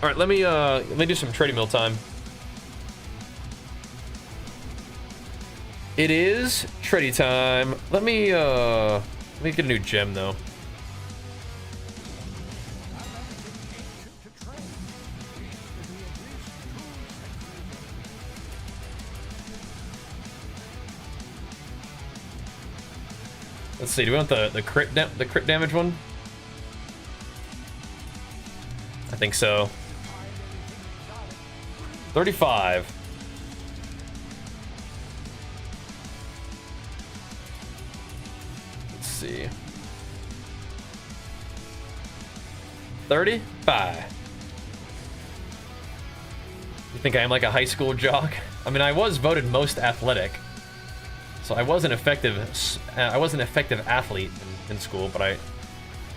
All right, let me do some treadmill time. It is tready time. Let me get a new gem though. Let's see. Do we want the crit damage one? I think so. 35. Let's see. 35. You think I am like a high school jock? I mean, I was voted most athletic, so I was an effective athlete in school, but I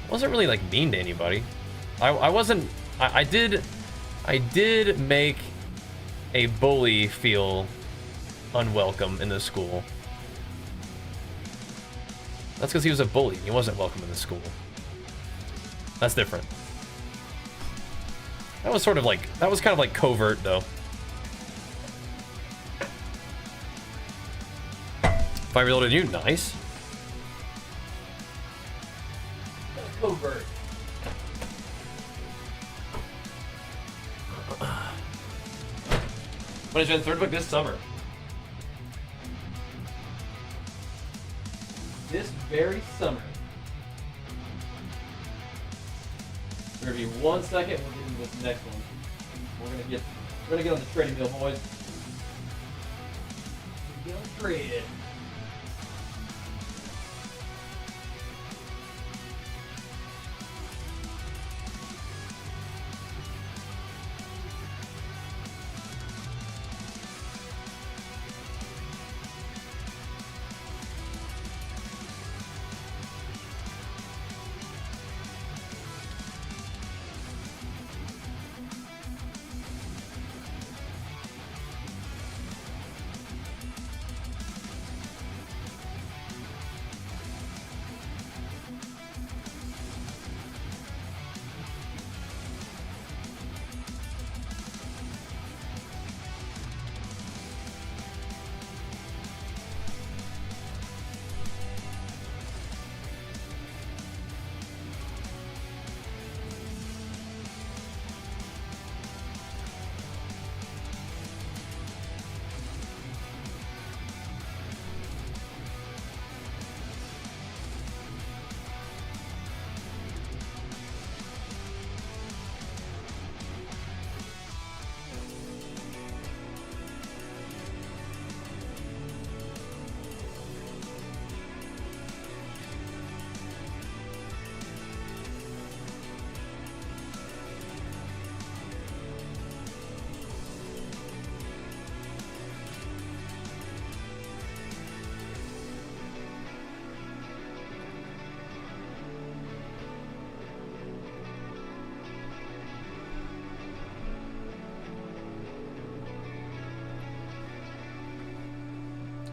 wasn't really like mean to anybody. I did make a bully feel unwelcome in the school. That's because he was a bully. He wasn't welcome in the school. That's different. That was kind of like covert though. If I reloaded you, nice. Covert. When is your third book this summer? This very summer. We're gonna be 1 second. We'll get into this next one. We're gonna get on the treadmill, boys. We're gonna trade.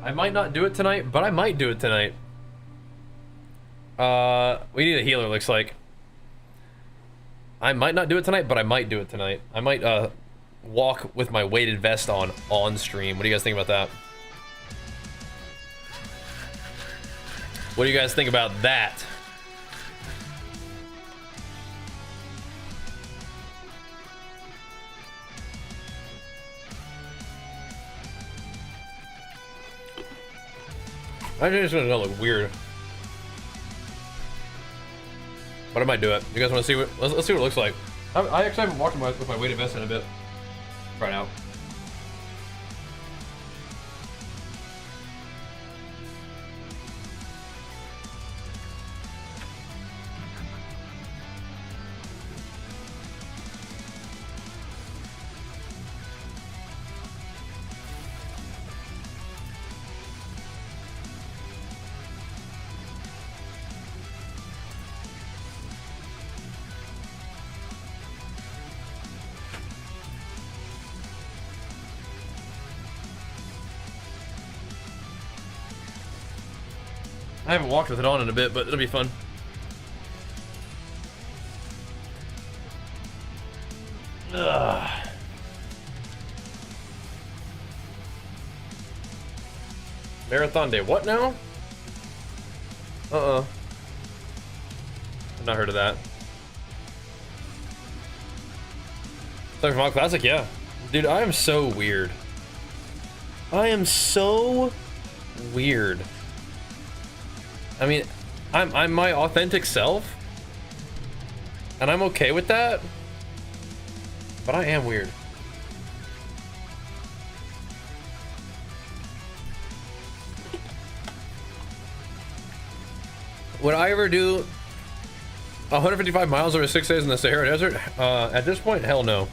I might not do it tonight, but I might do it tonight. We need a healer, looks like. I might not do it tonight, but I might do it tonight. I might walk with my weighted vest on stream. What do you guys think about that? What do you guys think about that? I think it's gonna look weird, but I might do it. You guys want to see what? Let's see what it looks like. I actually haven't walked with my weighted vest in a bit. Try it out. I haven't walked with it on in a bit, but it'll be fun. Ugh. Marathon day. What now? I've not heard of that. From All Classic, yeah. Dude, I am so weird. I am so weird. I mean, I'm my authentic self, and I'm okay with that. But I am weird. Would I ever do 155 miles over 6 days in the Sahara Desert? At this point, hell no.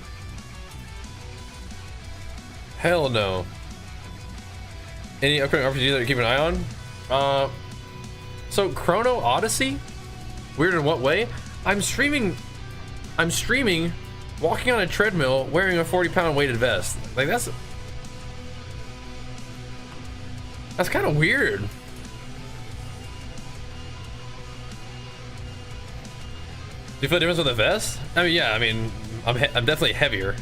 Hell no. Any upcoming RPG that you keep an eye on? So Chrono Odyssey? Weird in what way? I'm streaming walking on a treadmill wearing a 40-pound weighted vest. Like that's kind of weird. Do you feel a difference with the vest? I mean, yeah, I mean, I'm definitely heavier.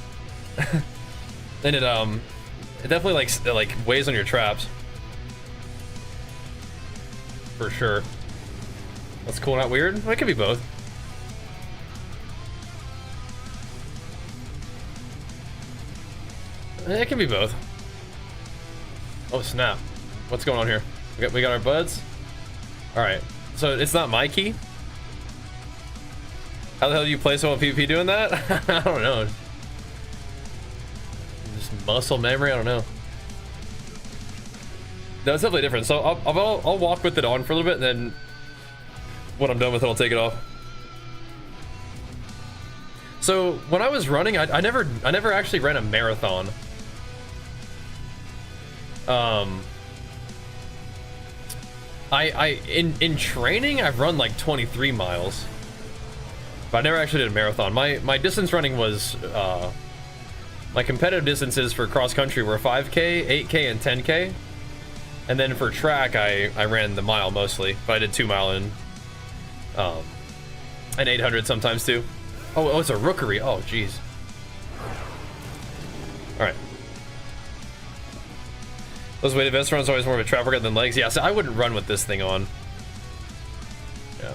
And it definitely like weighs on your traps. For sure. That's cool, not weird? It could be both. It can be both. Oh snap. What's going on here? We got our buds? Alright. So it's not my key? How the hell do you play someone PvP doing that? I don't know. Just muscle memory, I don't know. No, it's definitely different. So I'll walk with it on for a little bit, and then when I'm done with it, I'll take it off. So when I was running, I never actually ran a marathon. In training, I've run like 23 miles, but I never actually did a marathon. My distance running was my competitive distances for cross country were 5K, 8K, and 10K. And then for track, I ran the mile mostly, but I did 2 mile and 800 sometimes too. Oh, it's a rookery. Oh, jeez. All right. Those weighted vest runs are always more of a trap workout than legs. Yeah, so I wouldn't run with this thing on. Yeah.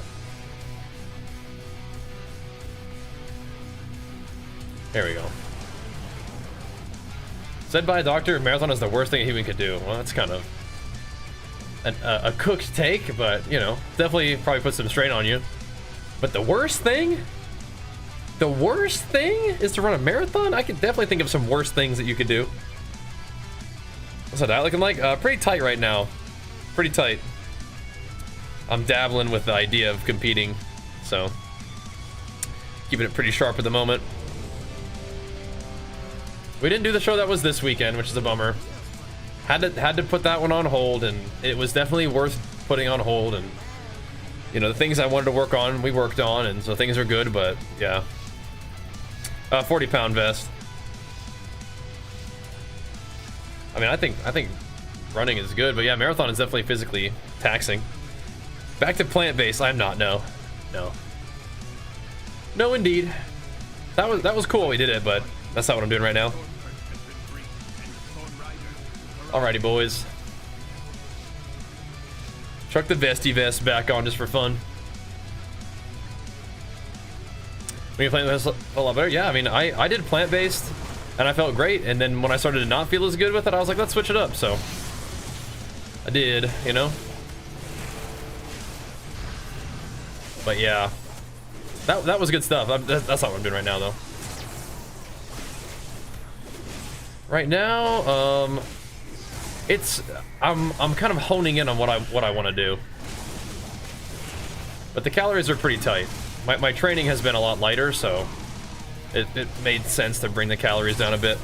There we go. Said by a doctor, marathon is the worst thing a human could do. Well, that's kind of a cooked take, but you know, definitely probably put some strain on you. But the worst thing? The worst thing is to run a marathon? I could definitely think of some worse things that you could do. What's that looking like? Pretty tight right now. Pretty tight. I'm dabbling with the idea of competing, so keeping it pretty sharp at the moment. We didn't do the show that was this weekend, which is a bummer. Had to put that one on hold, and it was definitely worth putting on hold. And you know, the things I wanted to work on, we worked on, and so things are good. But yeah, 40-pound vest. I mean, I think running is good, but yeah, marathon is definitely physically taxing. Back to plant-based. I'm not. No, indeed. That was cool. We did it, but that's not what I'm doing right now. Alrighty, boys. Chuck the vesty vest back on just for fun. When you playing this a lot better? Yeah, I mean, I did plant-based, and I felt great. And then when I started to not feel as good with it, I was like, let's switch it up. So I did, you know. But yeah, that was good stuff. That's not what I'm doing right now, though. Right now, I'm kind of honing in on what I want to do. But the calories are pretty tight. My training has been a lot lighter, so it made sense to bring the calories down a bit.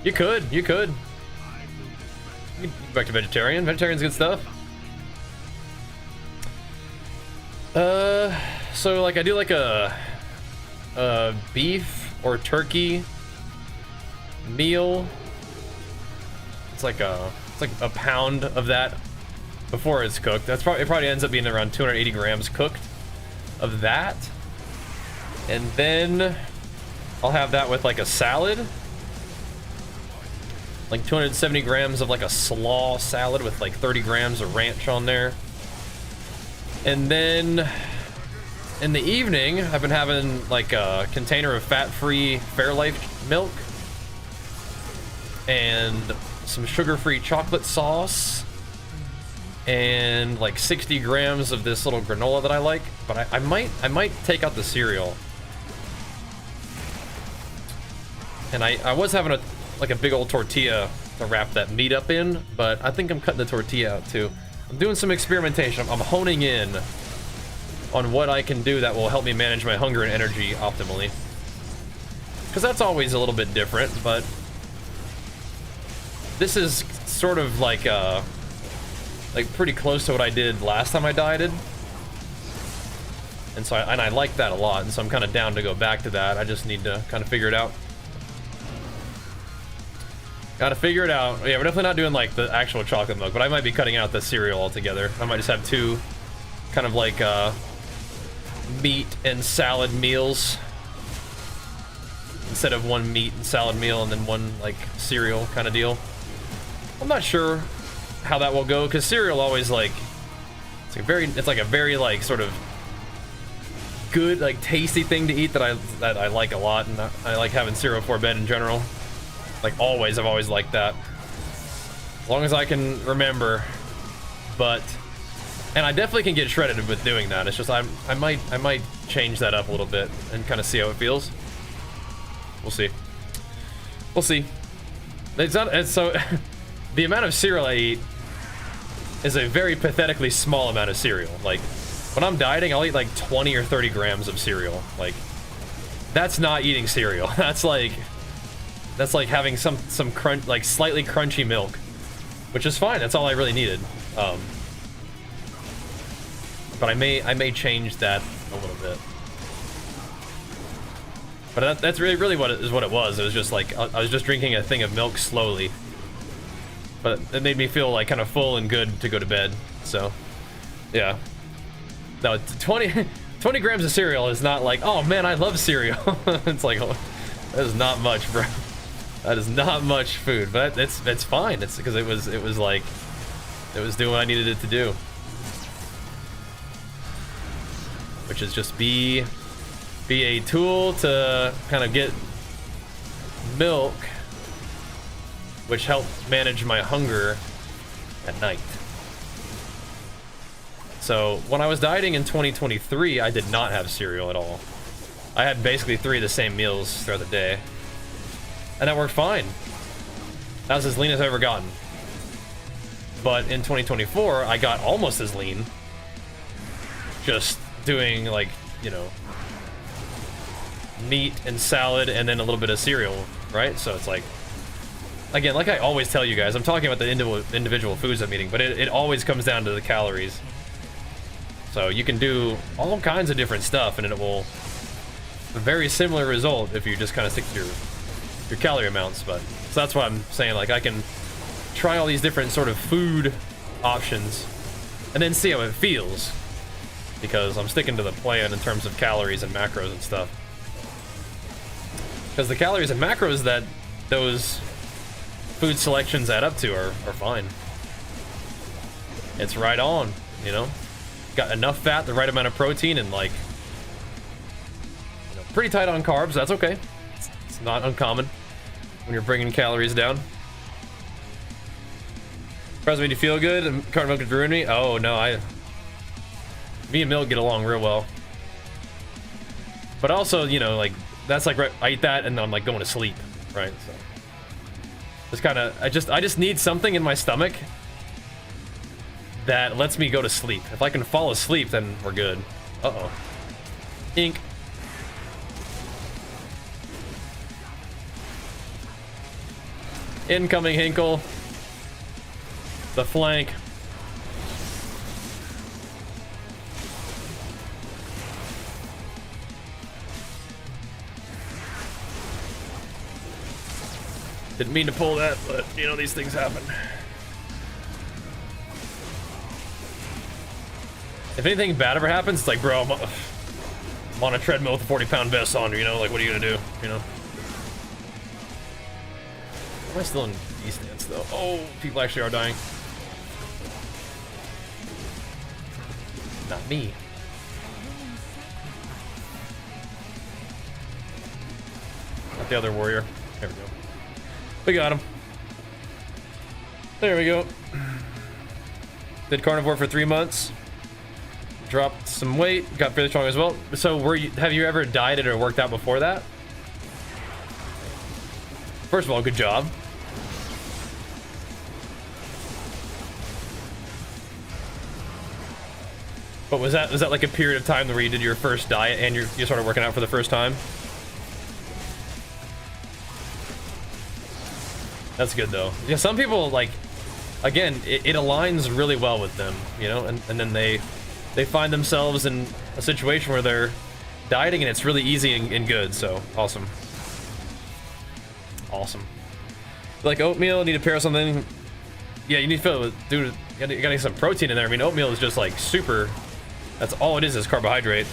You could go back to vegetarian. Vegetarian's good stuff. So like I do like a beef or turkey meal. It's like a pound of that before it's cooked. It probably ends up being around 280 grams cooked of that. And then I'll have that with like a salad. like 270 grams of like a slaw salad with like 30 grams of ranch on there. And then in the evening, I've been having like a container of fat-free Fairlife milk and some sugar-free chocolate sauce and like 60 grams of this little granola that I like. But I might take out the cereal. And I was having like a big old tortilla to wrap that meat up in, but I think I'm cutting the tortilla out too. I'm doing some experimentation. I'm honing in on what I can do that will help me manage my hunger and energy optimally. Because that's always a little bit different, but this is sort of like pretty close to what I did last time I dieted. And so I like that a lot, and so I'm kind of down to go back to that. I just need to kind of figure it out. Gotta figure it out. Yeah, we're definitely not doing like the actual chocolate milk, but I might be cutting out the cereal altogether. I might just have two kind of like meat and salad meals instead of one meat and salad meal and then one like cereal kind of deal. I'm not sure how that will go, because cereal always like it's like a very like sort of good, like tasty thing to eat that I like a lot, and I like having cereal before bed in general. Like always, I've always liked that. As long as I can remember. And I definitely can get shredded with doing that. It's just I might change that up a little bit and kind of see how it feels. We'll see. We'll see. It's so the amount of cereal I eat is a very pathetically small amount of cereal. Like when I'm dieting, I'll eat like 20 or 30 grams of cereal. Like that's not eating cereal. That's like having some crunch, like slightly crunchy milk, which is fine. That's all I really needed. But I may change that a little bit. But that's really what it was. It was just like I was just drinking a thing of milk slowly, but it made me feel like kind of full and good to go to bed. So, yeah. No, 20 grams of cereal is not like, oh man, I love cereal. It's like, oh, that is not much, bro. That is not much food, but it's fine. It's because it was doing what I needed it to do, which is just be a tool to kind of get milk, which helped manage my hunger at night. So when I was dieting in 2023, I did not have cereal at all. I had basically 3 of the same meals throughout the day. And that worked fine. That was as lean as I've ever gotten. But in 2024, I got almost as lean. Just doing like, you know, meat and salad and then a little bit of cereal, right? So it's like, again, like I always tell you guys, I'm talking about the individual foods I'm eating, but it always comes down to the calories. So you can do all kinds of different stuff and it will a very similar result if you just kind of stick to your calorie amounts. But so that's what I'm saying, like I can try all these different sort of food options and then see how it feels, because I'm sticking to the plan in terms of calories and macros and stuff, because the calories and macros that those food selections add up to are fine. It's right on, you know, got enough fat, the right amount of protein, and like, you know, pretty tight on carbs. That's okay. It's not uncommon when you're bringing calories down. Surprised made you feel good and carrot milk ruined me? Oh no, me and milk get along real well. But also, you know, like that's like I eat that and I'm like going to sleep, right? So just kind of I just need something in my stomach that lets me go to sleep. If I can fall asleep, then we're good. Uh-oh. Ink. Incoming Hinkle. The flank. Didn't mean to pull that, but you know, these things happen. If anything bad ever happens, it's like, bro, I'm on a treadmill with a 40-pound vest on, you know, like, what are you gonna do, you know? Am I still in D stance though? Oh, people actually are dying. Not me. Not the other warrior. There we go. We got him. There we go. Did carnivore for 3 months. Dropped some weight. Got fairly strong as well. So have you ever dieted or worked out before that? First of all, good job. But was that like a period of time where you did your first diet and you started working out for the first time? That's good though. Yeah, some people like, again, it aligns really well with them, you know, and then they find themselves in a situation where they're dieting and it's really easy and good. So awesome. Awesome. Like oatmeal, need to pair something. Yeah, you need to fill it with, dude, you gotta get some protein in there. I mean, oatmeal is just like super, that's all it is carbohydrate.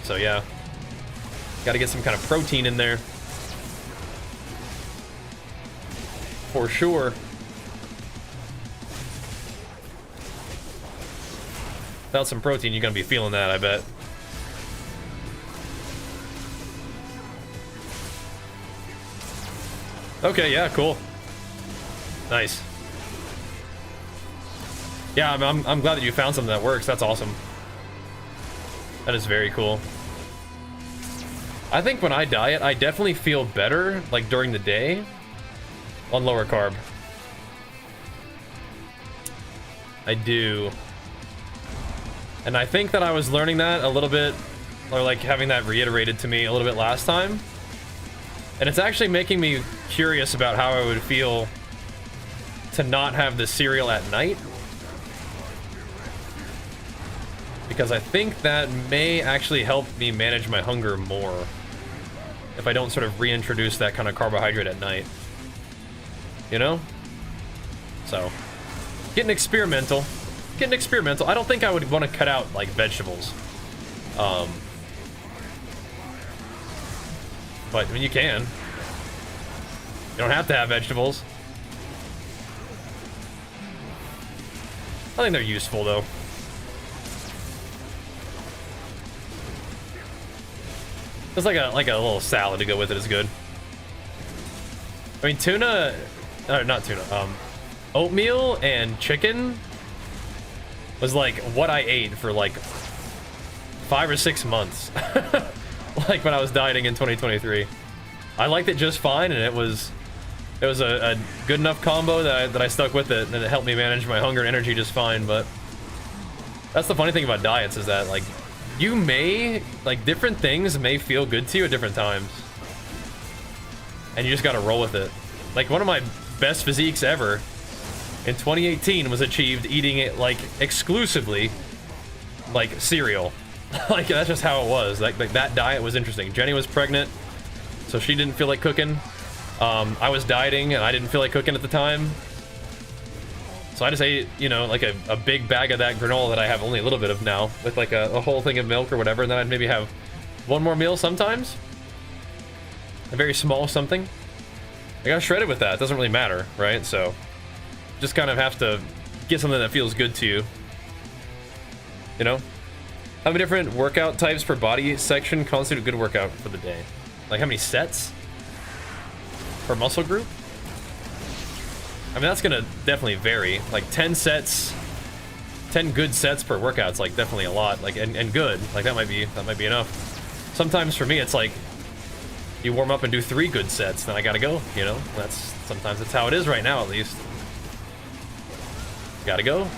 So yeah, gotta get some kind of protein in there. For sure. Without some protein, you're gonna be feeling that, I bet. Okay, yeah, cool. Nice. Yeah, I'm glad that you found something that works. That's awesome. That is very cool. I think when I diet, I definitely feel better, like during the day, on lower carb. I do. And I think that I was learning that a little bit, or like having that reiterated to me a little bit last time. And it's actually making me curious about how I would feel to not have the cereal at night. Because I think that may actually help me manage my hunger more if I don't sort of reintroduce that kind of carbohydrate at night. You know? So, getting experimental. Getting experimental. I don't think I would want to cut out, like, vegetables. But, I mean, you can. You don't have to have vegetables. I think they're useful, though. Just like a little salad to go with it is good. I mean, tuna... not tuna. Oatmeal and chicken was like what I ate for like 5 or 6 months. Like when I was dieting in 2023. I liked it just fine, and it was a good enough combo that I stuck with it, and it helped me manage my hunger and energy just fine. But that's the funny thing about diets, is that like you may, like, different things may feel good to you at different times, and you just gotta roll with it. Like one of my best physiques ever in 2018 was achieved eating it like exclusively like cereal. Like that's just how it was. Like that diet was interesting. Jenny was pregnant, so she didn't feel like cooking. I was dieting and I didn't feel like cooking at the time, so I just ate, you know, like a big bag of that granola that I have only a little bit of now, with like a whole thing of milk or whatever, and then I'd maybe have one more meal sometimes, a very small something. I got shredded with that. It doesn't really matter, right? So just kind of have to get something that feels good to you, you know? How many different workout types per body section constitute a good workout for the day? Like how many sets per muscle group? I mean, that's gonna definitely vary. Like 10 sets, 10 good sets per workout's like definitely a lot. Like and good. Like that might be enough. Sometimes for me it's like you warm up and do 3 good sets, then I gotta go, you know? Sometimes that's how it is right now, at least. Gotta go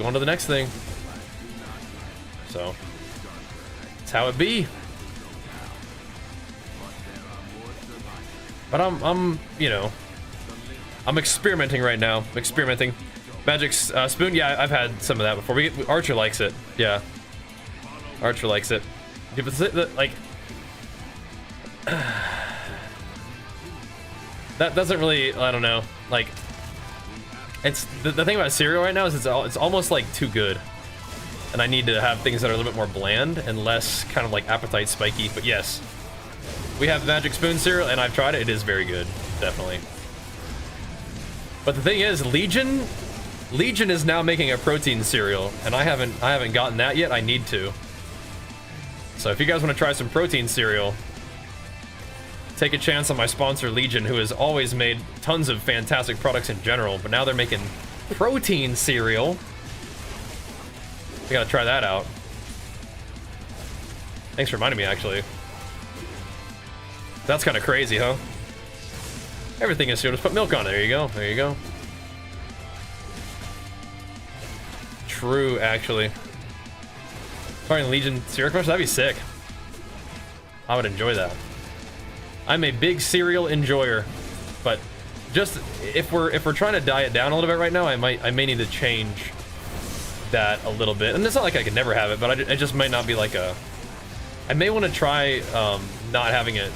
on to the next thing. So that's how it be. But I'm you know, I'm experimenting right now. Experimenting. Magic's spoon, yeah, I've had some of that before. Archer likes it. Yeah, Archer likes it. Yeah, but like that doesn't really, I don't know, like it's the thing about cereal right now is it's almost like too good, and I need to have things that are a little bit more bland and less kind of like appetite spiky. But yes, We have Magic Spoon cereal, and I've tried it. It is very good, definitely. But the thing is, Legion is now making a protein cereal, and I haven't gotten that yet. I need to. So if you guys want to try some protein cereal, take a chance on my sponsor Legion, who has always made tons of fantastic products in general, but now they're making protein cereal. We gotta try that out. Thanks for reminding me, actually. That's kind of crazy, huh? Everything is sealed. Just put milk on it. There you go. There you go. True, actually. Trying Legion cereal commercial? That'd be sick. I would enjoy that. I'm a big cereal enjoyer, but just if we're trying to diet down a little bit right now, I may need to change that a little bit. And it's not like I could never have it, but it just might not be like a. I may want to try not having it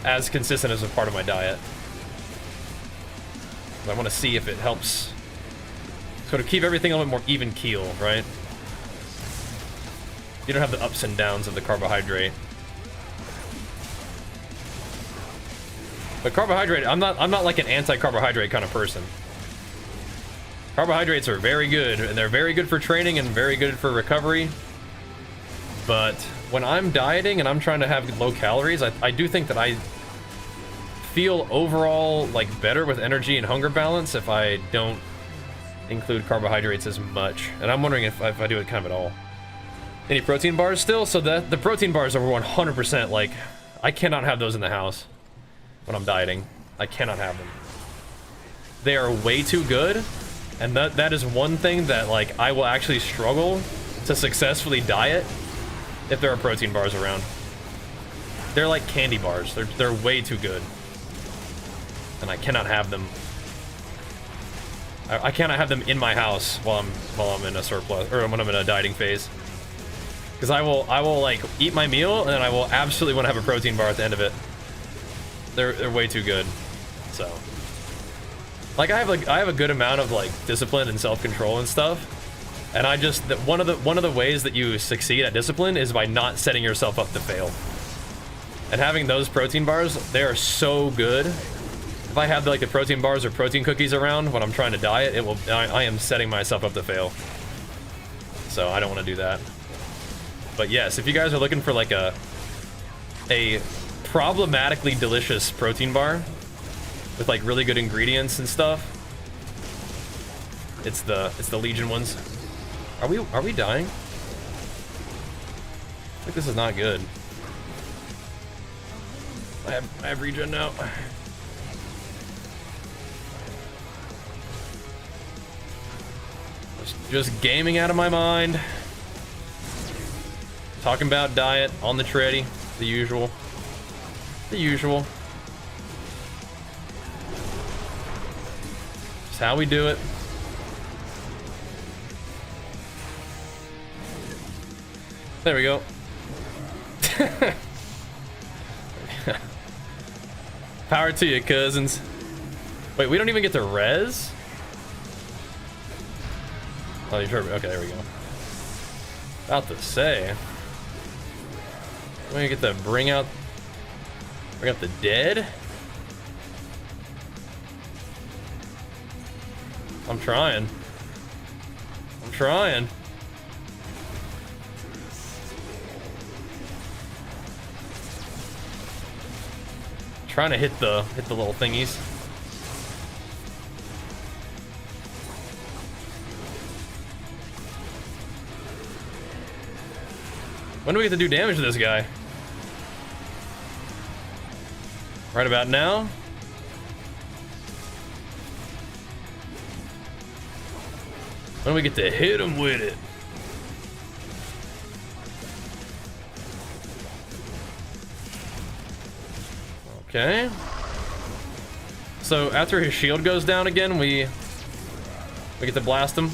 as consistent as a part of my diet. I want to see if it helps sort of keep everything a little bit more even keel, right? You don't have the ups and downs of the carbohydrate. But carbohydrate, I'm not like an anti-carbohydrate kind of person. Carbohydrates are very good, and they're very good for training and very good for recovery. But when I'm dieting and I'm trying to have low calories, I do think that I feel overall like better with energy and hunger balance if I don't include carbohydrates as much. And I'm wondering if I do it kind of at all. Any protein bars still? So the protein bars are 100% like, I cannot have those in the house when I'm dieting. I cannot have them. They are way too good, and that is one thing that like I will actually struggle to successfully diet if there are protein bars around. They're like candy bars. They're way too good, and I cannot have them. I cannot have them in my house while I'm in a surplus, or when I'm in a dieting phase. Because I will like eat my meal, and then I will absolutely want to have a protein bar at the end of it. They're way too good. So like I have a good amount of like discipline and self-control and stuff. And I just one of the ways that you succeed at discipline is by not setting yourself up to fail. And having those protein bars, they are so good. If I have like the protein bars or protein cookies around when I'm trying to diet, I am setting myself up to fail. So I don't want to do that. But yes, if you guys are looking for like a problematically delicious protein bar with like really good ingredients and stuff, it's the Legion ones. Are we dying? I think this is not good. I have regen now. Just gaming out of my mind. Talking about diet on the treadie, the usual. The usual. Just how we do it. There we go. Power to you, cousins. Wait, we don't even get to res? Oh, you sure? Okay, there we go. About to say. We get to bring out the dead. I'm trying. Trying to hit the little thingies. When do we get to do damage to this guy? Right about now? When do we get to hit him with it? Okay. So after his shield goes down again, we get to blast him.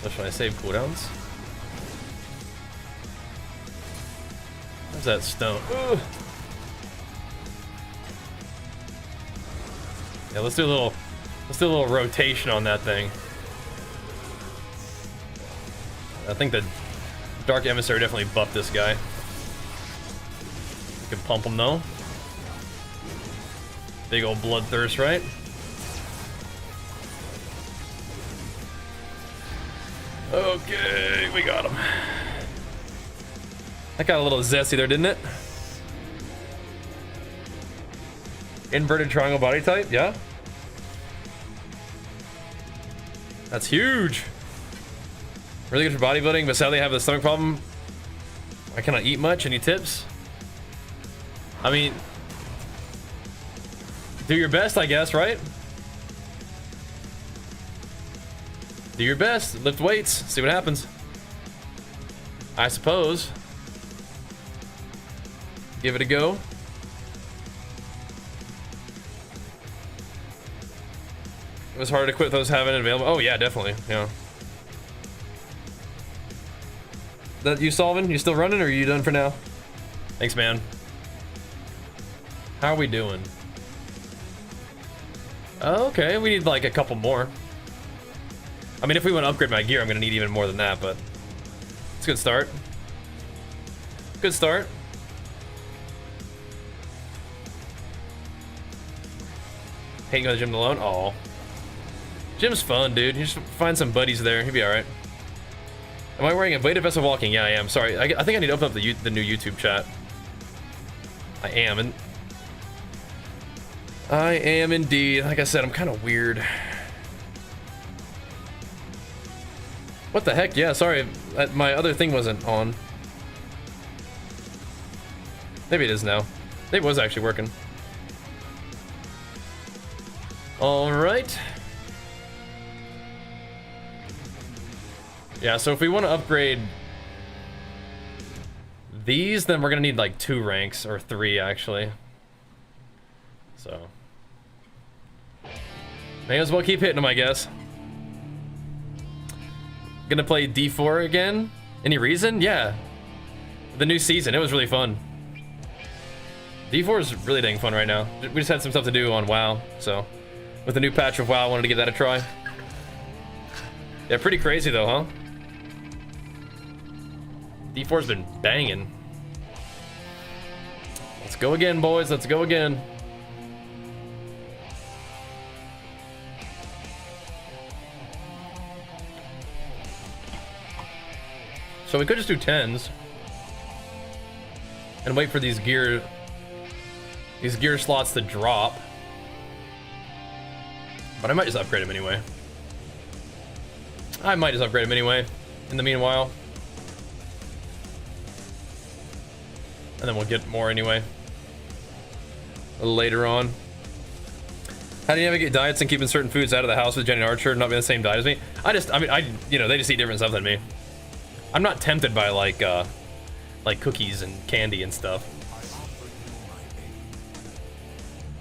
So should I save cooldowns? Where's that stone? Ugh. Yeah, let's do a little rotation on that thing. I think the Dark Emissary definitely buffed this guy. We can pump him though. Big old bloodthirst, right? Okay, we got him. That got a little zesty there, didn't it? Inverted triangle body type, yeah. That's huge. Really good for bodybuilding, but sadly I have the stomach problem. I cannot eat much. Any tips? I mean, do your best, I guess, right? Do your best, lift weights, see what happens. I suppose. Give it a go. It was hard to quit those having it available. Oh yeah, definitely, yeah. That you solving? You still running or are you done for now? Thanks, man. How are we doing? Okay, we need like a couple more. I mean, if we want to upgrade my gear, I'm gonna need even more than that, but it's a good start. Good start. Hating going to the gym alone? Aw. Gym's fun, dude. You just find some buddies there. You'll be alright. Am I wearing a weighted vest while walking? Yeah, I am. Sorry. I think I need to open up the new YouTube chat. I am. And I am indeed. Like I said, I'm kind of weird. What the heck? Yeah, sorry. My other thing wasn't on. Maybe it is now. Maybe it was actually working. Alright. Yeah, so if we want to upgrade these, then we're going to need like 2 ranks, or 3 actually. So. May as well keep hitting them, I guess. Gonna play D4 again? Any reason? Yeah. The new season, it was really fun. D4 is really dang fun right now. We just had some stuff to do on WoW, so. With the new patch of WoW, I wanted to give that a try. Yeah, pretty crazy though, huh? D4's been banging. Let's go again, boys. Let's go again. So we could just do 10s and wait for these gear slots to drop. But I might just upgrade them anyway. In the meanwhile. And then we'll get more anyway. A little later on. How do you navigate diets and keeping certain foods out of the house with Jenny Archer not being the same diet as me? You know, they just eat different stuff than me. I'm not tempted by like cookies and candy and stuff.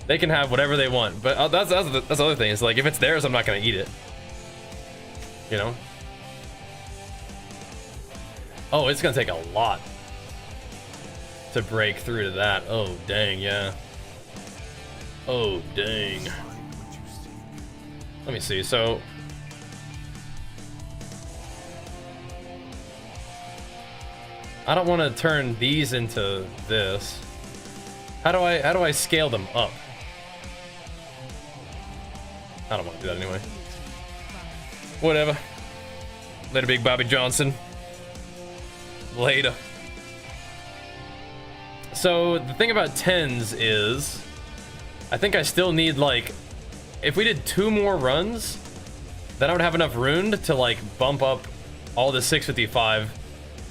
They can have whatever they want, but that's the other thing. It's like if it's theirs, I'm not gonna eat it. You know? Oh, it's gonna take a lot to break through to that. Oh dang, yeah. Oh dang. Let me see. So. I don't want to turn these into this. How do I scale them up? I don't want to do that anyway. Whatever. Later, Big Bobby Johnson. Later. So the thing about 10s is, I think I still need like, if we did 2 more runs, then I would have enough rune to like bump up all the 655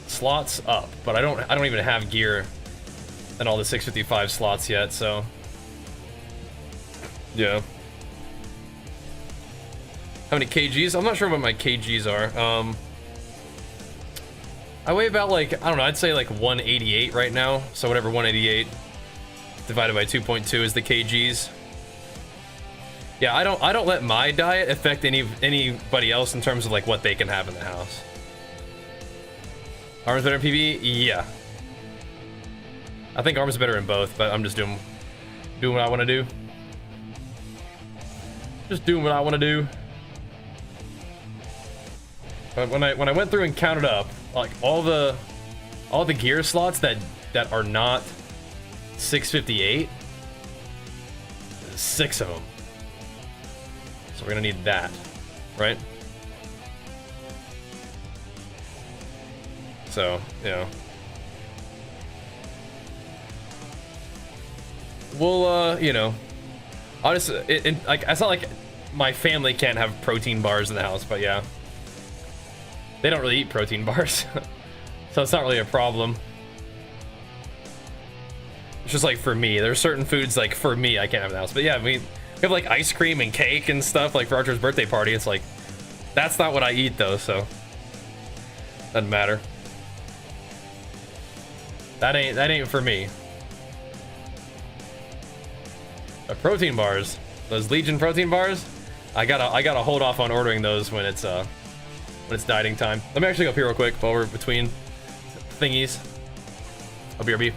slots up. But I don't even have gear and all the 655 slots yet, so yeah. How many kgs? I'm not sure what my kgs are. I weigh about like, I don't know, I'd say like 188 right now. So whatever 188 divided by 2.2 is the kgs. Yeah, I don't let my diet affect anybody else in terms of like what they can have in the house. Arm's better in PvE? Yeah. I think arm's better in both, but I'm just doing what I want to do. Just doing what I want to do. But when I went through and counted up, like all the gear slots that are not 658, 6 of them. So we're gonna need that, right? So, you know, we'll you know, honestly, like it's not like my family can't have protein bars in the house, but yeah, they don't really eat protein bars, so it's not really a problem. It's just like for me, there's certain foods like for me I can't have in the house, but yeah, we have like ice cream and cake and stuff like for Archer's birthday party. It's like that's not what I eat though, so doesn't matter. That ain't for me. But protein bars, those Legion protein bars, I gotta hold off on ordering those when it's dieting time. Let me actually go up here real quick while we're between thingies. I'll BRB.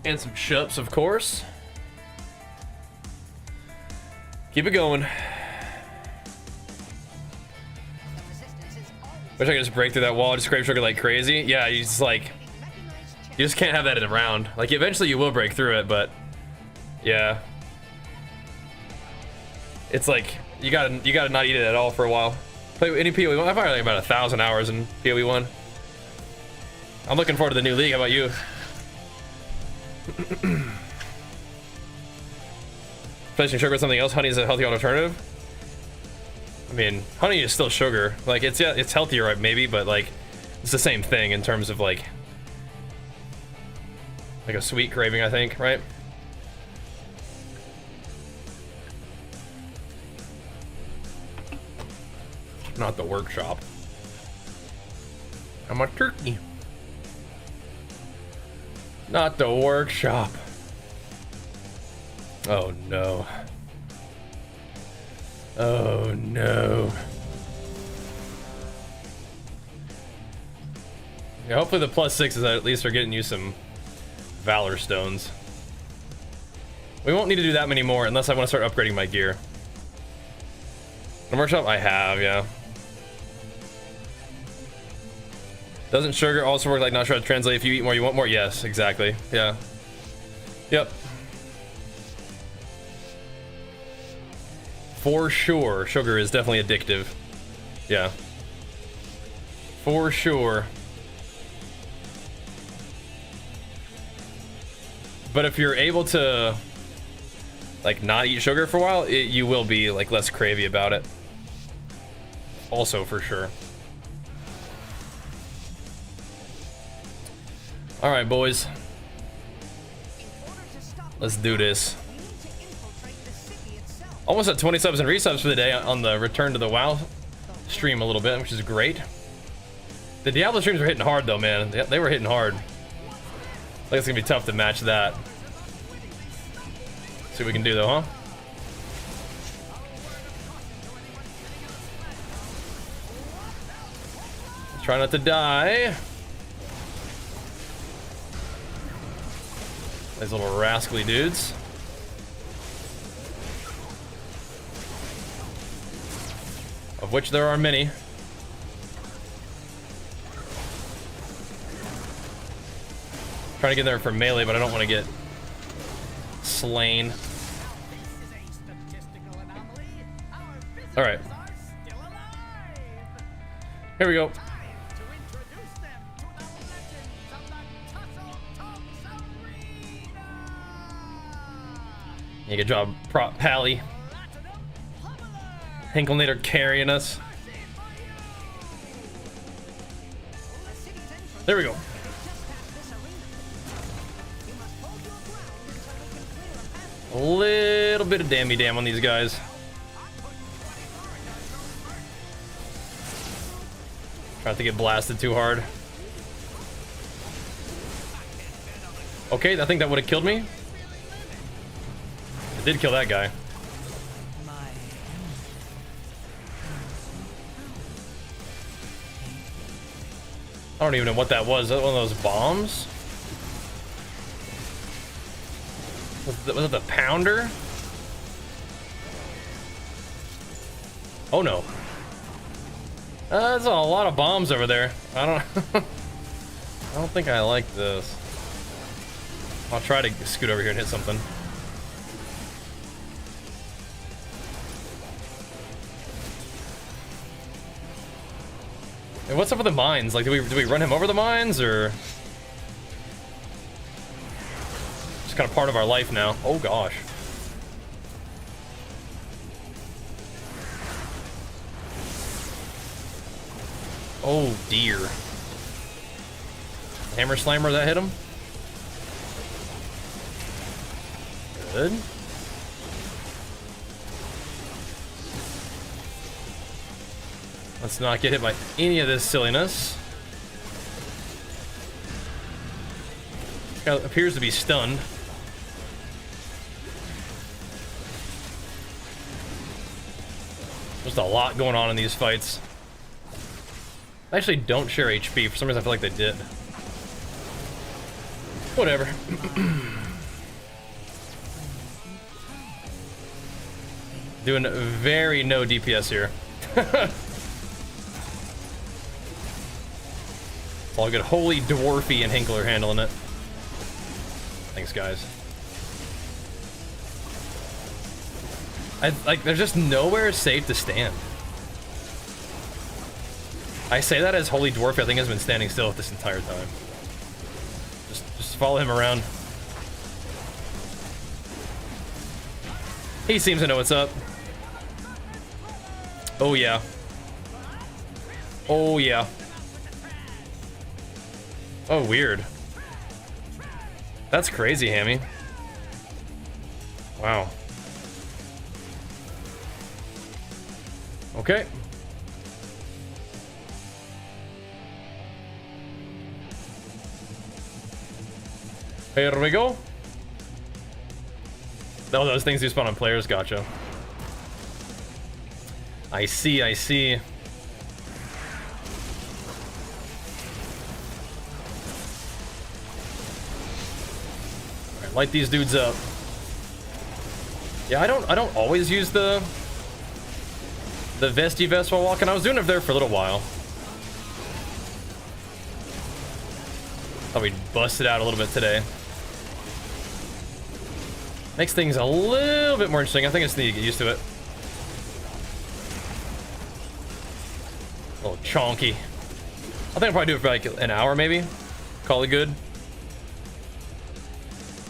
And some chups, of course. Keep it going. Wish I could just break through that wall, just scrape sugar like crazy. Yeah, you just can't have that in a round. Like eventually you will break through it, but yeah. It's like you gotta not eat it at all for a while. Play any PoE 1. I've probably like about 1,000 hours in PoE 1. I'm looking forward to the new league. How about you? Replacing sugar with something else. Honey is a healthy alternative. I mean, honey is still sugar. Like it's healthier, right? Maybe, but like it's the same thing in terms of like a sweet craving, I think, right? Not the workshop. I'm a turkey. Not the workshop. Oh no. Oh no. Yeah, hopefully the +6 is at least are getting you some Valor stones. We won't need to do that many more unless I want to start upgrading my gear. The workshop I have, yeah. Doesn't sugar also work like not sure how to translate? If you eat more, you want more? Yes, exactly. Yeah. Yep. For sure, sugar is definitely addictive. Yeah. For sure. But if you're able to like not eat sugar for a while, you will be like less cravey about it. Also for sure. All right, boys. Let's do this. Almost at 20 subs and resubs for the day on the return to the WoW stream a little bit, which is great. The Diablo streams were hitting hard though, man. They were hitting hard. I think it's gonna be tough to match that. See what we can do though, huh? Try not to die. These little rascally dudes. Of which there are many. Trying to get there for melee, but I don't want to get slain. Alright. Here we go. Yeah, good job, Prop Pally. Hinklenator carrying us. There we go. A little bit of dammy dam on these guys. Try not to get blasted too hard. Okay, I think that would have killed me. It did kill that guy. I don't even know what that was. Is that one of those bombs? Was it the pounder? Oh no. There's a lot of bombs over there. I don't I don't think I like this. I'll try to scoot over here and hit something. And what's up with the mines? Like, do we run him over the mines, or it's kind of part of our life now? Oh gosh. Oh dear. Hammer slammer, that hit him? Good. Let's not get hit by any of this silliness. This guy appears to be stunned. There's a lot going on in these fights. I actually don't share HP. For some reason I feel like they did. Whatever. Doing very no DPS here. It's all good. Holy Dwarfy and Hinkler handling it. Thanks, guys. Like, there's just nowhere safe to stand. I say that as Holy Dwarfy, I think, has been standing still this entire time. Just follow him around. He seems to know what's up. Oh yeah. Oh yeah. Oh, weird. That's crazy, Hammy. Wow. Okay. Here we go. Oh, those things do spawn on players, gotcha. I see, I see. Alright, light these dudes up. Yeah, I don't always use the vesty vest while walking. I was doing it there for a little while. Thought we'd bust it out a little bit today. Makes things a little bit more interesting. I think I just need to get used to it. A little chonky. I think I'll probably do it for like an hour, maybe. Call it good.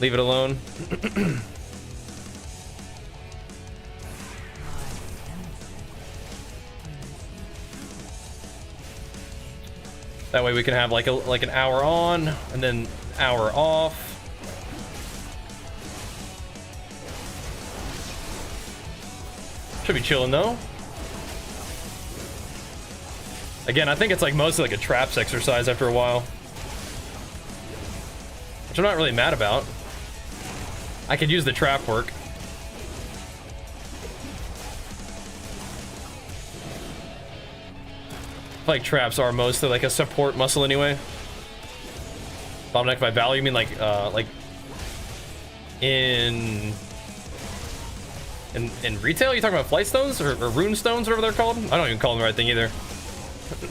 Leave it alone. That way we can have like an hour on and then an hour off. Should be chilling though. Again, I think it's like mostly like a traps exercise after a while, which I'm not really mad about. I could use the trap work. Like traps are mostly like a support muscle anyway. Bottleneck by value, you mean like in retail? You talking about flight stones or rune stones, whatever they're called? I don't even call them the right thing either.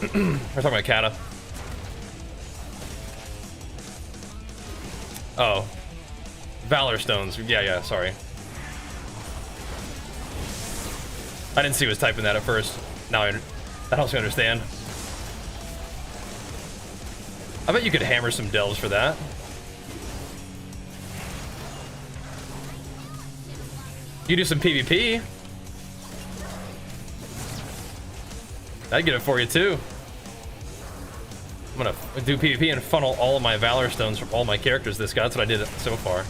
We're talking about kata. Oh, valor stones. Yeah. Sorry, I didn't see who was typing that at first. Now that helps me understand. I bet you could hammer some delves for that. You do some PvP. That'd get it for you too. I'm gonna do PvP and funnel all of my Valor Stones from all my characters this guy. That's what I did so far.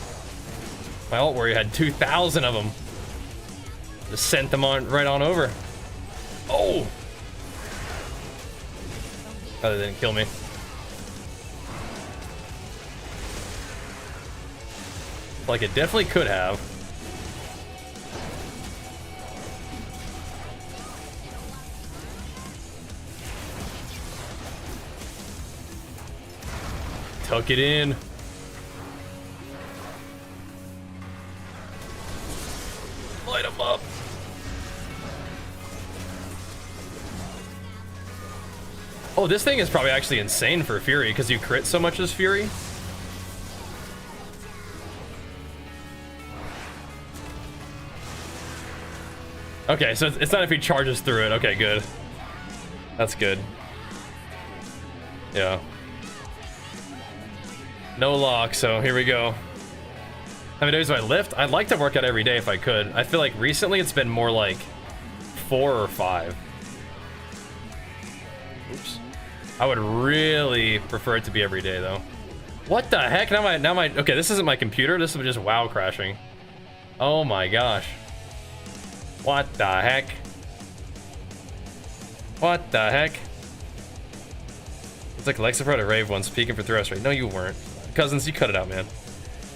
My alt warrior had 2,000 of them. Just sent them on right on over. Oh! Oh, they didn't kill me. Like it definitely could have. Tuck it in. Light him up. Oh, this thing is probably actually insane for Fury because you crit so much as Fury. Okay, so it's not if he charges through it. Okay, good. That's good. Yeah. No lock, so here we go. How many days do I lift? I'd like to work out every day if I could. I feel like recently it's been more like 4 or 5. Oops. I would really prefer it to be every day though. What the heck? Now my okay, this isn't my computer. This is just WoW crashing. Oh my gosh. What the heck? What the heck? It's like Alexa at a rave once, peeking for thrust rate. No, you weren't. Cousins, you cut it out, man.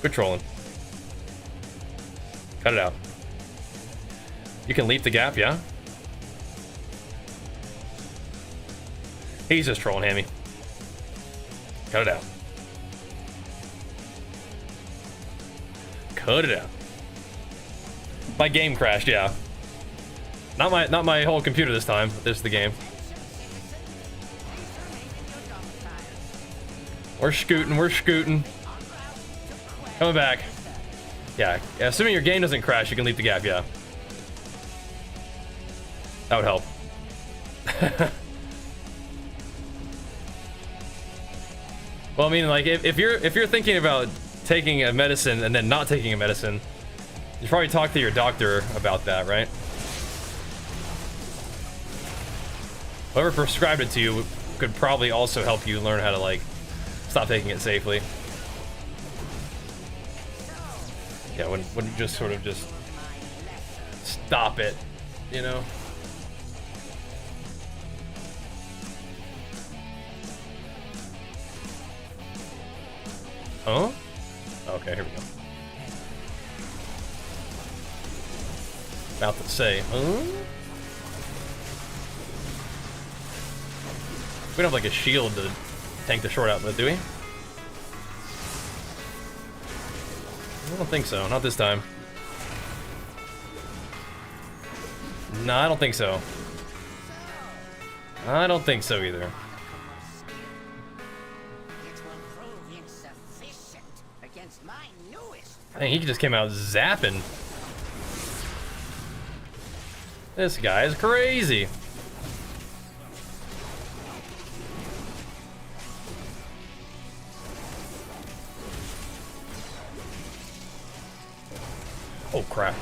Quit trolling. Cut it out. You can leap the gap, yeah? He's just trolling, Hammy. Cut it out. Cut it out. My game crashed, yeah. Not my whole computer this time. This is the game. We're scooting. Coming back. Yeah, assuming your game doesn't crash, you can leap the gap, yeah. That would help. Well, I mean, like, if you're thinking about taking a medicine and then not taking a medicine, you probably talk to your doctor about that, right? Whoever prescribed it to you could probably also help you learn how to, like, stop taking it safely. Yeah, wouldn't just sort of just stop it, you know? Huh? Okay, here we go. About to say, huh? We don't have like a shield to tank the short output, do we? I don't think so. Not this time. No, I don't think so. I don't think so either. Dang, he just came out zapping. This guy is crazy. Oh crap.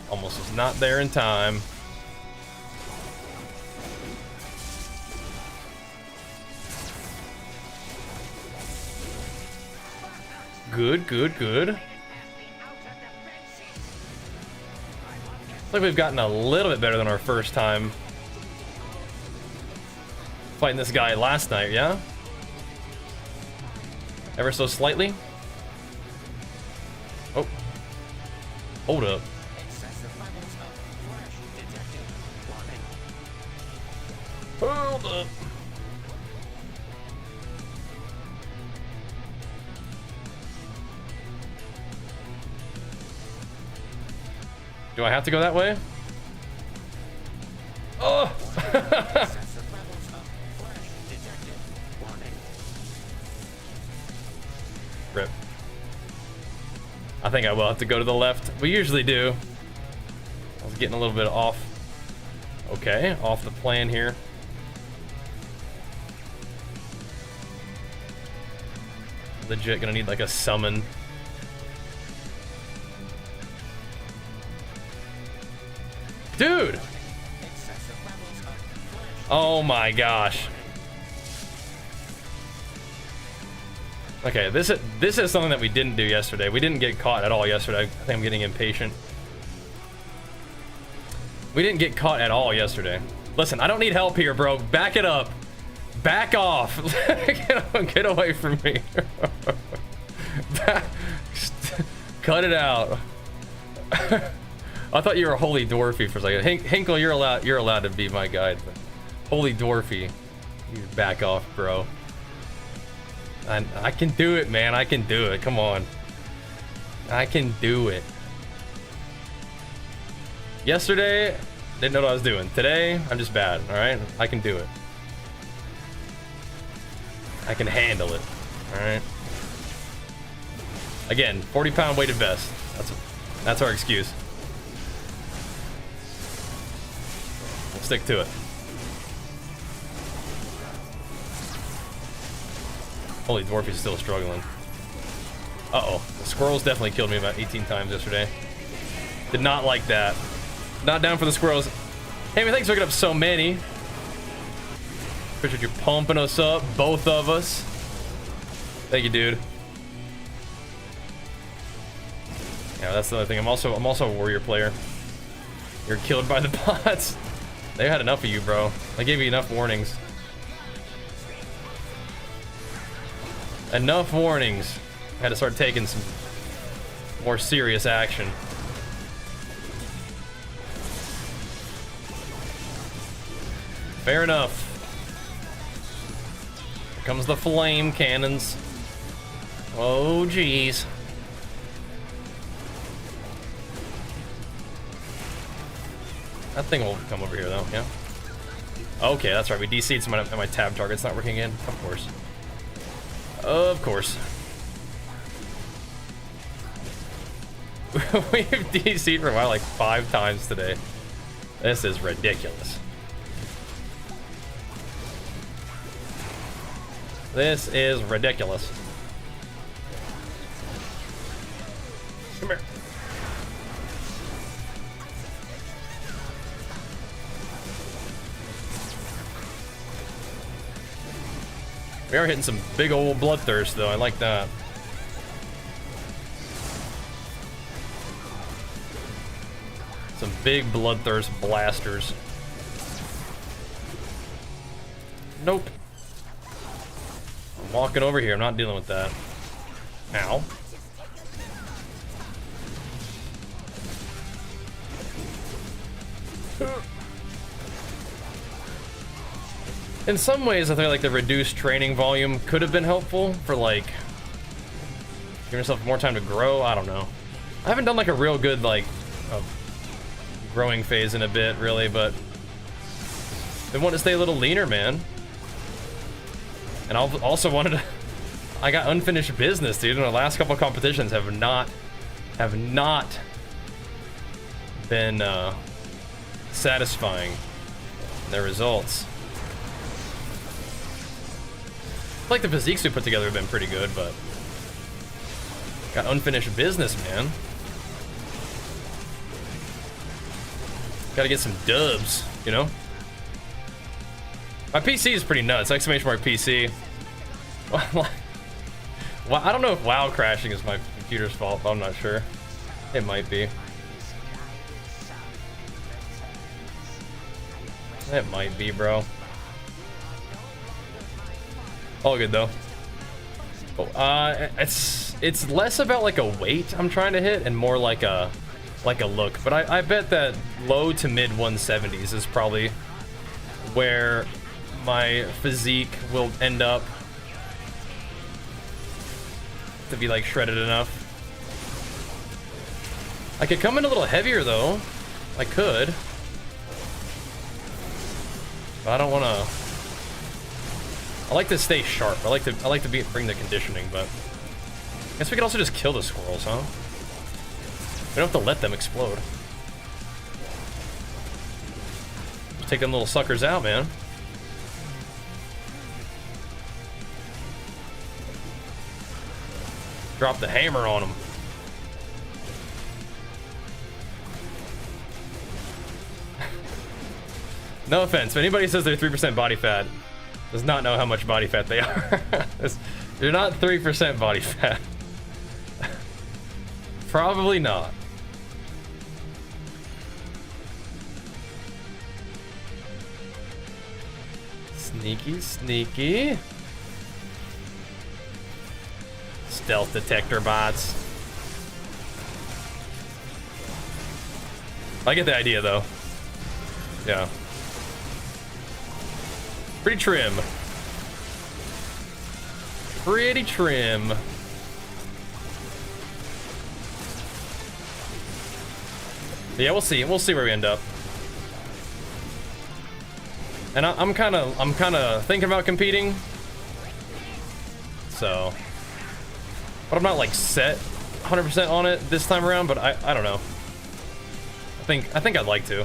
Almost was not there in time. Good, good, good. Looks like we've gotten a little bit better than our first time fighting this guy last night, yeah? Ever so slightly. Oh. Hold up. Hold up. Do I have to go that way? Oh! Rip. I think I will have to go to the left. We usually do. I was getting a little bit off. Okay, off the plan here. Legit gonna need like a summon. Dude! Oh my gosh. Okay, this is something that we didn't do yesterday. We didn't get caught at all yesterday. I think I'm getting impatient. We didn't get caught at all yesterday. Listen, I don't need help here, bro. Back it up. Back off. Get away from me. Cut it out. I thought you were Holy Dwarfy for a second. Hinkle, you're allowed to be my guide, but Holy Dwarfy, you back off, bro. I can do it, man. I can do it. Come on. I can do it. Yesterday, didn't know what I was doing. Today, I'm just bad, all right? I can do it. I can handle it, all right? Again, 40-pound weighted vest. That's our excuse. We'll stick to it. Holy Dwarf is still struggling. Uh-oh. The squirrels definitely killed me about 18 times yesterday. Did not like that. Not down for the squirrels. Hey, man, thanks for looking up so many. Appreciate you pumping us up, both of us. Thank you, dude. Yeah, that's the other thing. I'm also a warrior player. You're killed by the bots. They had enough of you, bro. I gave you enough warnings. Enough warnings. I had to start taking some more serious action. Fair enough. Here comes the flame cannons. Oh, jeez. That thing will come over here, though, yeah? Okay, that's right. We DC'd some of my tab target's not working in. Of course. Of course. We've DC'd for a while, like 5 times today. This is ridiculous. This is ridiculous. Come here. We are hitting some big old bloodthirst, though. I like that. Some big bloodthirst blasters. Nope. I'm walking over here. I'm not dealing with that. Ow. In some ways, I feel like the reduced training volume could have been helpful for, like, giving yourself more time to grow. I don't know. I haven't done, like, a real good, like, growing phase in a bit, really, but I want to stay a little leaner, man. And I also wanted to... I got unfinished business, dude, and the last couple of competitions have not been satisfying in their results. Like the physiques we put together have been pretty good, but got unfinished business, man. Gotta get some dubs, you know? My PC is pretty nuts. Exclamation mark PC. Well, I don't know if WoW crashing is my computer's fault, but I'm not sure. It might be. It might be, bro. All good though. Oh, it's less about like a weight I'm trying to hit and more like a look. But I bet that low to mid 170s is probably where my physique will end up to be like shredded enough. I could come in a little heavier though. I could. But I don't want to. I like to stay sharp. I like to bring the conditioning, but I guess we could also just kill the squirrels, huh? We don't have to let them explode. Just take them little suckers out, man. Drop the hammer on them. No offense, but anybody who says they're 3% body fat does not know how much body fat they are. They're not 3% body fat. Probably not. Sneaky, sneaky. Stealth detector bots. I get the idea though. Yeah. Pretty trim. Pretty trim. Yeah, we'll see. We'll see where we end up. And I'm kind of thinking about competing. So, but I'm not like set 100% on it this time around. But I don't know. I think I'd like to.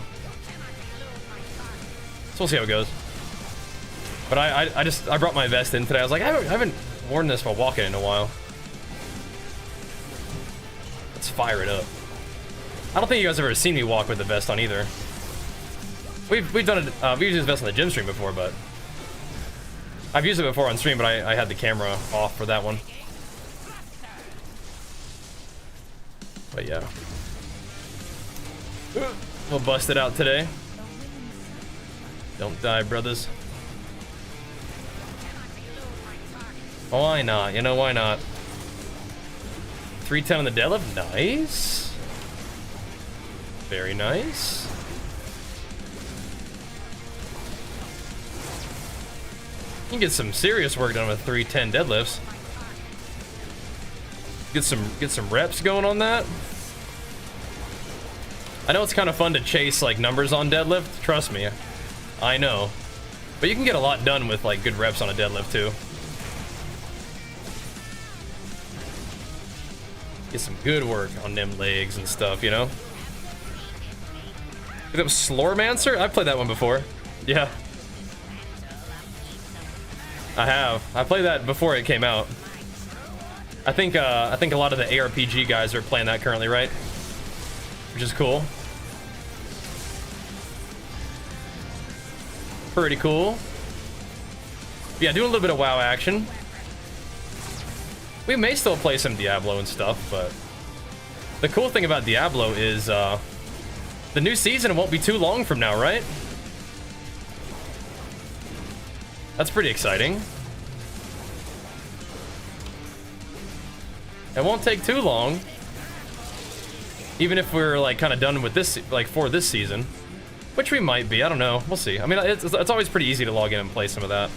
So we'll see how it goes. But I brought my vest in today. I was like, I haven't worn this while walking in a while. Let's fire it up. I don't think you guys have ever seen me walk with the vest on either. We've done it. We've used this vest on the gym stream before, but I've used it before on stream. But I had the camera off for that one. But yeah, we'll bust it out today. Don't die, brothers. Why not? You know, why not? 310 on the deadlift. Nice. Very nice. You can get some serious work done with 310 deadlifts. Get some reps going on that. I know it's kind of fun to chase like numbers on deadlift. Trust me, I know. But you can get a lot done with like good reps on a deadlift too. Get some good work on them legs and stuff, you know? That was Slormancer? I've played that one before. Yeah. I have. I played that before it came out. I think a lot of the ARPG guys are playing that currently, right? Which is cool. Pretty cool. Yeah, doing a little bit of WoW action. We may still play some Diablo and stuff, but the cool thing about Diablo is the new season won't be too long from now, right? That's pretty exciting. It won't take too long, even if we're like kind of done with this, like for this season, which we might be. I don't know. We'll see. I mean, it's always pretty easy to log in and play some of that.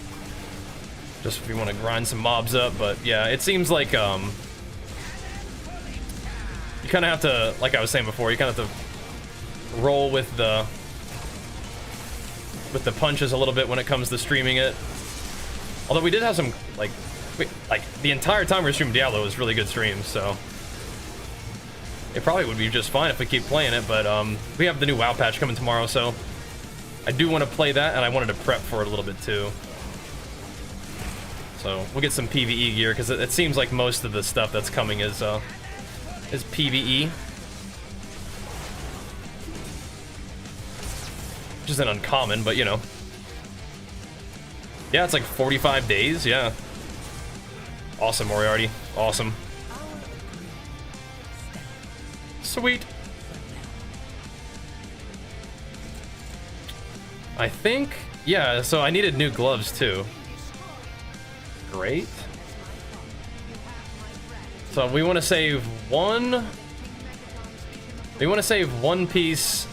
Just if you want to grind some mobs up, but yeah, it seems like you kind of have to, like I was saying before, you kind of have to roll with the punches a little bit when it comes to streaming it. Although we did have some like the entire time we were streaming Diablo was really good streams, so it probably would be just fine if we keep playing it. But we have the new WoW patch coming tomorrow, so I do want to play that, and I wanted to prep for it a little bit too. So we'll get some PvE gear, because it seems like most of the stuff that's coming is PvE. Which isn't uncommon, but you know. Yeah, it's like 45 days, yeah. Awesome, Moriarty. Awesome. Sweet. I think, yeah, so I needed new gloves too. Great. So we want to save one. We want to save one piece,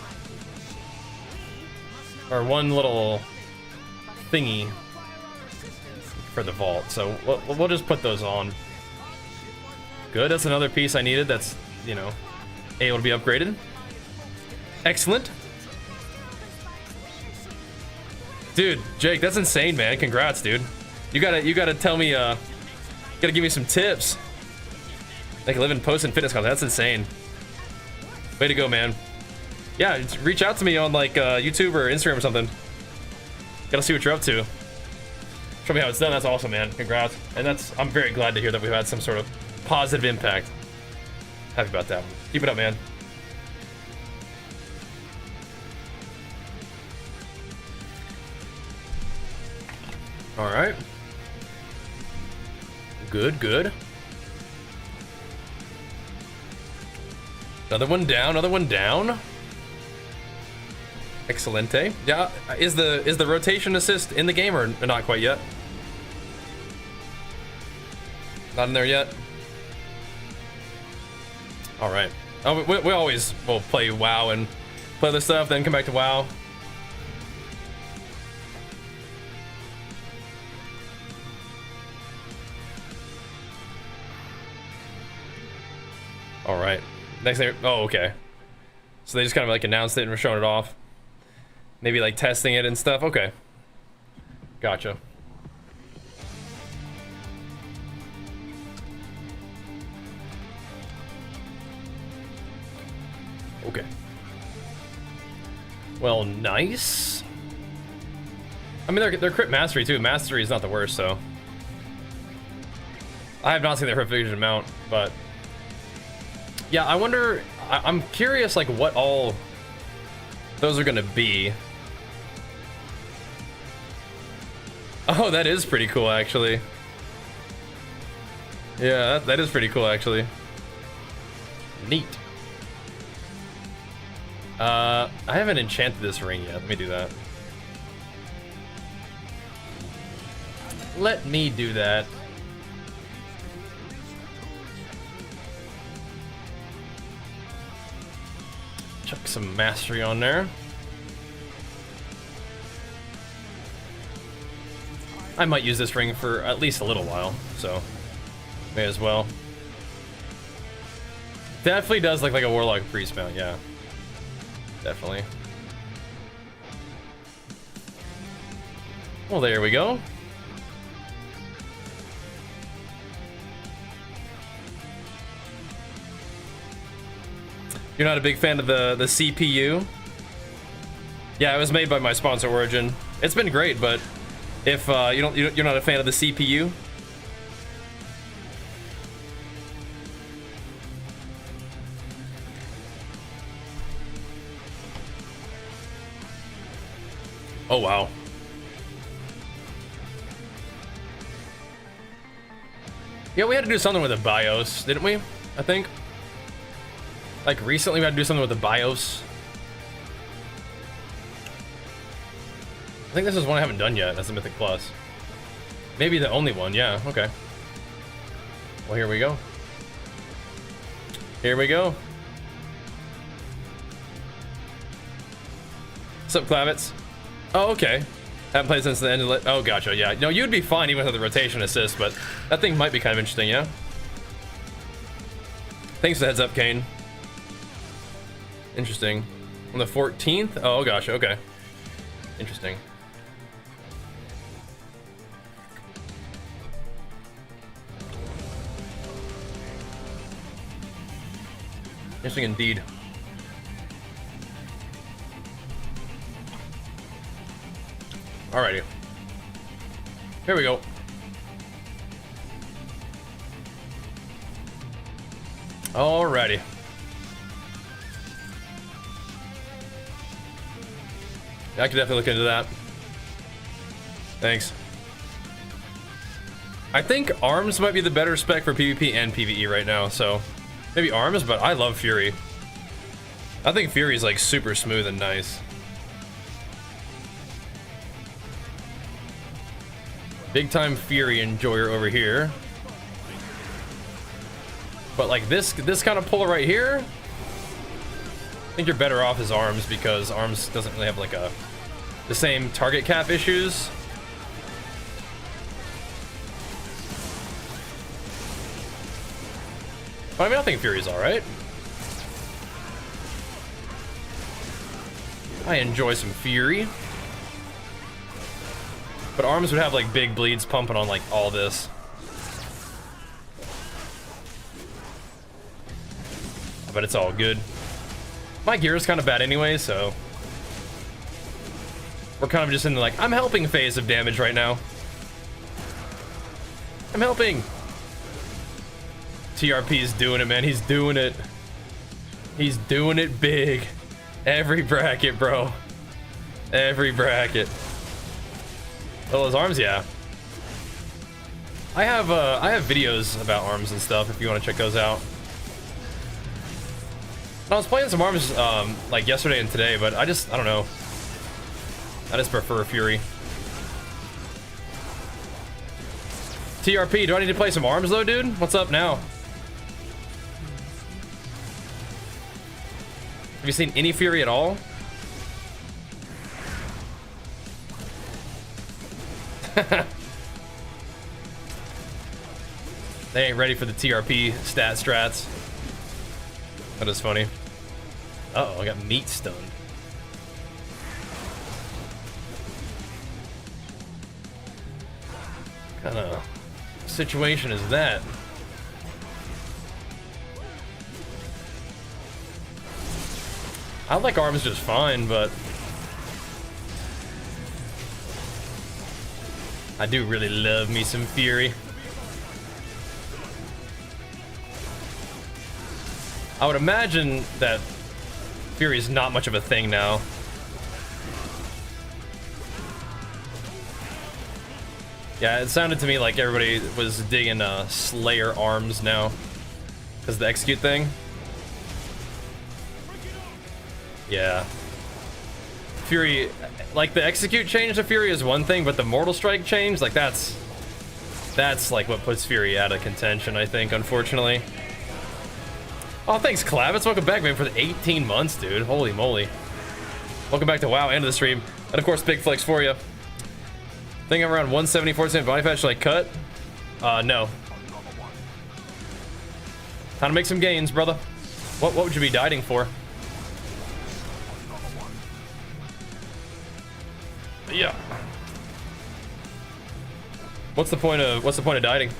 or one little thingy for the vault. So we'll just put those on. Good. That's another piece I needed. That's, you know, able to be upgraded. Excellent. Dude, Jake, that's insane, man. Congrats, dude. You gotta tell me, gotta give me some tips. Like living post and fitness content. That's insane. Way to go, man. Yeah, reach out to me on like YouTube or Instagram or something. Gotta see what you're up to. Show me how it's done. That's awesome, man. Congrats. And I'm very glad to hear that we've had some sort of positive impact. Happy about that. Keep it up, man. All right. Good, good. Another one down, another one down. Excelente. Yeah, is the rotation assist in the game or not quite yet? Not in there yet. All right. Oh, we always will play WoW and play this stuff, then come back to WoW. All right. Next thing. Oh, okay. So they just kind of like announced it and were showing it off. Maybe like testing it and stuff. Okay. Gotcha. Okay. Well, nice. I mean, they're crit mastery too. Mastery is not the worst, so. I have not seen the proficient amount, but. Yeah, I wonder. I'm curious, like, what all those are gonna be. Oh, that is pretty cool, actually. Yeah, that is pretty cool, actually. Neat. I haven't enchanted this ring yet. Let me do that. Let me do that. Chuck some mastery on there. I might use this ring for at least a little while, so may as well. Definitely does look like a Warlock Priest mount, yeah. Definitely. Well, there we go. You're not a big fan of the CPU? Yeah, it was made by my sponsor Origin. It's been great, but if you're not a fan of the CPU. Oh wow. Yeah, we had to do something with the BIOS, didn't we? I think. Like recently we had to do something with the BIOS. I think this is one I haven't done yet as a Mythic Plus. Maybe the only one, yeah, okay. Well, here we go. Here we go. What's up, Klavitz? Oh, okay. Haven't played since the end of oh, gotcha, yeah. No, you'd be fine even with the rotation assist, but that thing might be kind of interesting, yeah? Thanks for the heads up, Kane. Interesting. On the 14th? Oh, gosh, okay. Interesting. Interesting indeed. Alrighty. Here we go. Alrighty. I could definitely look into that. Thanks. I think Arms might be the better spec for PvP and PvE right now, so maybe Arms, but I love Fury. I think Fury is like super smooth and nice. Big time Fury enjoyer over here. But like this kind of pull right here, I think you're better off as Arms because Arms doesn't really have like the same target cap issues. But I mean, I think Fury's all right. I enjoy some Fury. But arms would have like big bleeds pumping on like all this. But it's all good. My gear is kind of bad anyway, so we're kind of just in the like, I'm helping phase of damage right now. I'm helping. TRP's doing it, man. He's doing it. He's doing it big. Every bracket, bro. Every bracket. Oh, those arms, yeah. I have videos about arms and stuff if you want to check those out. I was playing some arms like yesterday and today, but I don't know. I just prefer Fury. TRP, do I need to play some arms though, dude? What's up now? Have you seen any Fury at all? They ain't ready for the TRP strats. That is funny. Uh-oh, I got meat stunned. What kind of situation is that? I like arms just fine, but I do really love me some Fury. I would imagine that Fury is not much of a thing now. Yeah, it sounded to me like everybody was digging Slayer arms now because of the execute thing. Yeah. Fury, like the execute change to Fury is one thing, but the Mortal Strike change, like that's like what puts Fury out of contention, I think, unfortunately. Oh, thanks, Clavitz. Welcome back, man, for the 18 months, dude. Holy moly. Welcome back to WoW, end of the stream. And of course, big flex for you. Think I'm around 174% body fat. Should I cut? No. Time to make some gains, brother. What would you be dieting for? Yeah. What's the point of dieting?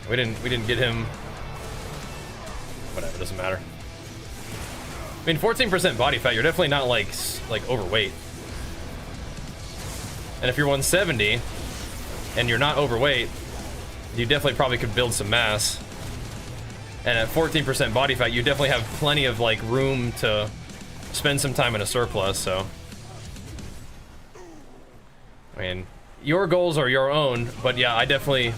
We didn't get him. Whatever, doesn't matter. I mean, 14% body fat, you're definitely not like overweight. And if you're 170 and you're not overweight, you definitely probably could build some mass. And at 14% body fat, you definitely have plenty of like room to spend some time in a surplus, so. I mean, your goals are your own, but yeah, I definitely,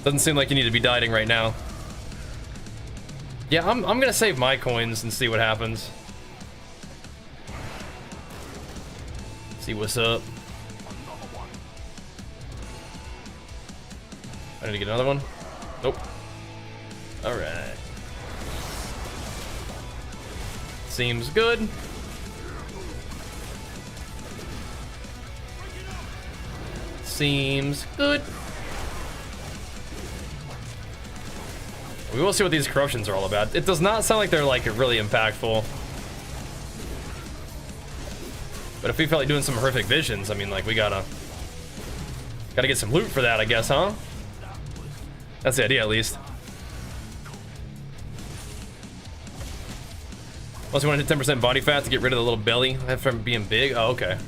doesn't seem like you need to be dieting right now. Yeah, I'm gonna save my coins and see what happens. See what's up. I need to get another one. Nope. All right. Seems good. Seems good. We will see what these corruptions are all about. It does not sound like they're like really impactful. But if we felt like doing some horrific visions, I mean, like we gotta get some loot for that, I guess, huh? That's the idea, at least. Unless you want to hit 10% body fat to get rid of the little belly from being big. Oh, okay.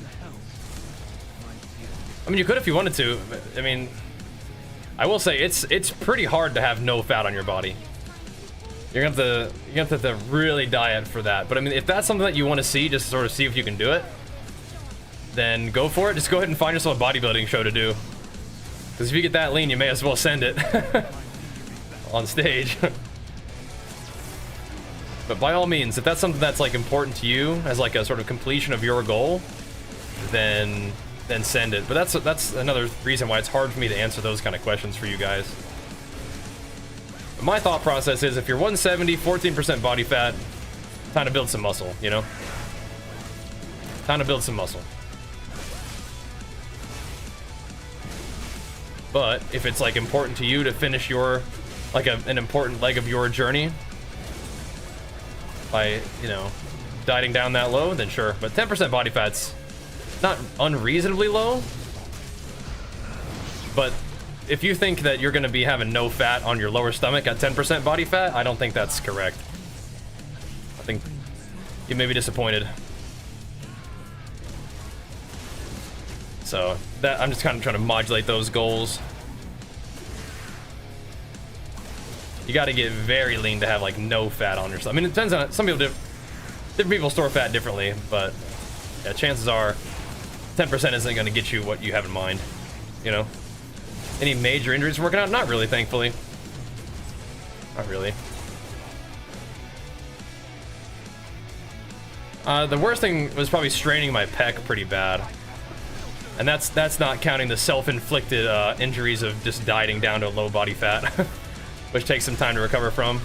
I mean, you could if you wanted to. I mean, I will say it's pretty hard to have no fat on your body. You're gonna have to really diet for that. But I mean, if that's something that you want to see, just sort of see if you can do it, then go for it. Just go ahead and find yourself a bodybuilding show to do. Because if you get that lean, you may as well send it on stage. But by all means, if that's something that's like important to you as like a sort of completion of your goal, then send it. But that's another reason why it's hard for me to answer those kind of questions for you guys. But my thought process is if you're 170, 14% body fat, time to build some muscle, you know? Time to build some muscle. But if it's like important to you to finish your like an important leg of your journey by, you know, dieting down that low, then sure. But 10% body fat's not unreasonably low. But if you think that you're going to be having no fat on your lower stomach at 10% body fat, I don't think that's correct. I think you may be disappointed. So that I'm just kind of trying to modulate those goals. You got to get very lean to have like no fat on yourself. I mean, it depends on some people. Different people store fat differently, but yeah, chances are 10% isn't going to get you what you have in mind. You know, any major injuries working out? Not really, thankfully. Not really. The worst thing was probably straining my pec pretty bad. And that's not counting the self-inflicted injuries of just dieting down to low body fat, which takes some time to recover from.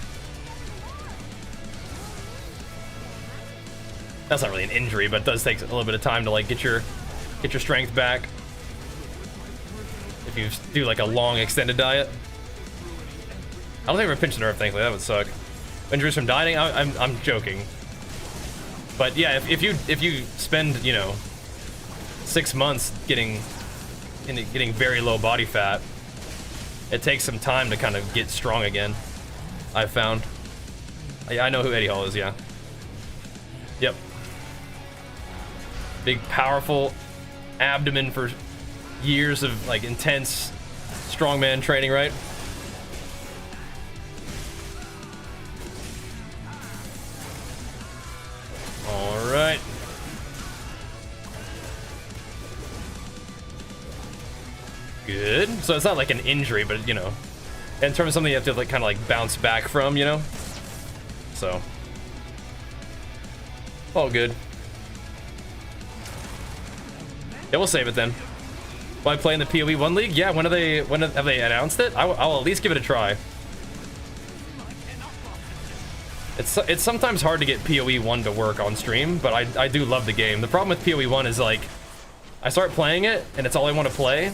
That's not really an injury, but it does take a little bit of time to like get your strength back. If you do like a long extended diet. I don't think we're pinching nerve, thankfully. That would suck. Injuries from dieting? I'm joking. But yeah, if you spend, you know, 6 months getting very low body fat, it takes some time to kind of get strong again. I've found. I know who Eddie Hall is, yeah. Yep. Big, powerful abdomen for years of like intense strongman training, right? All right. Good. So it's not like an injury, but you know, in terms of something you have to like kind of like bounce back from, you know. So all good. Yeah, we'll save it then. Will I play in the PoE 1 League? Yeah, have they announced it? I'll at least give it a try. It's sometimes hard to get PoE 1 to work on stream, but I do love the game. The problem with PoE 1 is like, I start playing it, and it's all I want to play,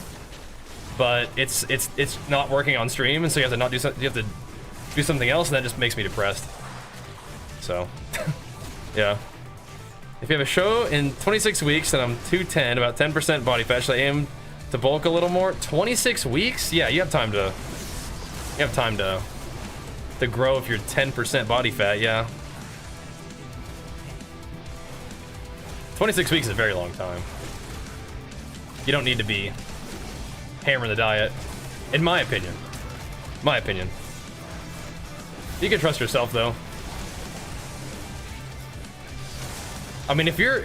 but it's not working on stream, and so you have to do something else, and that just makes me depressed. So, yeah. If you have a show in 26 weeks and I'm 210, about 10% body fat, should I aim to bulk a little more? 26 weeks? Yeah, you have time to grow if you're 10% body fat, yeah. 26 weeks is a very long time. You don't need to be hammering the diet, in my opinion. My opinion. You can trust yourself, though. I mean, all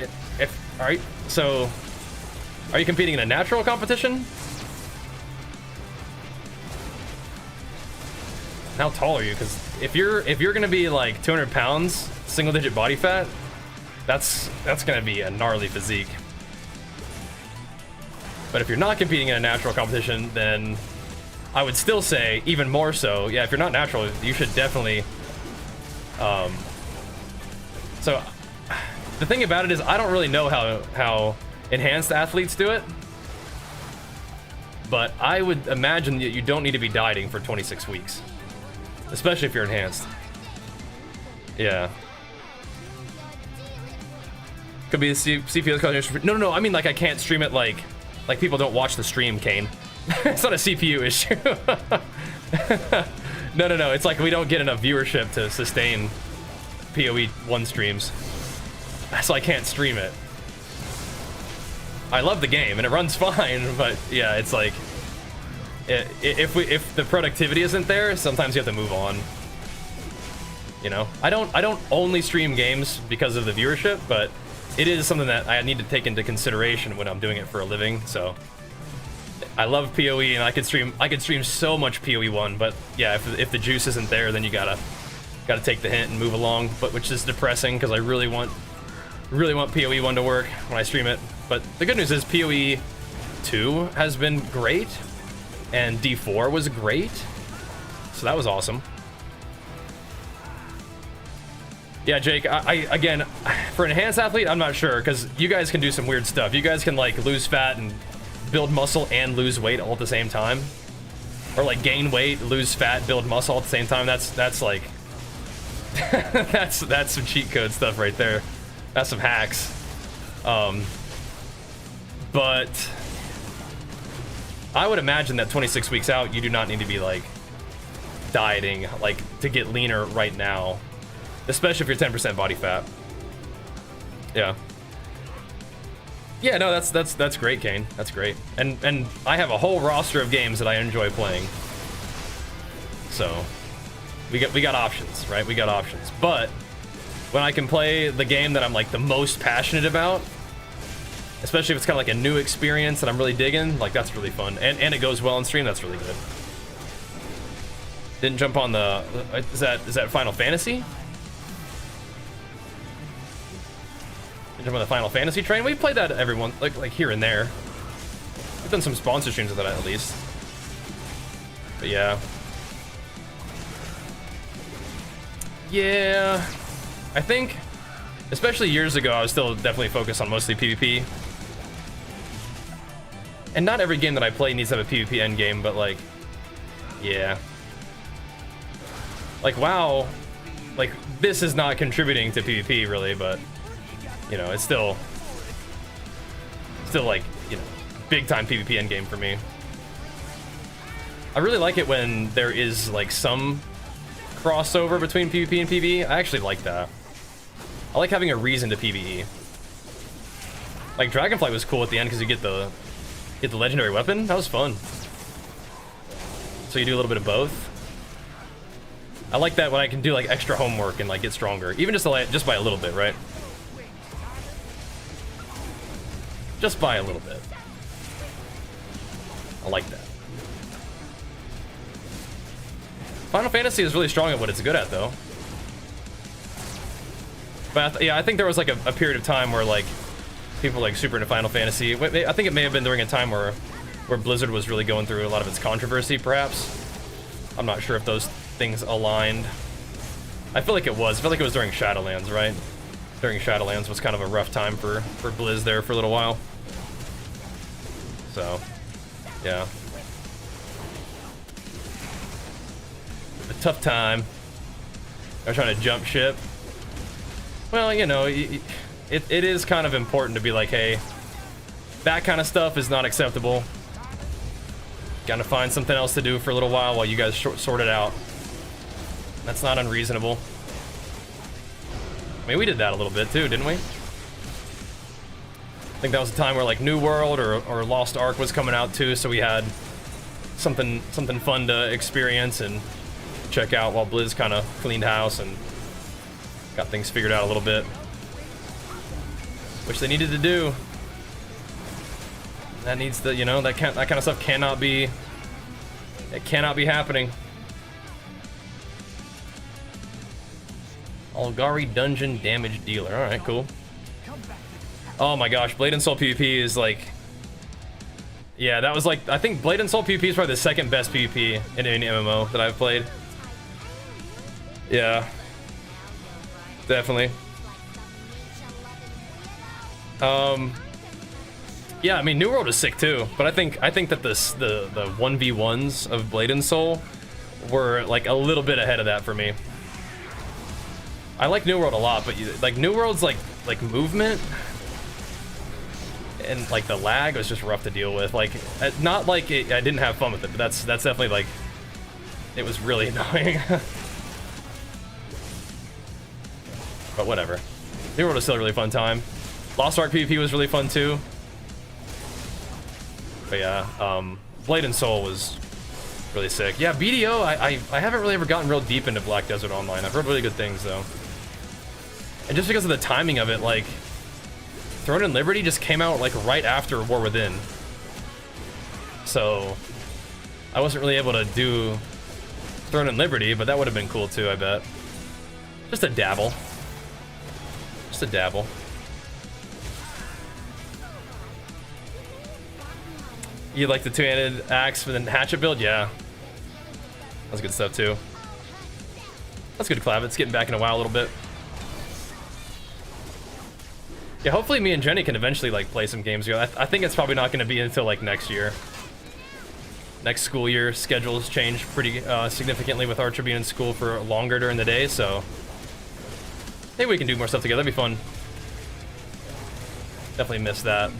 right, so are you competing in a natural competition? How tall are you? Because if you're gonna be like 200 pounds, single-digit body fat, that's gonna be a gnarly physique. But if you're not competing in a natural competition, then I would still say even more so. Yeah, if you're not natural, you should definitely. So the thing about it is, I don't really know how enhanced athletes do it, but I would imagine that you don't need to be dieting for 26 weeks. Especially if you're enhanced. Yeah. Could be the CPU's causing. No. I mean, like, I can't stream it like people don't watch the stream, Kane. It's not a CPU issue. No. It's like we don't get enough viewership to sustain PoE 1 streams. So I can't stream it. I love the game and it runs fine, but yeah, it's like, if the productivity isn't there, sometimes you have to move on. You know, I don't only stream games because of the viewership, but it is something that I need to take into consideration when I'm doing it for a living. So I love PoE, and I could stream so much PoE 1, but yeah, if the juice isn't there, then you gotta take the hint and move along. But which is depressing because I really want PoE 1 to work when I stream it. But the good news is PoE 2 has been great, and D4 was great, so that was awesome. Yeah, Jake, I again, for an enhanced athlete, I'm not sure, because you guys can do some weird stuff. You guys can like lose fat and build muscle and lose weight all at the same time. or like gain weight, lose fat, build muscle at the same time. That's like that's some cheat code stuff right there. That's some hacks. But I would imagine that 26 weeks out, you do not need to be like dieting like to get leaner right now, especially if you're 10% body fat. Yeah. Yeah, no, that's great, Kane. That's great. And I have a whole roster of games that I enjoy playing. So we got options, right? We got options. But when I can play the game that I'm like the most passionate about, especially if it's kind of like a new experience that I'm really digging, like that's really fun. And it goes well on stream, that's really good. Didn't jump on the is that Final Fantasy? Jump on the Final Fantasy train. We played that everyone like here and there. We've done some sponsor streams with that at least. But yeah. Yeah. I think, especially years ago, I was still definitely focused on mostly PvP. And not every game that I play needs to have a PvP endgame, but like, yeah. Like, WoW, like, this is not contributing to PvP really, but you know, it's still like, you know, big time PvP endgame for me. I really like it when there is like some crossover between PvP and PvE. I actually like that. I like having a reason to PvE. Like Dragonflight was cool at the end because you get the legendary weapon. That was fun. So you do a little bit of both. I like that when I can do like extra homework and like get stronger, even just by a little bit, right? Just by a little bit. I like that. Final Fantasy is really strong at what it's good at, though. But yeah, I think there was like a period of time where like people were like super into Final Fantasy. I think it may have been during a time where Blizzard was really going through a lot of its controversy, perhaps. I'm not sure if those things aligned. I feel like it was. I feel like it was during Shadowlands, right? During Shadowlands was kind of a rough time for Blizz there for a little while. So, yeah. A tough time. I was trying to jump ship. Well, you know, it is kind of important to be like, hey, that kind of stuff is not acceptable. Gotta find something else to do for a little while you guys sort it out. That's not unreasonable. I mean, we did that a little bit too, didn't we? I think that was a time where like New World or Lost Ark was coming out too, so we had something fun to experience and check out while Blizz kind of cleaned house and got things figured out a little bit, which they needed to do. That needs to, you know, that kind of stuff cannot be happening. Algari Dungeon Damage Dealer. All right, cool. Oh my gosh, Blade and Soul PvP is like, yeah, that was like, I think Blade and Soul PvP is probably the second best PvP in any MMO that I've played. Yeah, definitely. Yeah, I mean, New World is sick too, but I think that the 1v1s of Blade and Soul were like a little bit ahead of that for me. I like New World a lot, but like New World's like movement and like the lag was just rough to deal with. Like, not like I didn't have fun with it, but that's definitely like, it was really annoying. But whatever. New World was still a really fun time. Lost Ark PvP was really fun too. But yeah, Blade and Soul was really sick. Yeah, BDO, I haven't really ever gotten real deep into Black Desert Online. I've heard really good things though. And just because of the timing of it, like, Throne and Liberty just came out like right after War Within. So I wasn't really able to do Throne and Liberty, but that would have been cool too, I bet. Just a dabble. Just a dabble. You like the two-handed axe for the hatchet build? Yeah. That's good stuff too. That's good collab. It's getting back in a while a little bit. Yeah, hopefully me and Jenny can eventually like play some games together. I think it's probably not going to be until like next year. next school year schedules change pretty significantly with Archer being in school for longer during the day, so maybe we can do more stuff together. That'd be fun. Definitely miss that.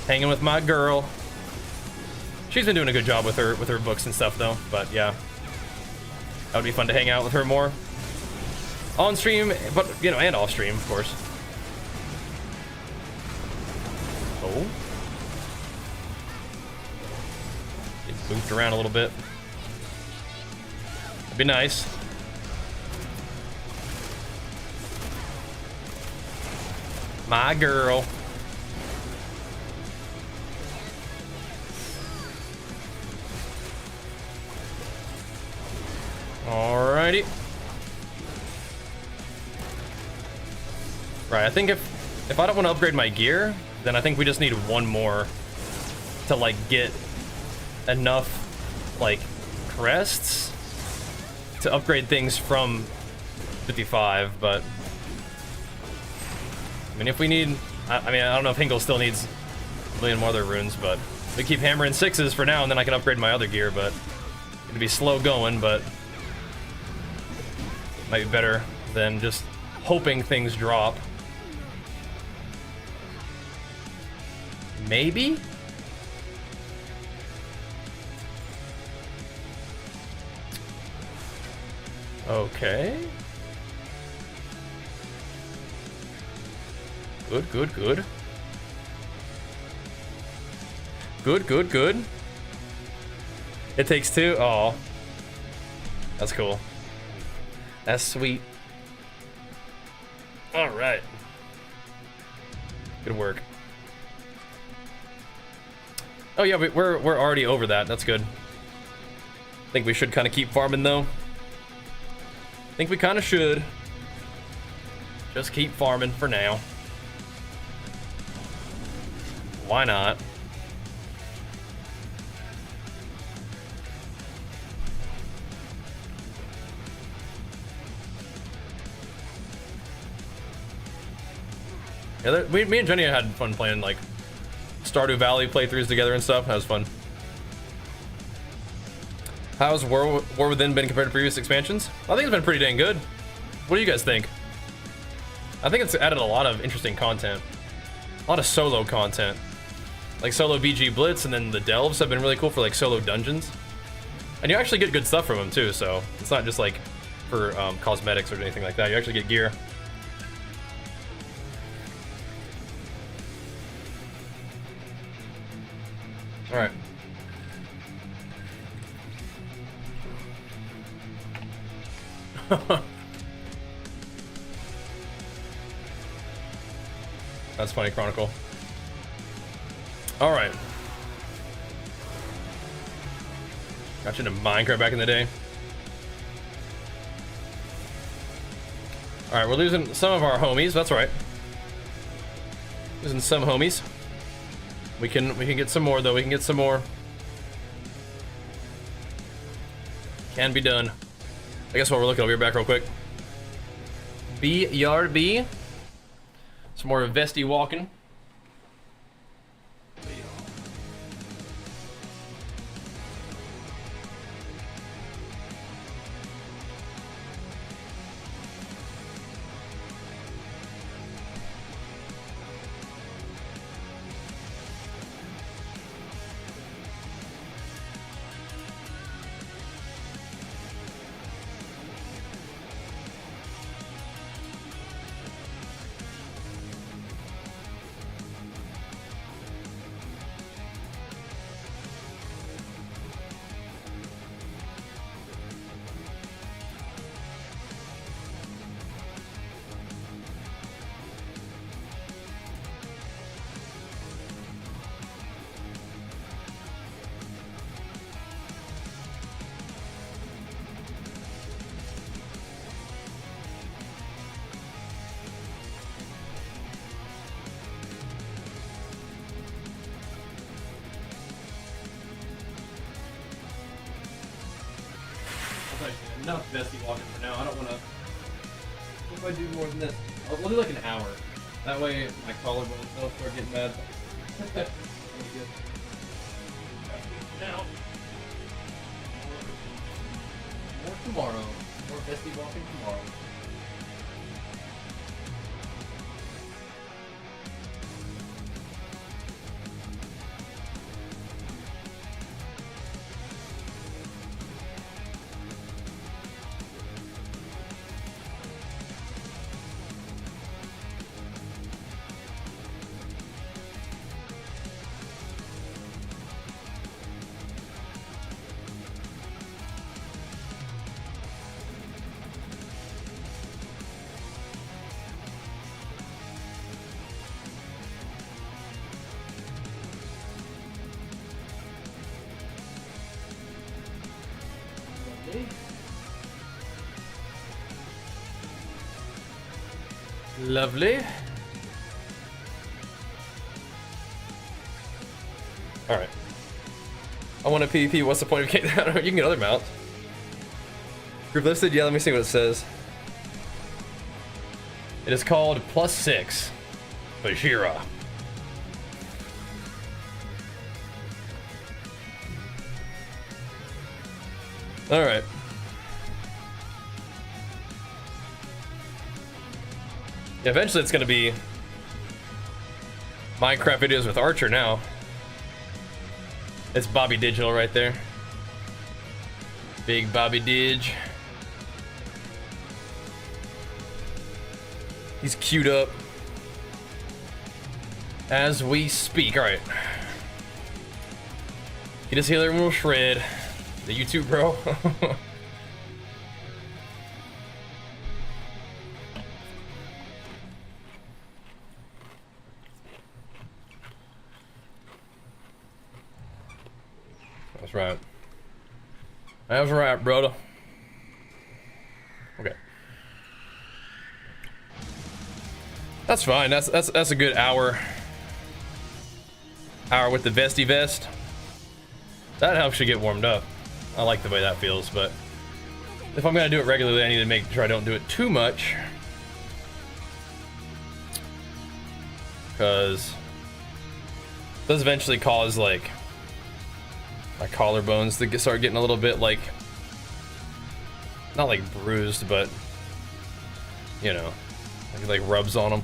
Hanging with my girl. She's been doing a good job with her books and stuff though, but yeah. That would be fun to hang out with her more. On stream, but you know, and off stream, of course. Oh. Get booped around a little bit. That'd be nice. My girl. Alrighty. Right, I think if I don't want to upgrade my gear, then I think we just need one more to like get enough like crests to upgrade things from 55, but I mean if we need I mean I don't know if Hinkle still needs a million more other runes, but we keep hammering 6s for now and then I can upgrade my other gear, but it'd be slow going, but might be better than just hoping things drop. Maybe? Okay. Good, good, good. Good, good, good. It takes 2? Oh. That's cool. That's sweet. All right. Good work. Oh yeah, we're already over that. That's good. I think we should kind of keep farming though. I think we kind of should. Just keep farming for now. Why not? Yeah, me and Jenny had fun playing like Stardew Valley playthroughs together and stuff. That was fun. How's War Within been compared to previous expansions? I think it's been pretty dang good. What do you guys think? I think it's added a lot of interesting content. A lot of solo content. Like solo BG Blitz, and then the Delves have been really cool for like solo dungeons. And you actually get good stuff from them too, so it's not just like for cosmetics or anything like that. You actually get gear. All right. That's funny, Chronicle. All right. Got you into Minecraft back in the day. All right, we're losing some of our homies. That's right. Losing some homies. We can get some more though. We can get some more. Can be done. I guess while we're looking, I'll be back real quick. B. Some more Vesti walking. Enough Vesti walking for now. I don't want to. What if I do more than this? We'll do like an hour. That way my collarbones don't start getting bad. Now, more tomorrow. More bestie walking tomorrow. Lovely. Alright. I want a PvP. What's the point of getting that? You can get other mounts. Group listed? Yeah, let me see what it says. It is called +6 Bajheera. Alright. Eventually it's gonna be Minecraft videos with Archer now. It's Bobby Digital right there. Big Bobby Dig. He's queued up as we speak. Alright. Get his healer and we'll shred. The YouTube bro. That's right. That's right, brother. Okay. That's fine. That's a good hour. Hour with the vesty vest. That helps you get warmed up. I like the way that feels, but if I'm gonna do it regularly, I need to make sure I don't do it too much. Because it does eventually cause like my collarbones to start getting a little bit like, not like bruised, but you know, like rubs on them.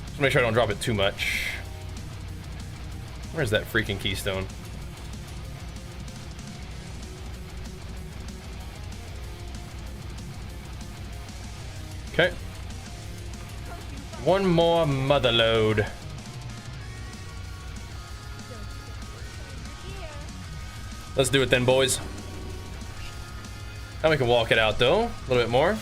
Just make sure I don't drop it too much. Where's that freaking keystone? Okay. One more mother load. Let's do it then, boys. Now we can walk it out though, a little bit more.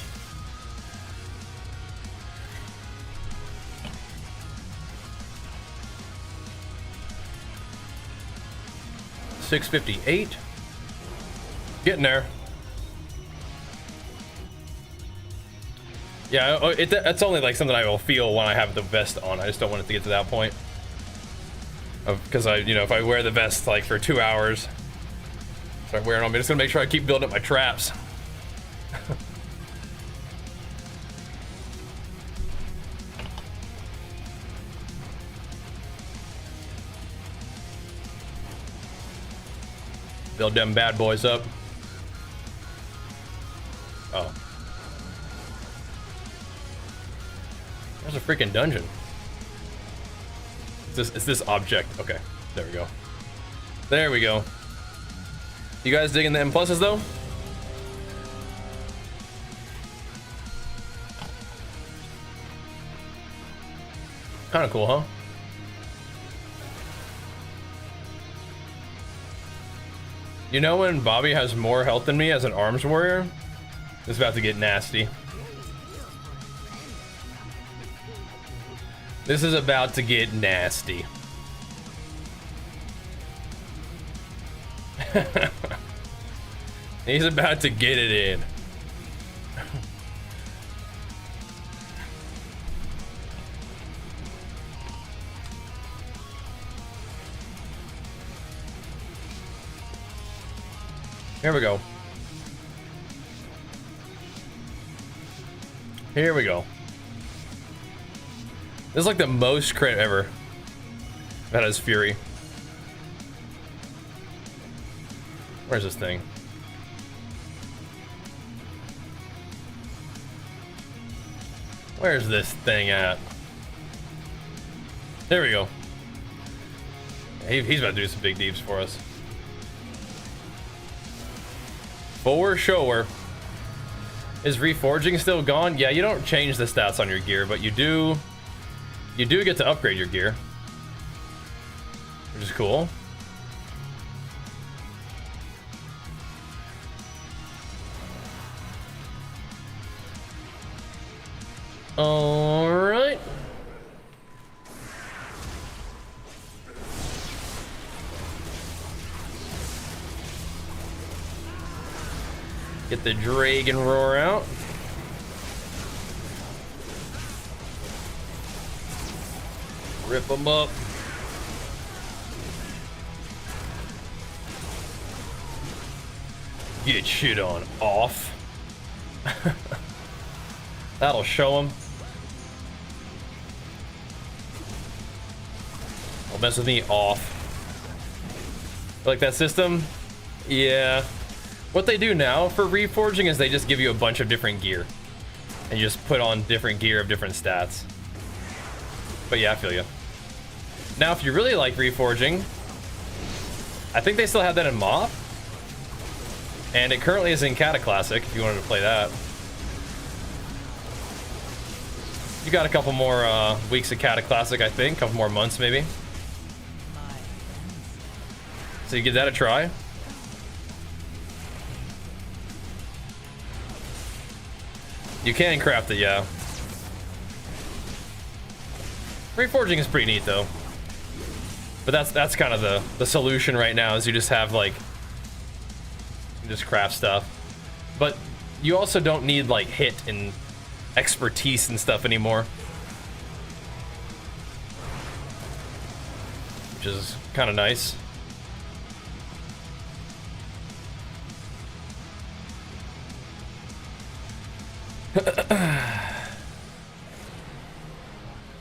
$658. Getting there. Yeah, that's only like something I will feel when I have the vest on. I just don't want it to get to that point. Because if I wear the vest like for 2 hours, start wearing on, I'm just gonna make sure I keep building up my traps. Build them bad boys up. Oh. There's a freaking dungeon. It's this object. Okay, there we go. There we go. You guys digging the M pluses though? Kind of cool, huh? You know when Bobby has more health than me as an arms warrior? It's about to get nasty. This is about to get nasty. He's about to get it in. Here we go. Here we go. This is like the most crit ever. That is Fury. Where's this thing? Where's this thing at? There we go. He's about to do some big deeps for us. For sure. Is reforging still gone? Yeah, you don't change the stats on your gear, but you do get to upgrade your gear, which is cool. All right. Get the dragon roar out. Rip them up. Get shit on off. That'll show them. Don't mess with me off. Like that system? Yeah. What they do now for reforging is they just give you a bunch of different gear. And you just put on different gear of different stats. But yeah, I feel you. Now, if you really like reforging, I think they still have that in MoP. And it currently is in Kata Classic, if you wanted to play that. You got a couple more weeks of Kata Classic, I think. A couple more months, maybe. So you give that a try. You can craft it, yeah. Reforging is pretty neat, though. But that's kind of the solution right now, is you just have, like, you just craft stuff. But you also don't need, like, hit and expertise and stuff anymore. Which is kind of nice.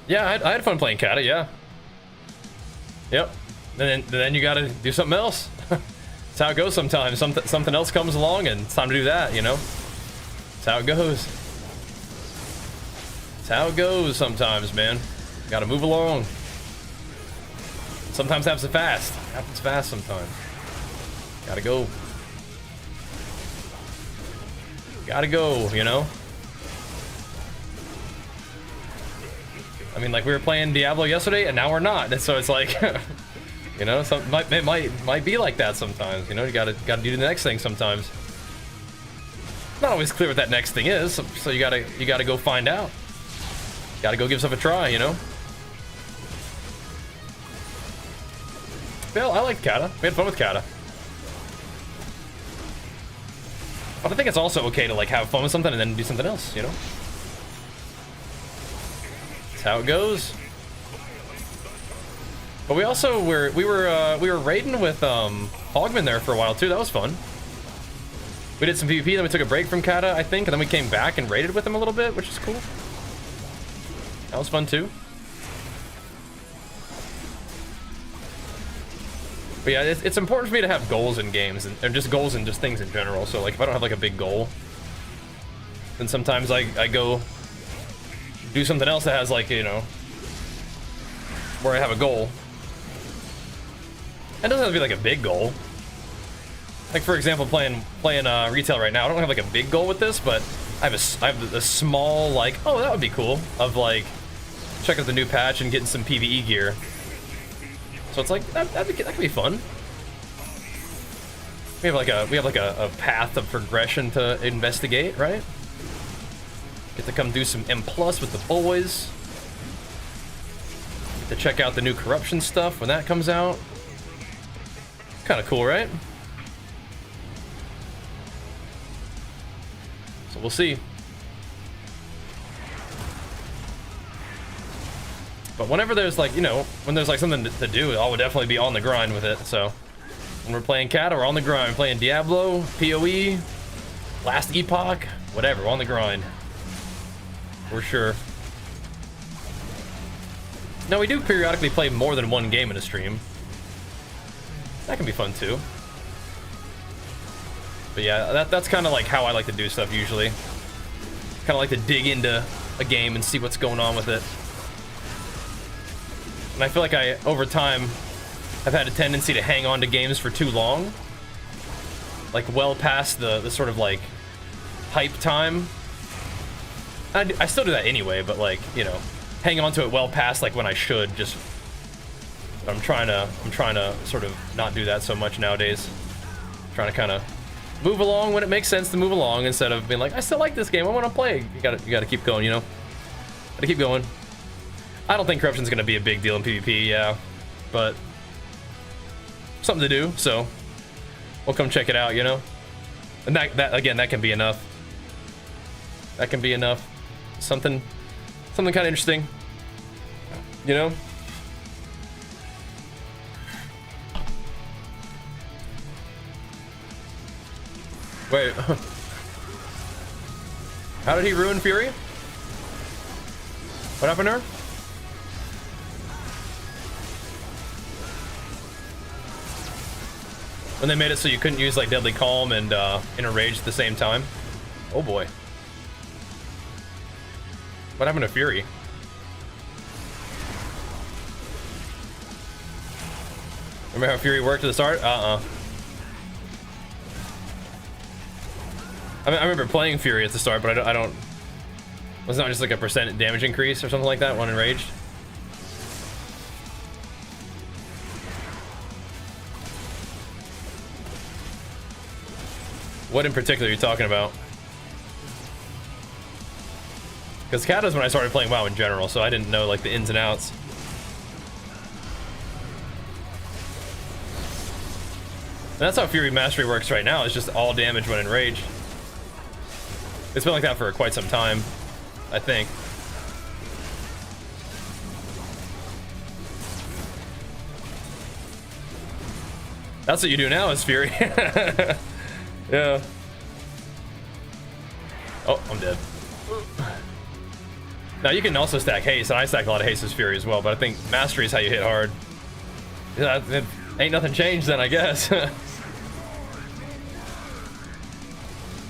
Yeah, I had fun playing Kata, yeah. Yep. And then you gotta do something else. That's how it goes sometimes. Something else comes along and it's time to do that, you know? That's how it goes. That's how it goes sometimes, man. Gotta move along. Sometimes happens fast. Happens fast sometimes. Gotta go. Gotta go, you know? I mean, like, we were playing Diablo yesterday, and now we're not. And so it's like, you know, it might be like that sometimes. You know, you gotta do the next thing sometimes. Not always clear what that next thing is, so you gotta go find out. Gotta go give stuff a try, you know. Well, I like Kata. We had fun with Kata. But I think it's also okay to, like, have fun with something and then do something else, you know. How it goes. But we also we were raiding with Hogman there for a while too. That was fun. We did some PvP, then we took a break from Kata, I think, and then we came back and raided with him a little bit, which is cool. That was fun too. But yeah, it's important for me to have goals in games, and just goals and just things in general. So like, if I don't have like a big goal, then sometimes I go do something else that has, like, you know, where I have a goal. It doesn't have to be like a big goal. Like, for example, playing retail right now, I don't have like a big goal with this, but I have a small, like, oh, that would be cool, of like check out the new patch and getting some PvE gear. So it's like that could be fun. We have like a path of progression to investigate, right? Get to come do some M+ with the boys. Get to check out the new corruption stuff when that comes out. Kind of cool, right? So we'll see. But whenever there's, like, you know, when there's like something to do, I would definitely be on the grind with it. So when we're playing Kata, we're on the grind. We're playing Diablo, PoE, Last Epoch, whatever, we're on the grind. For sure. Now, we do periodically play more than one game in a stream. That can be fun, too. But yeah, that's kind of like how I like to do stuff usually. Kind of like to dig into a game and see what's going on with it. And I feel like I, over time, have had a tendency to hang on to games for too long. Like, well past the sort of, like, hype time. I still do that anyway, but, like, you know, hang on to it well past, like, when I should. Just, I'm trying to sort of not do that so much nowadays. Trying to kind of move along when it makes sense to move along instead of being like, I still like this game, I want to play. You gotta keep going, you know? Gotta keep going. I don't think corruption's gonna be a big deal in PvP, yeah. But something to do, so we'll come check it out, you know? And that again, that can be enough. That can be enough. Something kind of interesting, you know? Wait. How did he ruin Fury? What happened to her? When they made it so you couldn't use like Deadly Calm and Inner Rage at the same time? Oh boy. What happened to Fury? Remember how Fury worked at the start? I mean, I remember playing Fury at the start, but I don't. Was it not just like a % damage increase or something like that when enraged? What in particular are you talking about? Because Kata's when I started playing WoW in general, so I didn't know like the ins and outs. And that's how Fury Mastery works right now. It's just all damage when enraged. It's been like that for quite some time, I think. That's what you do now is Fury. Yeah. Oh, I'm dead. Now you can also stack haste, and I stack a lot of haste as Fury as well, but I think Mastery is how you hit hard. Yeah, it ain't nothing changed then, I guess.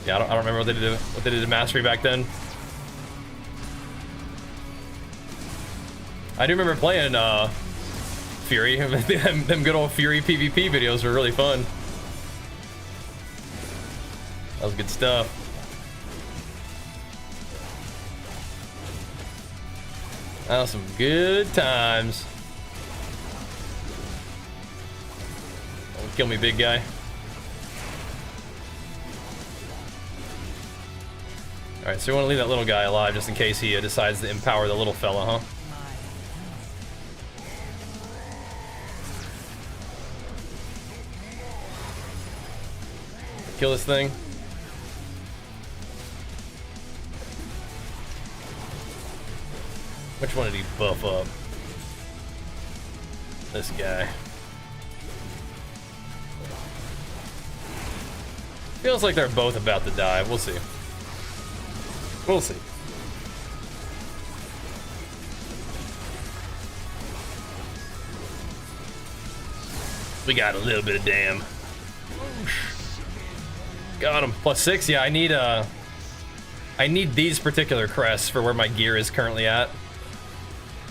Yeah, I don't remember what they did to Mastery back then. I do remember playing Fury. them good old Fury PvP videos were really fun. That was good stuff. That was some good times. Don't kill me, big guy. Alright, so we want to leave that little guy alive just in case he decides to empower the little fella, huh? Kill this thing. Which one did he buff up? This guy. Feels like they're both about to die. We'll see. We'll see. We got a little bit of damn. Got him. +6. Yeah, I need these particular crests for where my gear is currently at.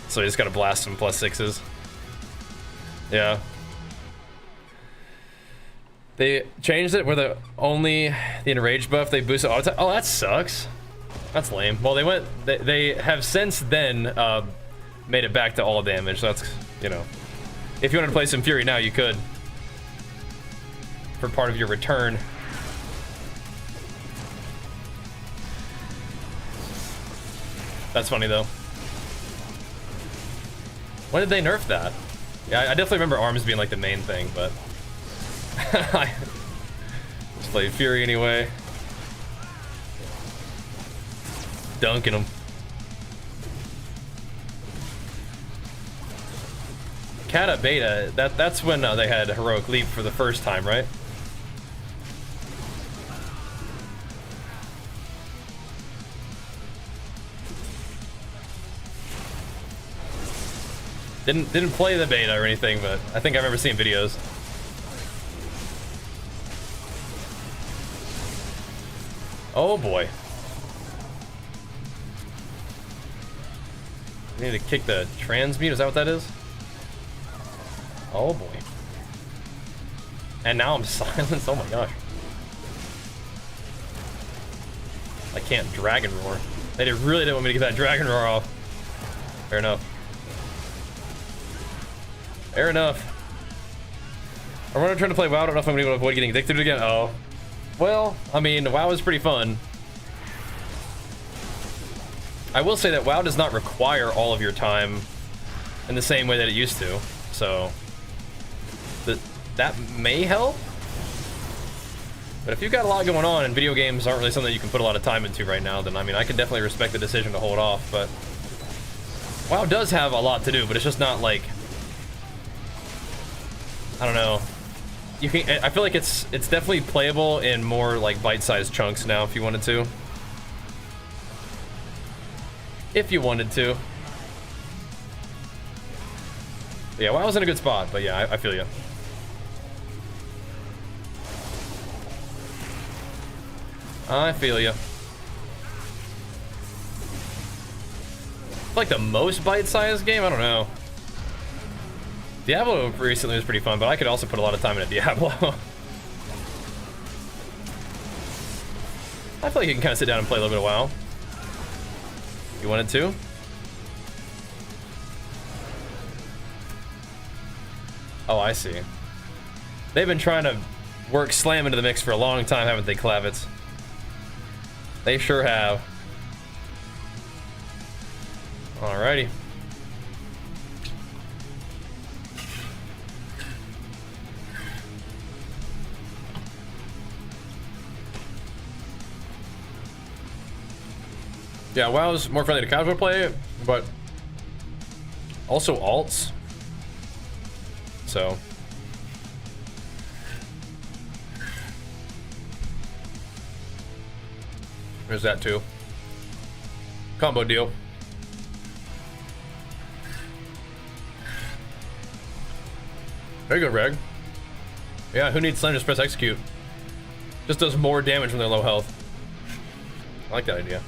So I just gotta blast some +6s. Yeah. They changed it where the enraged buff they boosted auto attack. Oh, that sucks. That's lame. Well, they have since then made it back to all damage. So that's, you know, if you wanted to play some Fury now, you could for part of your return. That's funny though. When did they nerf that? Yeah, I definitely remember arms being like the main thing, but I just played Fury anyway. Dunking them. Kata Beta, that's when they had Heroic Leap for the first time, right? Didn't play the beta or anything, but I think I remember seeing videos. Oh boy. We need to kick the transmute, is that what that is? Oh boy. And now I'm silenced, oh my gosh. I can't Dragon Roar. They really didn't want me to get that Dragon Roar off. Fair enough. Fair enough. I'm trying to play WoW, I don't know if I'm gonna be able to avoid getting addicted to it again. Oh. Well, I mean, WoW is pretty fun. I will say that WoW does not require all of your time in the same way that it used to, so that may help. But if you've got a lot going on and video games aren't really something you can put a lot of time into right now, then I mean, I can definitely respect the decision to hold off, but WoW does have a lot to do, but it's just not like, I don't know. You can, I feel like it's definitely playable in more like bite-sized chunks now if you wanted to. If you wanted to. Yeah, WoW was in a good spot, but yeah, I feel you. I feel you. Like the most bite-sized game? I don't know. Diablo recently was pretty fun, but I could also put a lot of time into Diablo. I feel like you can kind of sit down and play a little bit of WoW. You wanted to? Oh, I see. They've been trying to work Slam into the mix for a long time, haven't they, Klavitz? They sure have. Alrighty. Yeah, WoW's more friendly to casual play, but also alts. So there's that too. Combo deal. There you go, Reg. Yeah, who needs Slam? Just press execute. Just does more damage when they're low health. I like that idea.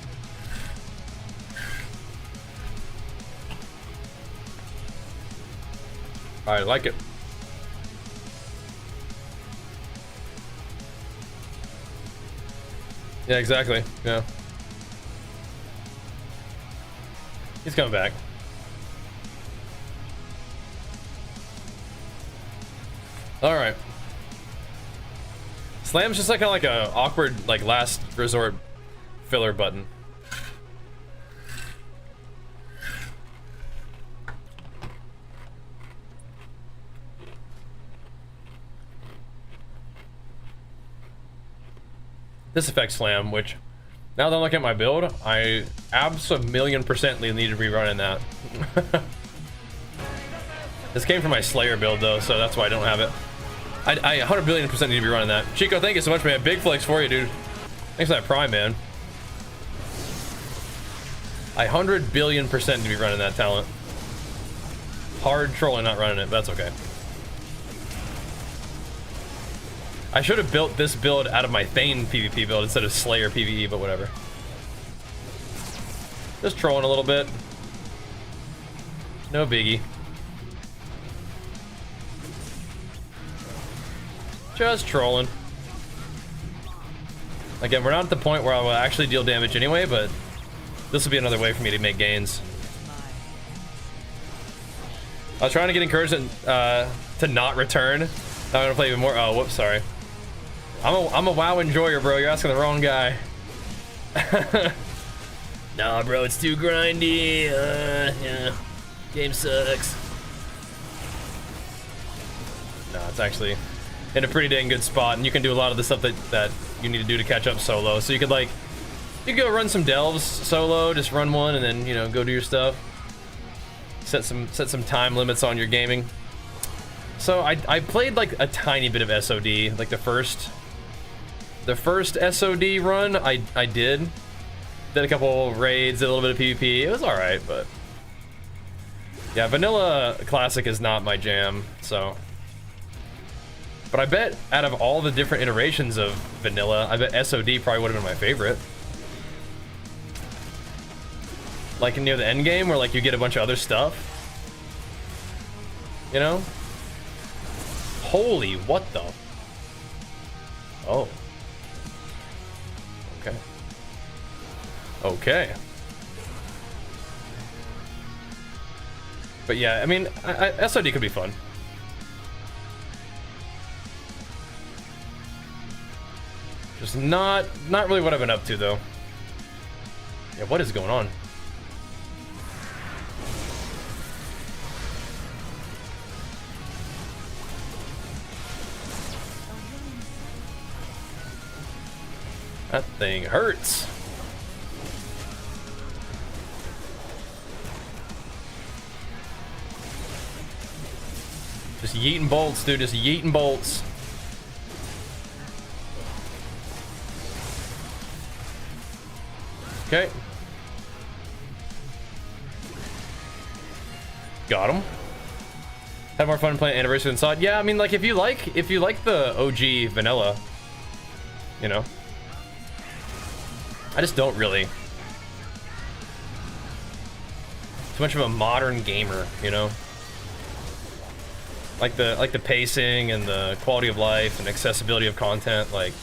I like it. Yeah, exactly. Yeah. He's coming back. All right. Slam's just like kind of like a awkward, like last resort filler button. This affects Slam, which now that I'm looking at my build, I abso-million% need to be running that. This came from my Slayer build though, so that's why I don't have it. I 100 billion% need to be running that. Chico, thank you so much, man. Big flex for you, dude. Thanks for that Prime, man. I 100 billion% need to be running that talent. Hard trolling not running it, but that's okay. I should have built this build out of my Thane PvP build instead of Slayer PvE, but whatever. Just trolling a little bit. No biggie. Just trolling. Again, we're not at the point where I will actually deal damage anyway, but this will be another way for me to make gains. I was trying to get encouragement to not return. Now I'm gonna play even more. Oh, whoops, sorry. I'm a WoW enjoyer, bro. You're asking the wrong guy. Nah, bro, it's too grindy. Yeah, game sucks. No, it's actually in a pretty dang good spot, and you can do a lot of the stuff that you need to do to catch up solo. So you could like, you could go run some delves solo, just run one, and then go do your stuff. Set some time limits on your gaming. So I played like a tiny bit of SOD, like the first SOD run I did a couple raids, did a little bit of PvP. It was all right, but Yeah, vanilla classic is not my jam, so. But I bet out of all the different iterations of vanilla, I bet SOD probably would have been my favorite. Like near the end game where like you get a bunch of other stuff. You know? Holy, what the? Oh. Okay. Okay. But yeah, I mean, SOD could be fun. Just not really what I've been up to though. Yeah, what is going on? That thing hurts. Just yeeting bolts, dude. Just yeeting bolts. Okay. Got him. Had more fun playing Anniversary inside. Yeah, I mean, like if you like the OG vanilla, you know. I just don't really. Too much of a modern gamer, you know. Like the pacing and the quality of life and accessibility of content, like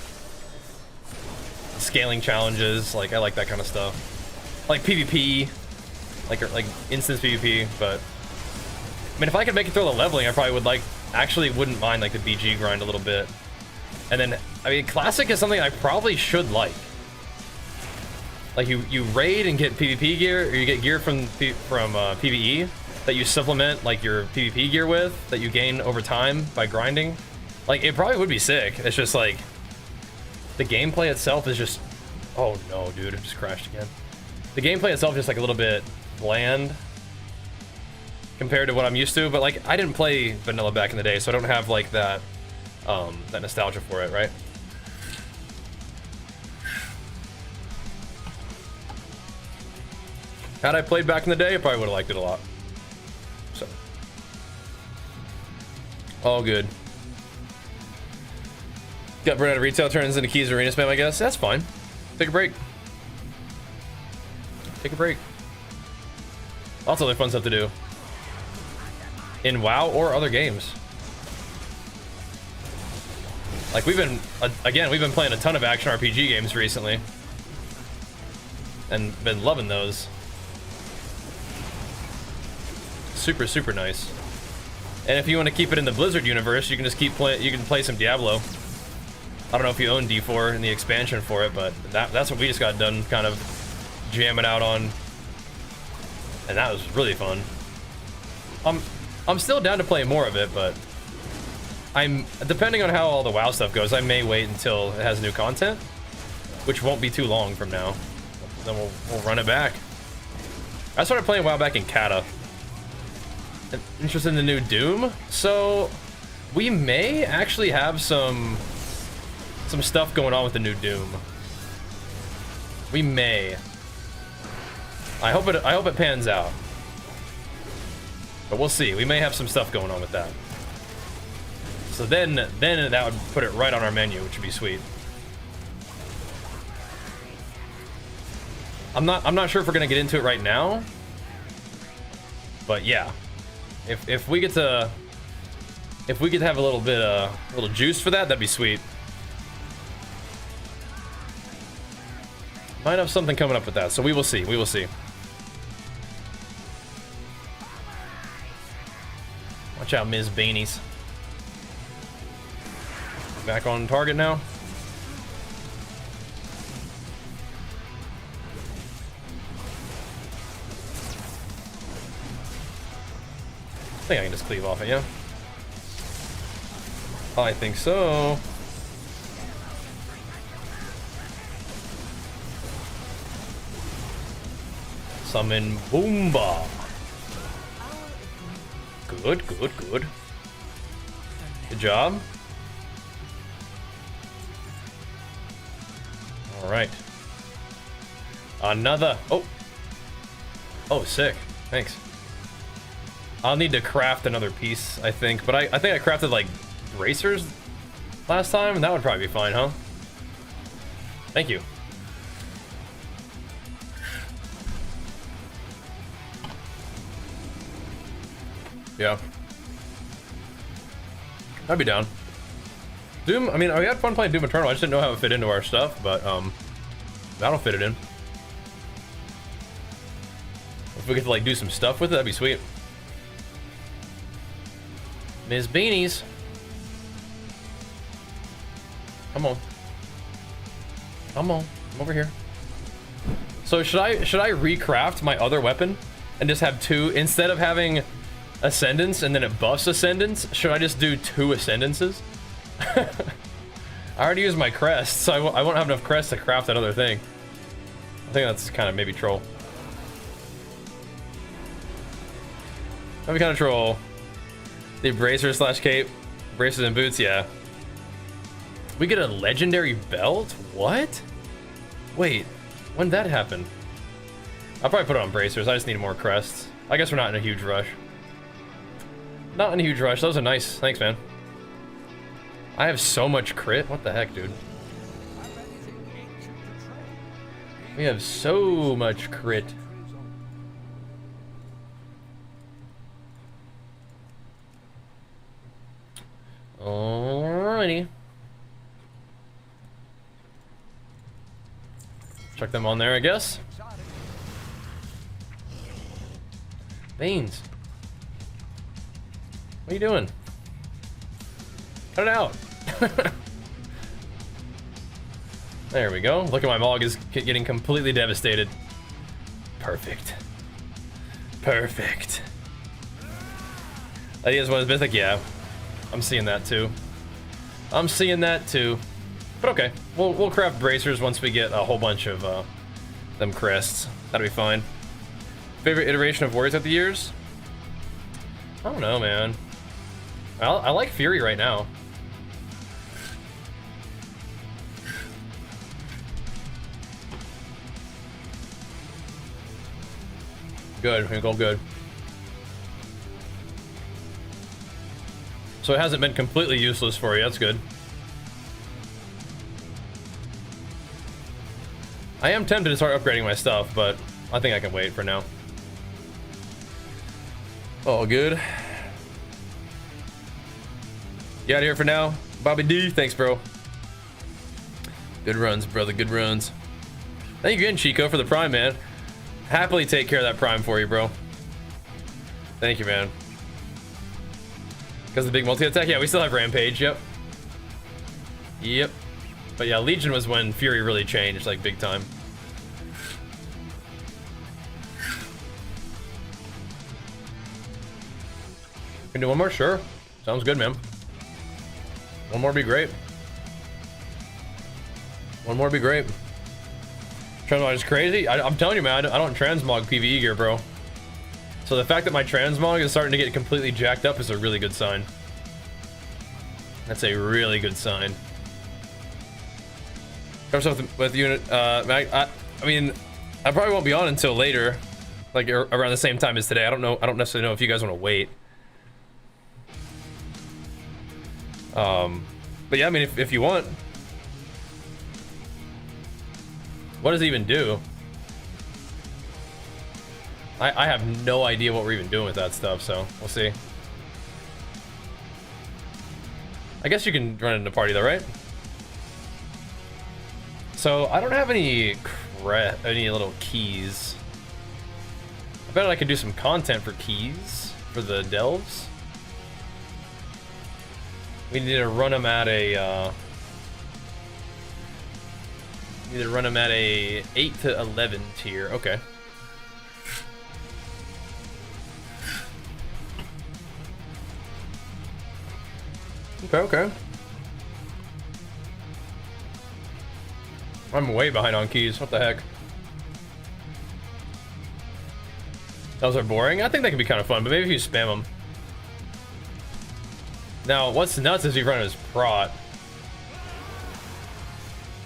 scaling challenges, like I like that kind of stuff. Like PvP, like instance PvP, but I mean if I could make it through the leveling, I probably would wouldn't mind like the BG grind a little bit. And then I mean classic is something I probably should like. Like you raid and get PvP gear, or you get gear from PvE that you supplement like your PvP gear with, that you gain over time by grinding. Like it probably would be sick. It's just like the gameplay itself is just, oh no, dude, it just crashed again. The gameplay itself is just like a little bit bland compared to what I'm used to. But like I didn't play vanilla back in the day, so I don't have like that that nostalgia for it, right? Had I played back in the day, I probably would have liked it a lot. So, all good. Got burned out of retail, turns into keys arena spam, I guess. That's fine. Take a break. Take a break. Lots of other fun stuff to do. In WoW or other games. Like we've been playing a ton of action RPG games recently. And been loving those. Super, super nice. And if you want to keep it in the Blizzard universe, you can just keep playing. You can play some Diablo. I don't know if you own D4 and the expansion for it, but that's what we just got done kind of jamming out on. And that was really fun. I'm still down to play more of it, but I'm depending on how all the WoW stuff goes, I may wait until it has new content, which won't be too long from now. Then we'll run it back. I started playing WoW back in Kata. Interested in the new Doom, so we may actually have some stuff going on with the new Doom. We may. I hope it pans out, but we'll see. We may have some stuff going on with that. So then that would put it right on our menu, which would be sweet. I'm not sure if we're gonna get into it right now, but yeah. If we get to have a little juice for that, that'd be sweet. Might have something coming up with that, so we will see. We will see. Watch out, Ms. Beanies. Back on target now. I think I can just cleave off it, yeah? I think so. Summon Boomba. Good, good, good. Good job. All right. Another. Oh. Oh, sick. Thanks. I'll need to craft another piece, I think. But I think I crafted, like, bracers last time, and that would probably be fine, huh? Thank you. Yeah. I'd be down. Doom, I mean, we had fun playing Doom Eternal. I just didn't know how it fit into our stuff, but, that'll fit it in. If we get to, like, do some stuff with it, that'd be sweet. Ms. Beanies. Come on. Come on. I'm over here. So should I recraft my other weapon and just have two instead of having Ascendance and then it buffs Ascendance? Should I just do 2 Ascendances? I already used my crest, so I won't have enough crest to craft that other thing. I think that's kind of maybe troll. That'd be kind of troll. The bracer slash cape, braces and boots, yeah. We get a legendary belt? What? Wait, when did that happen? I'll probably put it on bracers. I just need more crests. I guess we're not in a huge rush. Not in a huge rush. Those are nice. Thanks, man. I have so much crit. What the heck, dude? We have so much crit. Alrighty. Chuck them on there, I guess. Beans. What are you doing? Cut it out. There we go. Look at my Mog is getting completely devastated. Perfect. Perfect. That is one of Mythic, yeah. I'm seeing that too. I'm seeing that too. But okay, we'll craft bracers once we get a whole bunch of them crests. That'll be fine. Favorite iteration of Warriors of the years? I don't know, man. I like Fury right now. Good, we go good. So it hasn't been completely useless for you, that's good. I am tempted to start upgrading my stuff, but I think I can wait for now. All good. You out of here for now? Bobby D, thanks, bro. Good runs, brother, good runs. Thank you again, Chico, for the Prime, man. Happily take care of that Prime for you, bro. Thank you, man. Because of the big multi-attack? Yeah, we still have Rampage, yep. Yep. But yeah, Legion was when Fury really changed, like, big time. Can do one more? Sure. Sounds good, man. One more would be great. One more would be great. Transmog is crazy. I'm telling you, man, I don't transmog PvE gear, bro. So the fact that my transmog is starting to get completely jacked up is a really good sign. That's a really good sign. Comes up with unit. I mean, I probably won't be on until later, like around the same time as today. I don't know. I don't necessarily know if you guys want to wait. But yeah, I mean, if you want. What does it even do? I have no idea what we're even doing with that stuff, so we'll see. I guess you can run it in a party though, right? So I don't have any little keys. I bet I could do some content for keys for the delves. We need to run them at a need to run them at a 8 to 11 tier. Okay. Okay. I'm way behind on keys. What the heck? Those are boring. I think they can be kind of fun, but maybe if you spam them. Now, what's nuts is you run as Prot.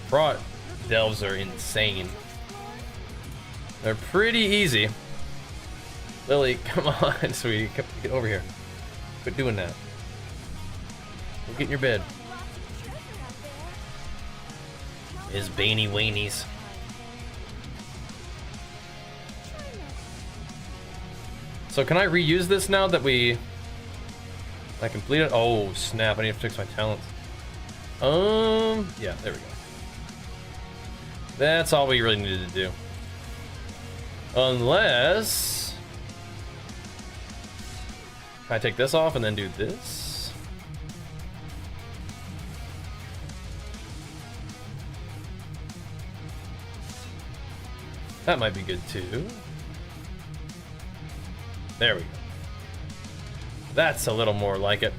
Prot delves are insane. They're pretty easy. Lily, come on, sweetie. Get over here. Quit doing that. Go get in your bed. His Baney Weenies. So can I reuse this now that I completed? Oh snap! I need to fix my talents. Yeah, there we go. That's all we really needed to do. Unless can I take this off and then do this? That might be good too. There we go. That's a little more like it.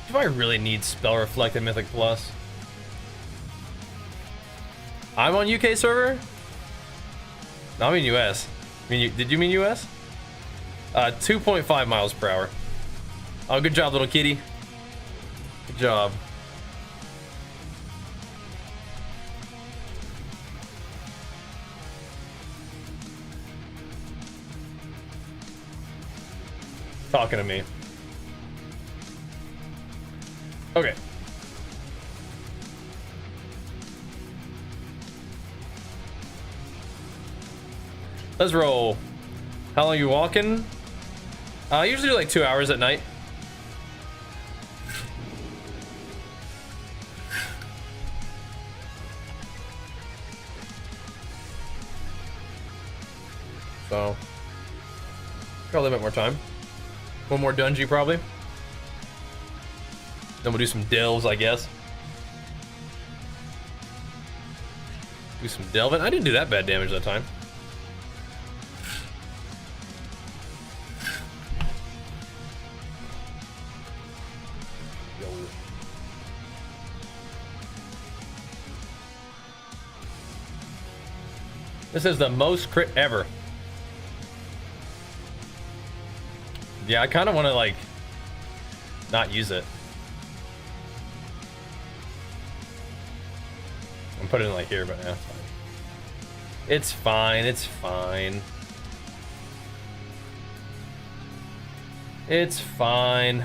Do I really need Spell Reflect in Mythic Plus? I'm on UK server? No, I mean US. Did you mean US? 2.5 miles per hour. Oh, good job, little kitty. Good job. Talking to me. Okay. Let's roll. How long are you walking? I usually do like 2 hours at night. So, got a little bit more time. One more dungeon probably. Then we'll do some delves, I guess. Do some delving. I didn't do that bad damage that time. Yo. This is the most crit ever. Yeah, I kind of want to like not use it. I'm putting it like here, but yeah, it's fine. It's fine. It's fine.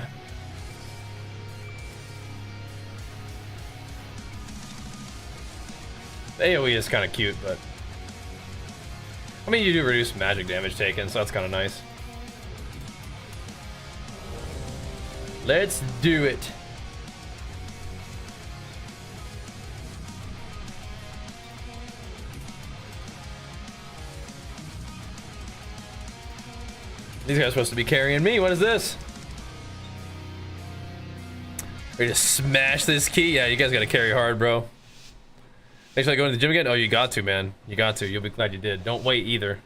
It's fine. The AoE is kind of cute, but I mean, you do reduce magic damage taken, so that's kind of nice. Let's do it. These guys are supposed to be carrying me. What is this? Ready to smash this key? Yeah, you guys gotta carry hard, bro. Thanks for going to the gym again? Oh, you got to, man. You got to. You'll be glad you did. Don't wait either.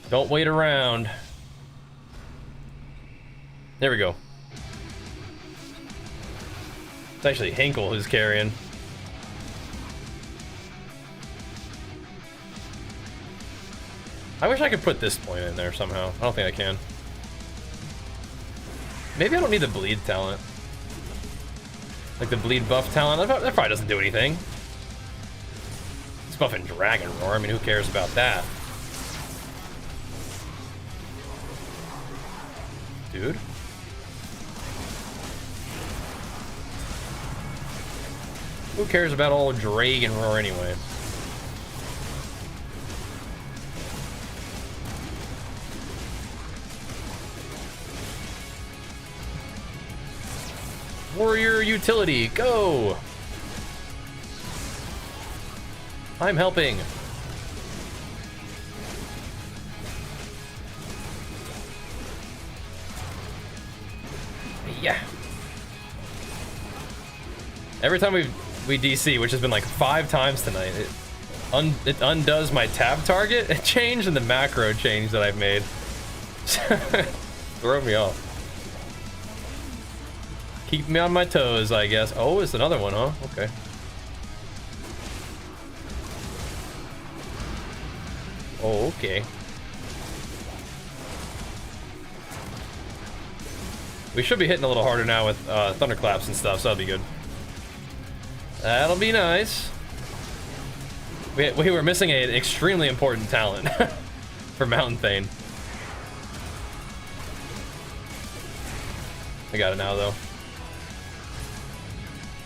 Don't wait around. There we go. It's actually Hinkle who's carrying. I wish I could put this point in there somehow. I don't think I can. Maybe I don't need the bleed talent. Like the bleed buff talent. That probably doesn't do anything. It's buffing Dragon Roar. I mean, who cares about that? Dude. Who cares about all Dragon Roar anyway? Warrior utility, go! I'm helping. Yeah. Every time we DC, which has been like 5 times tonight, it undoes my tab target change and the macro change that I've made. Throw me off. Keep me on my toes, I guess. Oh, it's another one, huh? Okay. Oh, okay. We should be hitting a little harder now with thunderclaps and stuff, so that'll be good. That'll be nice. We were missing an extremely important talent for Mountain Thane. I got it now, though.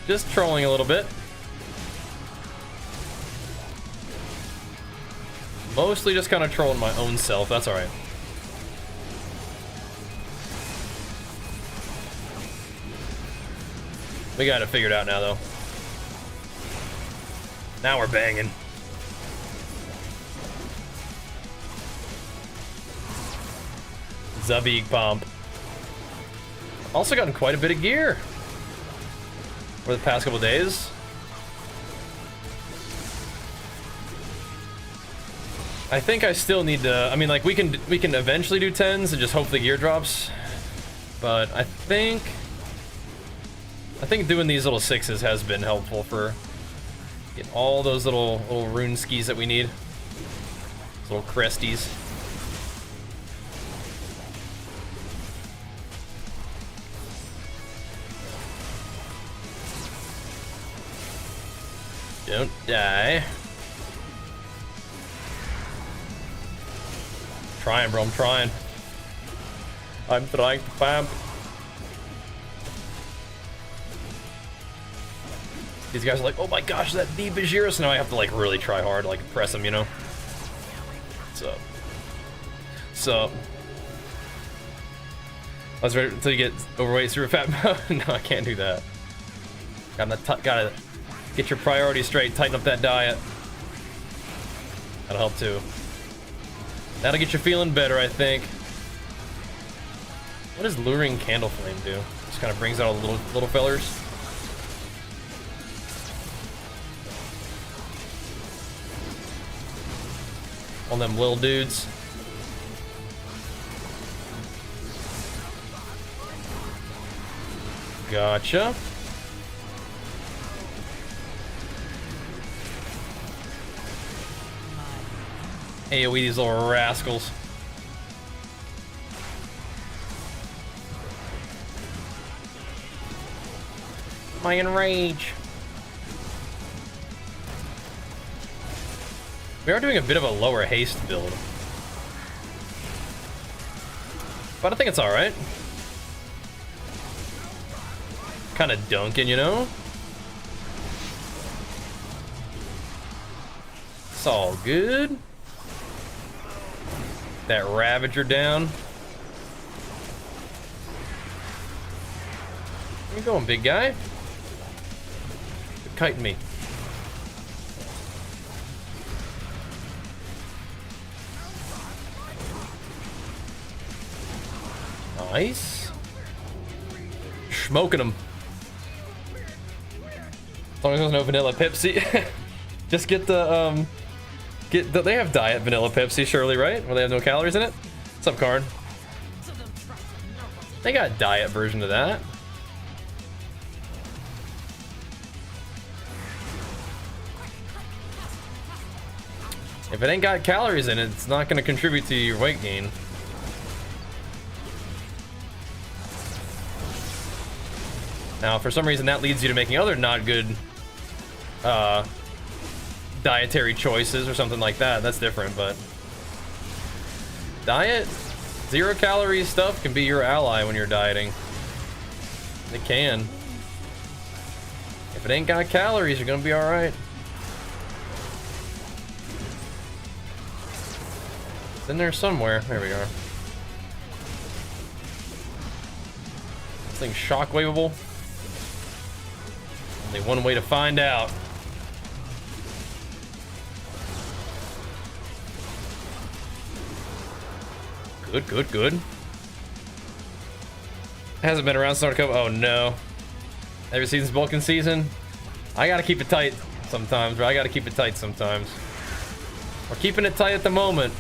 Just trolling a little bit. Mostly just kind of trolling my own self. That's all right. We got it figured out now, though. Now we're banging. Zabig Pomp. Also gotten quite a bit of gear over the past couple days. I think I still need to. I mean, like we can eventually do 10s and just hope the gear drops. But I think doing these little 6s has been helpful for getting all those little rune skis that we need. Those little cresties. Don't die. Trying, bro. I'm trying. I'm trying to pump. These guys are like, oh my gosh, that D Bajheera. So now I have to like really try hard, like press them, you know. So. I was ready until you get overweight super fat mode. No, I can't do that. Gotta get your priorities straight. Tighten up that diet. That'll help too. That'll get you feeling better, I think. What does luring candle flame do? Just kind of brings out all the little fellers. All them little dudes. Gotcha. AoE these little rascals. My enrage. We are doing a bit of a lower haste build, but I think it's all right. Kind of dunking, you know. It's all good. That Ravager down. Where you going, big guy? Quit kiting me. Nice. Smoking them. As long as there's no vanilla Pepsi. Just get the they have diet vanilla Pepsi, surely, right? Where they have no calories in it? What's up, Karn? They got a diet version of that. If it ain't got calories in it, it's not going to contribute to your weight gain. Now, for some reason, that leads you to making other not good dietary choices or something like that. That's different, but diet, 0 calorie stuff can be your ally when you're dieting. It can. If it ain't got calories, you're gonna be all right. It's in there somewhere. There we are. This thing's shockwaveable. Only one way to find out. Good, good, good. Hasn't been around since October. Oh no. Every season's bulking season. I gotta keep it tight sometimes, bro. I gotta keep it tight sometimes. We're keeping it tight at the moment.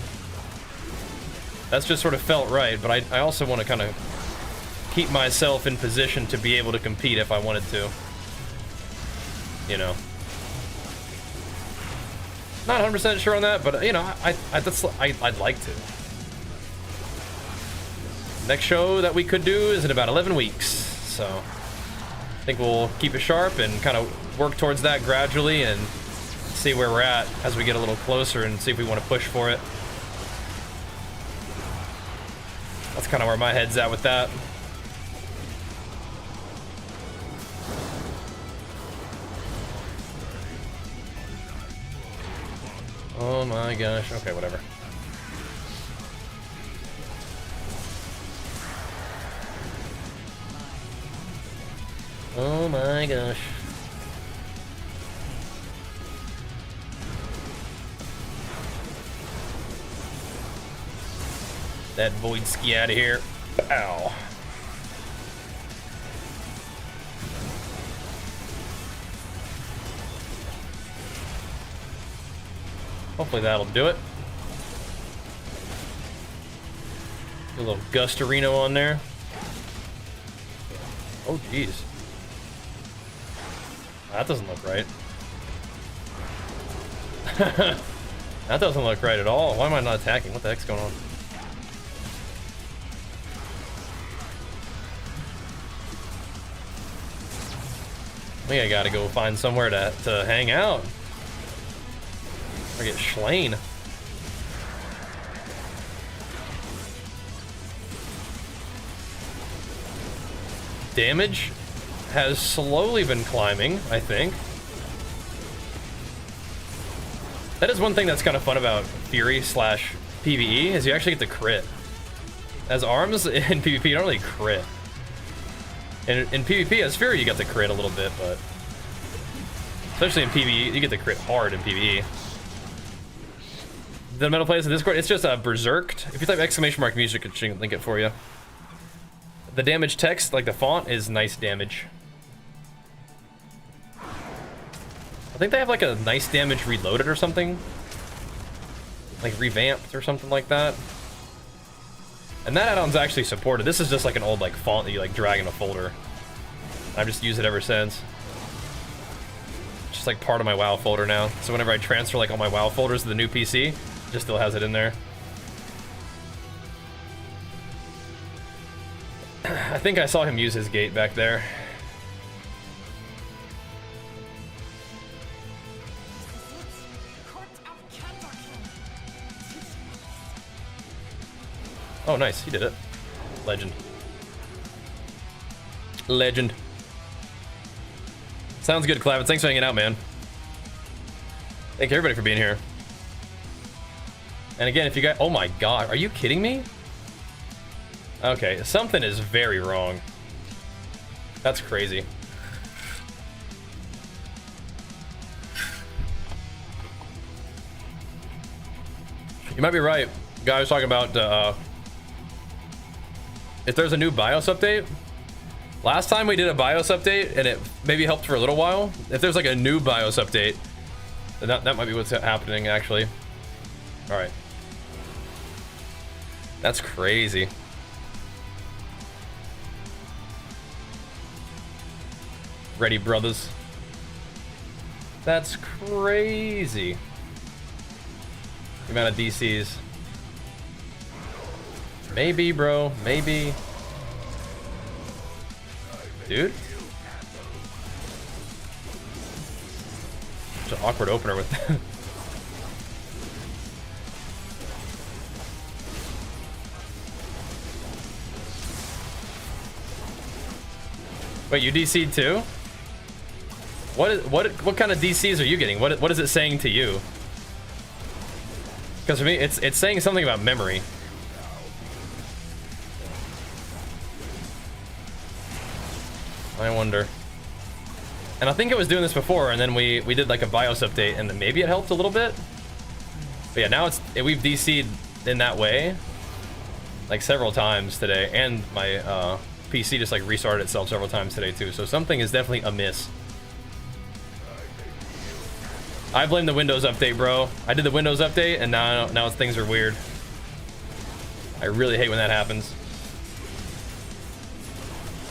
That's just sort of felt right, but I also want to kind of keep myself in position to be able to compete if I wanted to. You know. Not 100% sure on that, but you know, I'd like to. Next show that we could do is in about 11 weeks, so I think we'll keep it sharp and kind of work towards that gradually and see where we're at as we get a little closer and see if we want to push for it. That's kind of where my head's at with that. Oh my gosh. Okay, whatever. Oh my gosh. That void ski out of here. Ow. Hopefully that'll do it. A little Gustarino on there. Oh, jeez. That doesn't look right. That doesn't look right at all. Why am I not attacking? What the heck's going on? I think I gotta go find somewhere to hang out. Or get slain. Damage has slowly been climbing, I think. That is one thing that's kind of fun about Fury slash PvE, is you actually get to crit. As arms in PvP, you don't really crit. In PvP, as Fury, you get to crit a little bit, but especially in PvE, you get to crit hard in PvE. The metal plays in Discord, it's just berserked. If you type ! music, it should link it for you. The damage text, like the font, is nice damage. I think they have like a nice damage reloaded or something. Like revamped or something like that. And that add-on's actually supported. This is just like an old like font that you like drag in a folder. I've just used it ever since. It's just like part of my WoW folder now. So whenever I transfer like all my WoW folders to the new PC, it just still has it in there. I think I saw him use his gate back there. Oh, nice. He did it. Legend. Legend. Sounds good, Clavin. Thanks for hanging out, man. Thank everybody for being here. And again, if you guys... Oh my god. Are you kidding me? Okay, something is very wrong. That's crazy. You might be right. Guy was talking about if there's a new BIOS update. Last time we did a BIOS update and it maybe helped for a little while. If there's like a new BIOS update, then that might be what's happening actually. All right. That's crazy. Ready, brothers. That's crazy. The amount of DCs. Maybe, bro. Maybe. Dude. Such an awkward opener with that. Wait, you DC'd too? What kind of DCs are you getting? What is it saying to you? Because for me, it's saying something about memory. I wonder. And I think it was doing this before, and then we did like a BIOS update, and then maybe it helped a little bit. But yeah, now we've DC'd in that way, like several times today, and my PC just like restarted itself several times today too. So something is definitely amiss. I blame the Windows update, bro. I did the Windows update, and now things are weird. I really hate when that happens.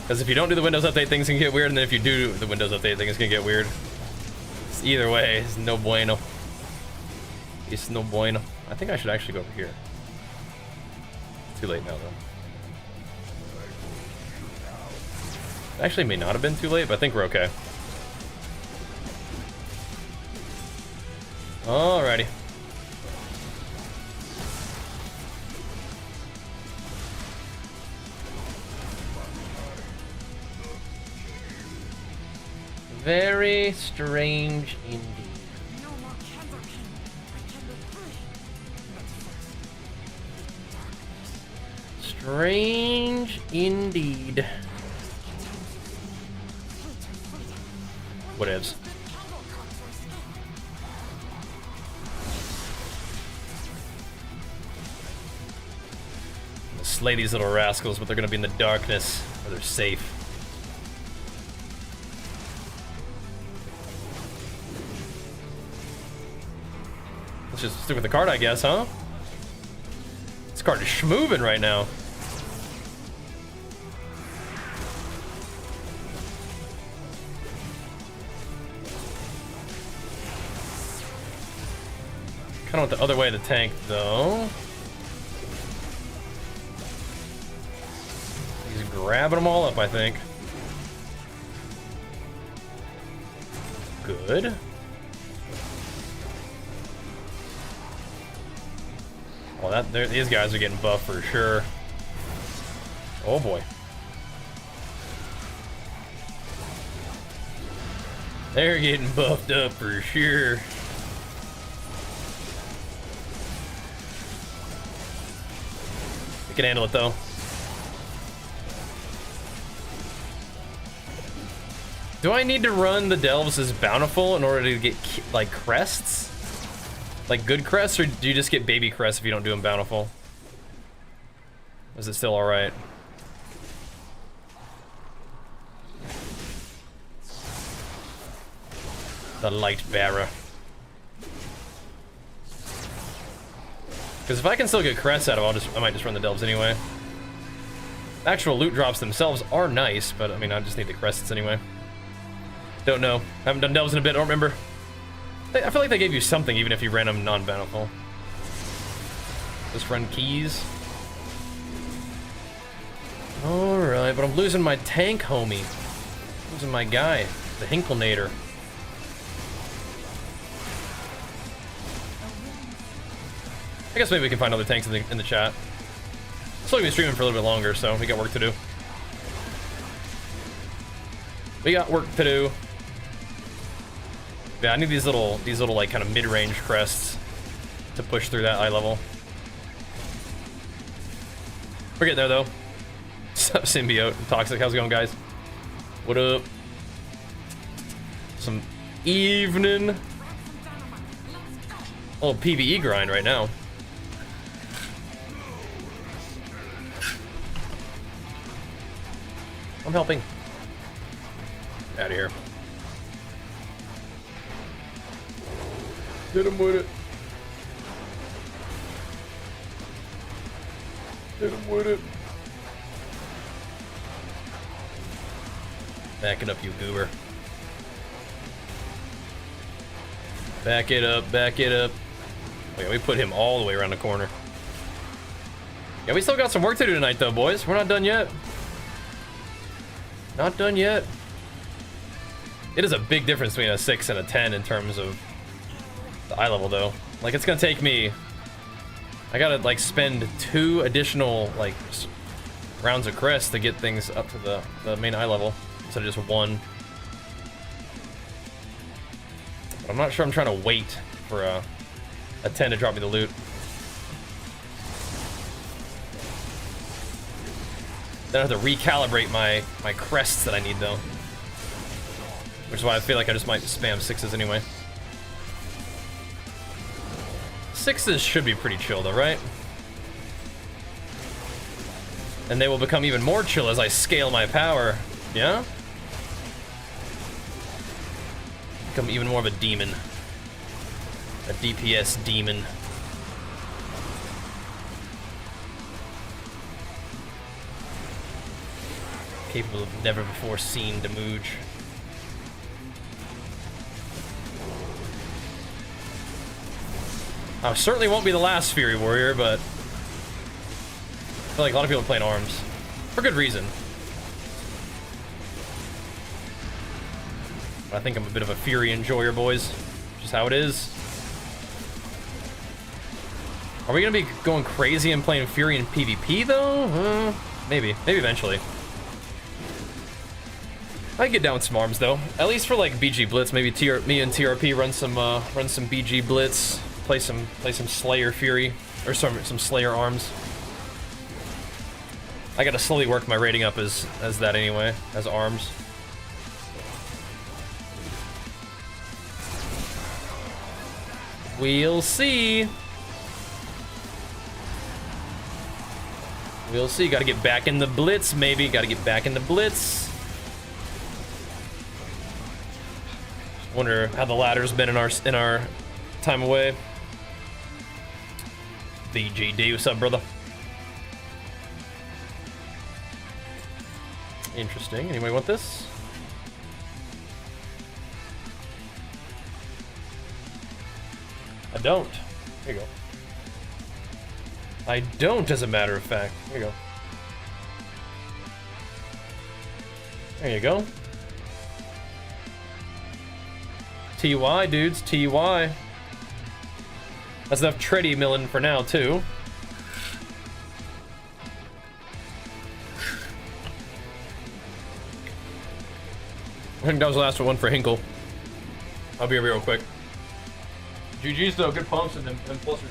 Because if you don't do the Windows update, things can get weird, and then if you do the Windows update, things can get weird. It's either way, it's no bueno. It's no bueno. I think I should actually go over here. It's too late now, though. Actually, may not have been too late, but I think we're okay. Alrighty. Very strange indeed. Strange indeed. Whatevs. Let's slay these little rascals, but they're gonna be in the darkness where they're safe. Let's just stick with the card, I guess, huh? This card is schmoovin' right now. Kind of went the other way of the tank, though. He's grabbing them all up, I think. Good. Well, these guys are getting buffed for sure. Oh boy. They're getting buffed up for sure. We can handle it though. Do I need to run the Delves as Bountiful in order to get like crests? Like good crests, or do you just get baby crests if you don't do them Bountiful? Is it still alright? The Light Bearer. Because if I can still get crests out of it, I might just run the Delves anyway. Actual loot drops themselves are nice, but I mean, I just need the crests anyway. Don't know. Haven't done Delves in a bit, I don't remember. I feel like they gave you something even if you ran them non-bountiful. Just run keys. Alright, but I'm losing my tank homie. Losing my guy, the Hinkelnator. I guess maybe we can find other tanks in the chat. Still gonna be streaming for a little bit longer, so we got work to do. We got work to do. Yeah, I need these little like kind of mid-range crests to push through that eye level. We're getting there though. Symbiote, Toxic, how's it going, guys? What up? Some evening. Oh, PvE grind right now. I'm helping. Out of here. Hit him with it. Hit him with it. Back it up, you goober. Back it up, back it up. Oh yeah, we put him all the way around the corner. Yeah, we still got some work to do tonight though, boys. We're not done yet. Not done yet. It is a big difference between a 6 and a 10 in terms of the eye level though. Like it's gonna take me, I gotta like spend 2 additional like rounds of crest to get things up to the main eye level instead of just 1. But I'm not sure I'm trying to wait for a 10 to drop me the loot. Then I have to recalibrate my crests that I need though. Which is why I feel like I just might spam 6s anyway. 6s should be pretty chill though, right? And they will become even more chill as I scale my power. Yeah? Become even more of a demon. A DPS demon. Capable of never before seen damage. I certainly won't be the last Fury Warrior, but I feel like a lot of people are playing arms. For good reason. But I think I'm a bit of a Fury enjoyer, boys. Which is how it is. Are we gonna be going crazy and playing Fury in PvP though? Maybe eventually. I get down with some arms though. At least for like BG Blitz, maybe me and TRP run some BG Blitz, play some Slayer Fury or some Slayer arms. I gotta slowly work my rating up as that anyway, as arms. We'll see. We'll see. Gotta get back in the blitz, maybe. Gotta get back in the blitz. Wonder how the ladder's been in our time away. VGD, what's up, brother? Interesting. Anybody want this? I don't. Here you go. I don't, as a matter of fact. Here you go. There you go. TY, dudes. TY. That's enough treadmilling for now, too. I think that was the last one for Hinkle. I'll be over real quick. GG's though, good pumps and pulsers.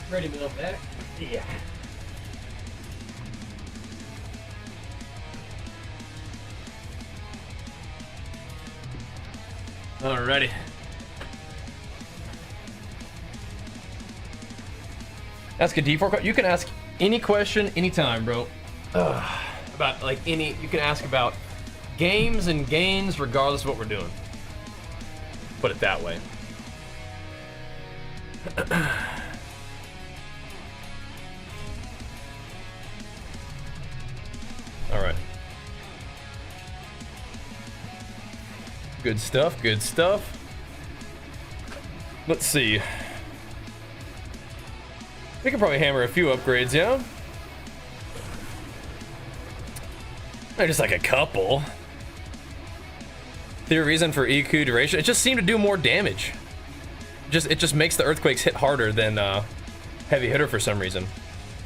Treadmill back. Yeah. Alrighty. Ask a D4. You can ask any question anytime, bro. About like any. You can ask about games and games, regardless of what we're doing. Put it that way. All right. Good stuff. Good stuff. Let's see. We could probably hammer a few upgrades, yeah? Just like a couple. The reason for EQ duration, it just seemed to do more damage. It just makes the earthquakes hit harder than heavy hitter for some reason.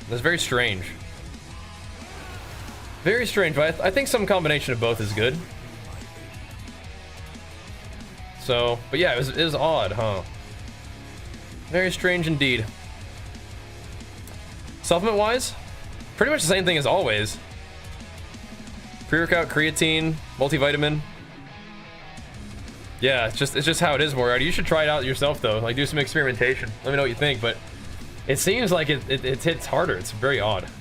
That's very strange. Very strange, but I think some combination of both is good. So, but yeah, it was odd, huh? Very strange indeed. Supplement-wise, pretty much the same thing as always. Pre-workout, creatine, multivitamin. Yeah, it's just how it is, Moriarty. You should try it out yourself, though. Like, do some experimentation. Let me know what you think, but it seems like it hits harder. It's very odd. It's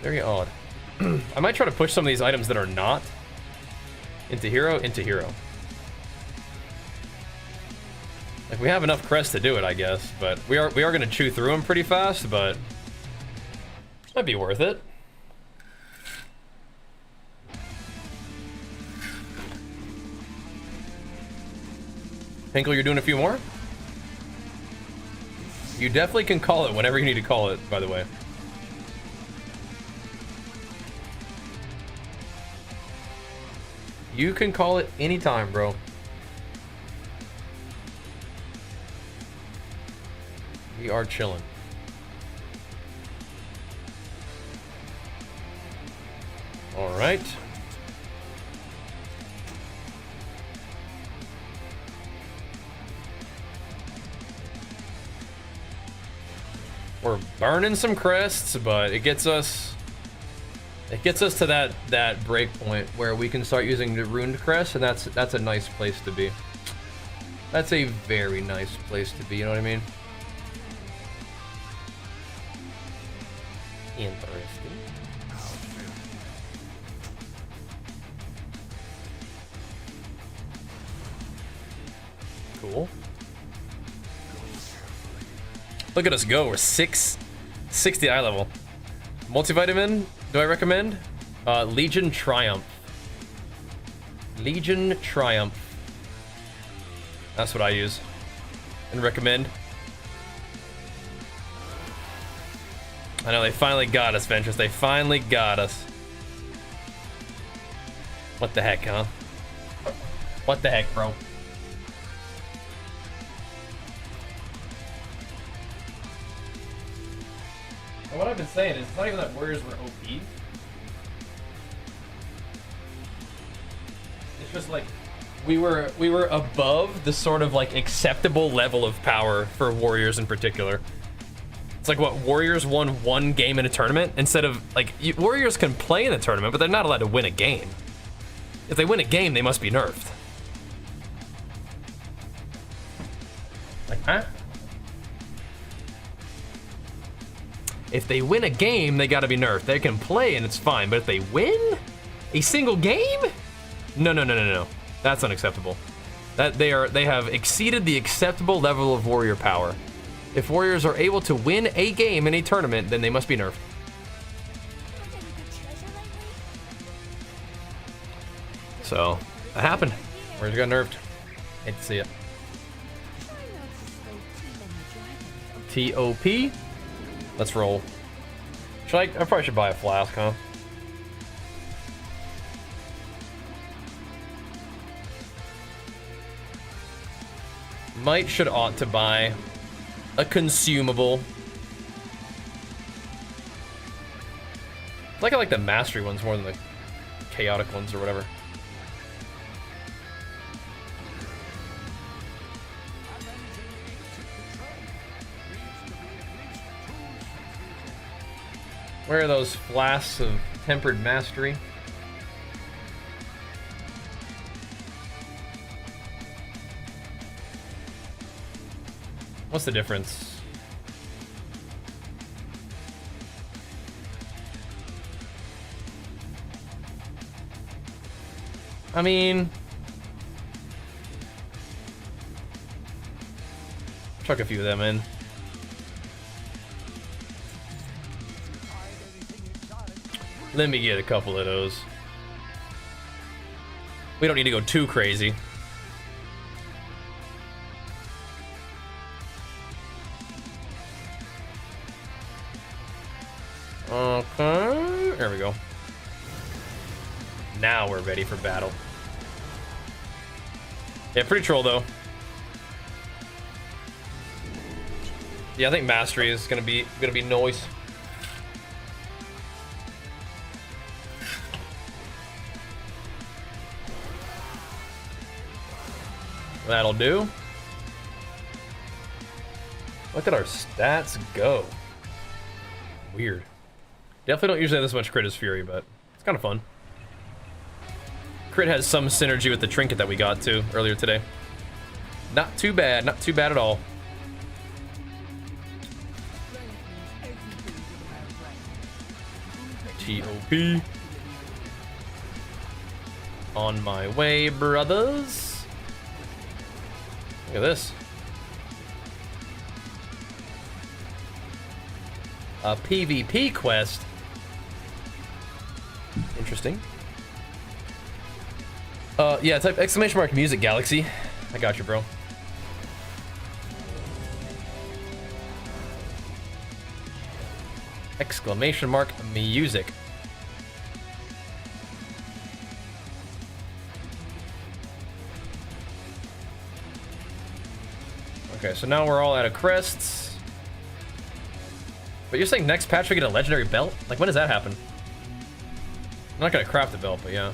very odd. I might try to push some of these items that are not into hero. Like, we have enough crest to do it, I guess, but we are going to chew through them pretty fast, but might be worth it. Hinkle, you're doing a few more? You definitely can call it whenever you need to call it, by the way. You can call it anytime, bro. We are chilling. All right. We're burning some crests, but it gets us to that break point where we can start using the runed crest, and that's a nice place to be. That's a very nice place to be, you know what I mean? Interesting. Cool. Look at us go. We're 660 eye level. Multivitamin, do I recommend? Legion Triumph. Legion Triumph. That's what I use and recommend. I know, they finally got us, Ventress. They finally got us. What the heck, huh? What the heck, bro? And what I've been saying is, it's not even that warriors were OP. It's just like, we were above the sort of like acceptable level of power for warriors in particular. It's like, what, warriors won one game in a tournament instead of, like, warriors can play in a tournament, but they're not allowed to win a game. If they win a game, they must be nerfed. Like, huh? If they win a game, they gotta be nerfed. They can play and it's fine, but if they win a single game? No. That's unacceptable. They have exceeded the acceptable level of warrior power. If warriors are able to win a game in a tournament, then they must be nerfed. So, that happened. Warriors got nerfed. Hate to see it. TOP. Let's roll. I probably should buy a flask, huh? Ought to buy a consumable. I like the mastery ones more than the chaotic ones or whatever. Where are those flasks of tempered mastery? What's the difference? I mean, chuck a few of them in. Let me get a couple of those. We don't need to go too crazy. Okay, there we go. Now we're ready for battle. Yeah, pretty troll though. Yeah, I think mastery is gonna be nice. That'll do. Look at our stats go. Weird. Definitely don't usually have this much crit as Fury, but it's kind of fun. Crit has some synergy with the trinket that we got too earlier today. Not too bad, not too bad at all. TOP. On my way, brothers. Look at this. A PvP quest. Interesting. Yeah, type exclamation mark music galaxy. I got you, bro. Exclamation mark music. Okay, so now we're all out of crests. But you're saying next patch we get a legendary belt? Like, when does that happen? I'm not gonna craft the belt, but yeah.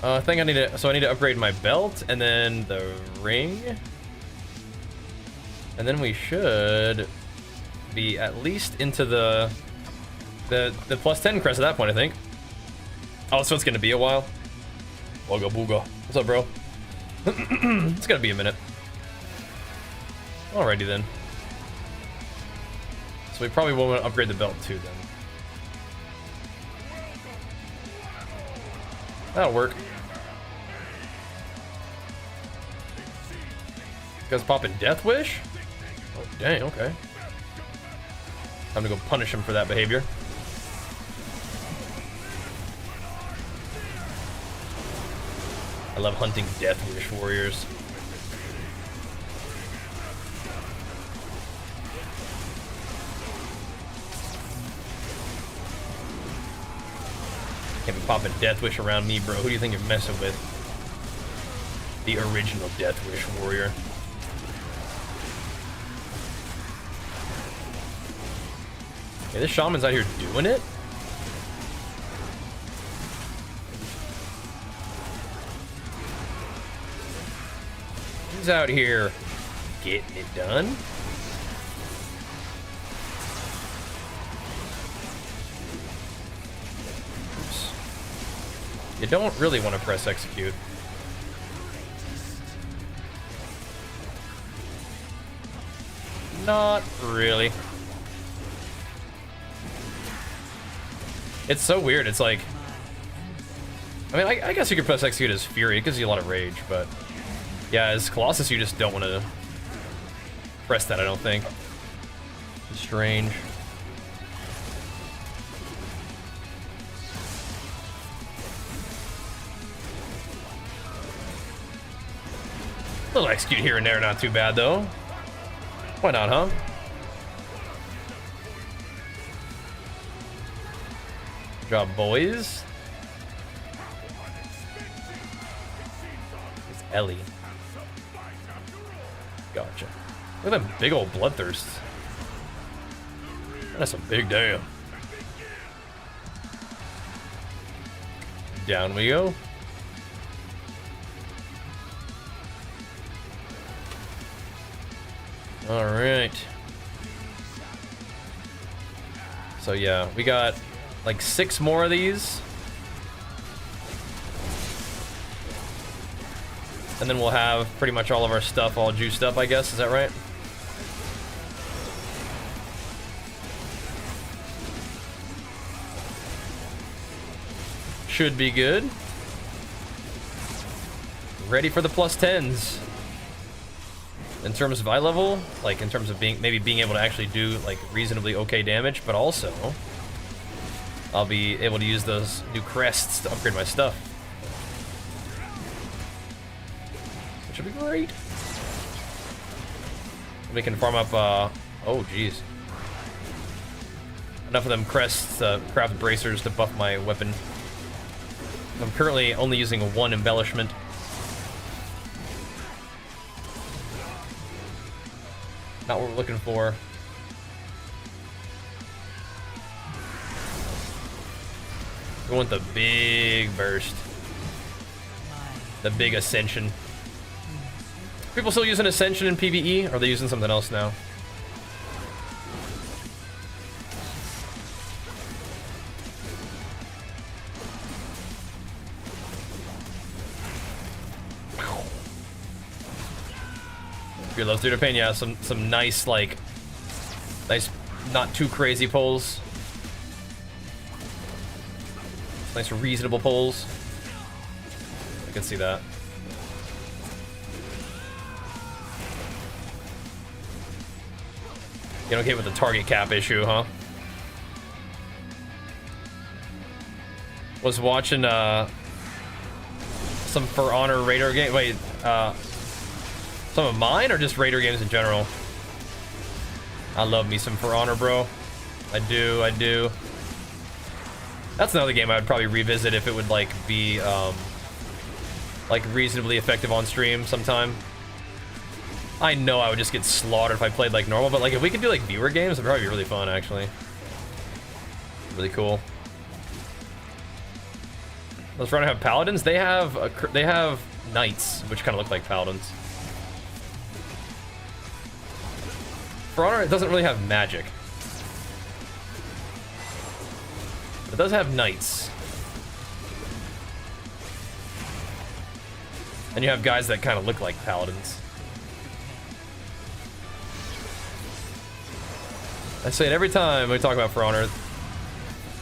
I think I need to, so I need to upgrade my belt and then the ring. And then we should be at least into the plus 10 crest at that point, I think. Oh, so it's gonna be a while. Booga booga. What's up, bro? It's gonna be a minute. Alrighty then. So we probably will want to upgrade the belt too then. That'll work. This guy's popping Death Wish? Oh, dang, okay. Time to go punish him for that behavior. I love hunting Death Wish warriors. Can't be popping Death Wish around me, bro. Who do you think you're messing with? The original Death Wish warrior. Hey, this shaman's out here doing it? He's out here getting it done. You don't really want to press execute. Not really. It's so weird. It's like, I mean, I guess you could press execute as Fury. It gives you a lot of rage, but yeah, as Colossus, you just don't want to press that, I don't think. It's strange. Little execute here and there, not too bad though. Why not, huh? Good job, boys. It's Ellie. Gotcha. Look at them big old bloodthirsts. That's a big damn. Down we go. All right. So yeah, we got like 6 more of these. And then we'll have pretty much all of our stuff all juiced up, I guess. Is that right? Should be good. Ready for the plus 10s. In terms of eye level, like in terms of being able to actually do like reasonably okay damage, but also I'll be able to use those new crests to upgrade my stuff. Which should be great. We can farm up, oh geez. Enough of them crests to craft bracers to buff my weapon. I'm currently only using 1 embellishment. Not what we're looking for. We want the big burst. The big ascension. People still using ascension in PvE? Or are they using something else now? Your loves through the pain, yeah. Some nice, like, nice, not too crazy pulls. Nice, reasonable pulls. I can see that. Get okay with the target cap issue, huh? Was watching some For Honor Raider game. Wait, some of mine or just Raider games in general? I love me some For Honor, bro. I do. That's another game I would probably revisit if it would like be like reasonably effective on stream sometime. I know I would just get slaughtered if I played like normal, but like if we could do like viewer games, it'd probably be really fun actually. Really cool. Does For Honor have paladins? They have knights, which kind of look like paladins. For Honor, it doesn't really have magic. But it does have knights. And you have guys that kind of look like paladins. I say it every time we talk about For Honor.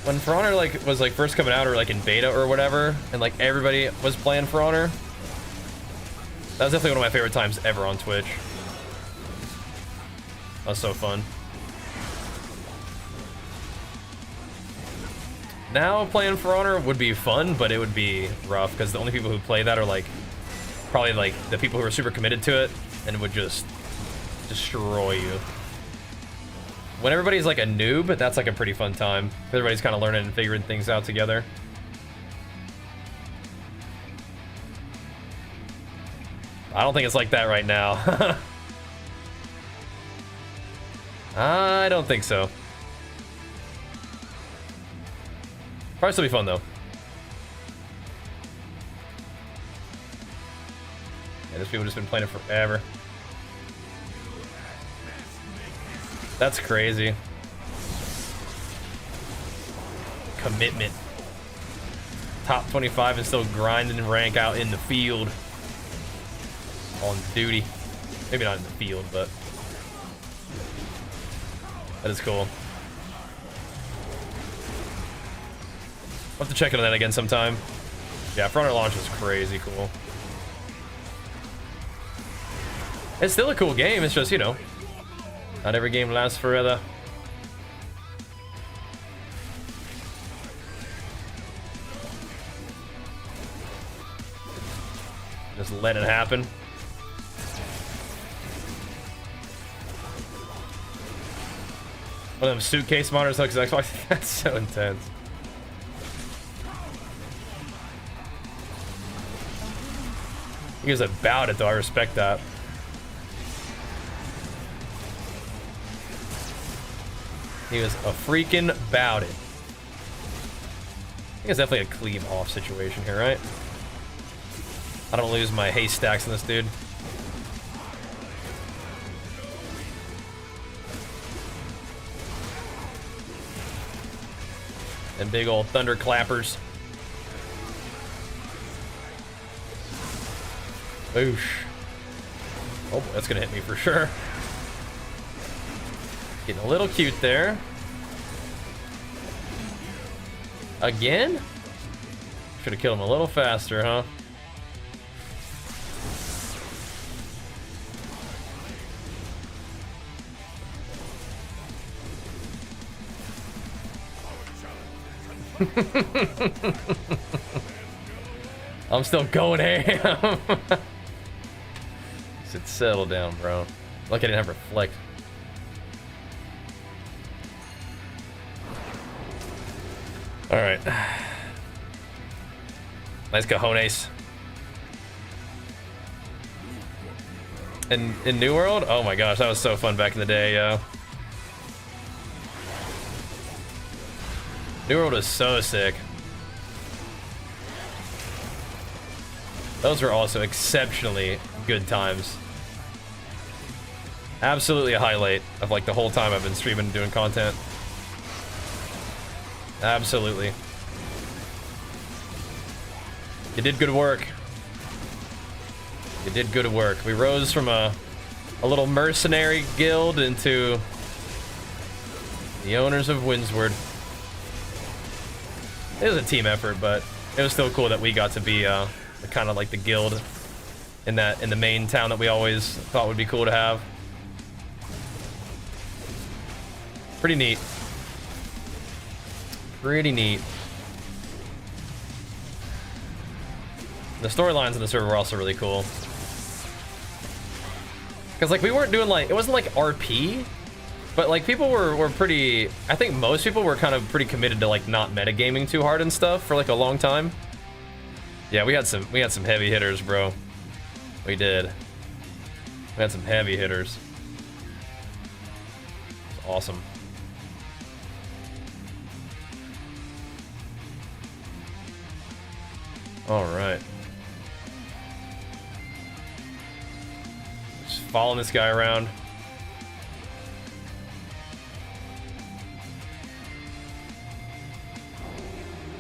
When For Honor like was like first coming out or like in beta or whatever, and like everybody was playing For Honor, that was definitely one of my favorite times ever on Twitch. That was so fun. Now playing For Honor would be fun, but it would be rough because the only people who play that are like probably like the people who are super committed to it and would just destroy you. When everybody's like a noob, that's like a pretty fun time. Everybody's kind of learning and figuring things out together. I don't think it's like that right now. I don't think so. Probably still be fun though. Yeah, there's people just been playing it forever. That's crazy. Commitment. Top 25 and still grinding rank out in the field. On duty. Maybe not in the field, but that is cool. I'll have to check into that again sometime. Yeah, For Honor launch is crazy cool. It's still a cool game, it's just, you know, not every game lasts forever. Just let it happen. One of them suitcase monitors hooks Xbox. That's so intense. He was about it though, I respect that. He was a freaking about it. I think it's definitely a cleave off situation here, right? I don't lose my haste stacks in this dude. And big old thunder clappers. Boosh. Oh, that's gonna hit me for sure. Getting a little cute there. Again? Should have killed him a little faster, huh? I'm still going ham. Said settle down, bro. Look, I didn't have reflect. All right. Nice cojones. in New World? Oh my gosh, that was so fun back in the day, yo. New World was so sick. Those were also exceptionally good times. Absolutely a highlight of like the whole time I've been streaming and doing content. Absolutely. You did good work. You did good work. We rose from a little mercenary guild into the owners of Windsward. It was a team effort, but it was still cool that we got to be kind of like the guild in the main town that we always thought would be cool to have. Pretty neat. Pretty neat. The storylines in the server were also really cool. Because like we weren't doing like, it wasn't like RP, but like people were pretty, I think most people were kind of pretty committed to like not metagaming too hard and stuff for like a long time. Yeah, we had some heavy hitters, bro. We did. We had some heavy hitters. It's awesome. All right. Just following this guy around.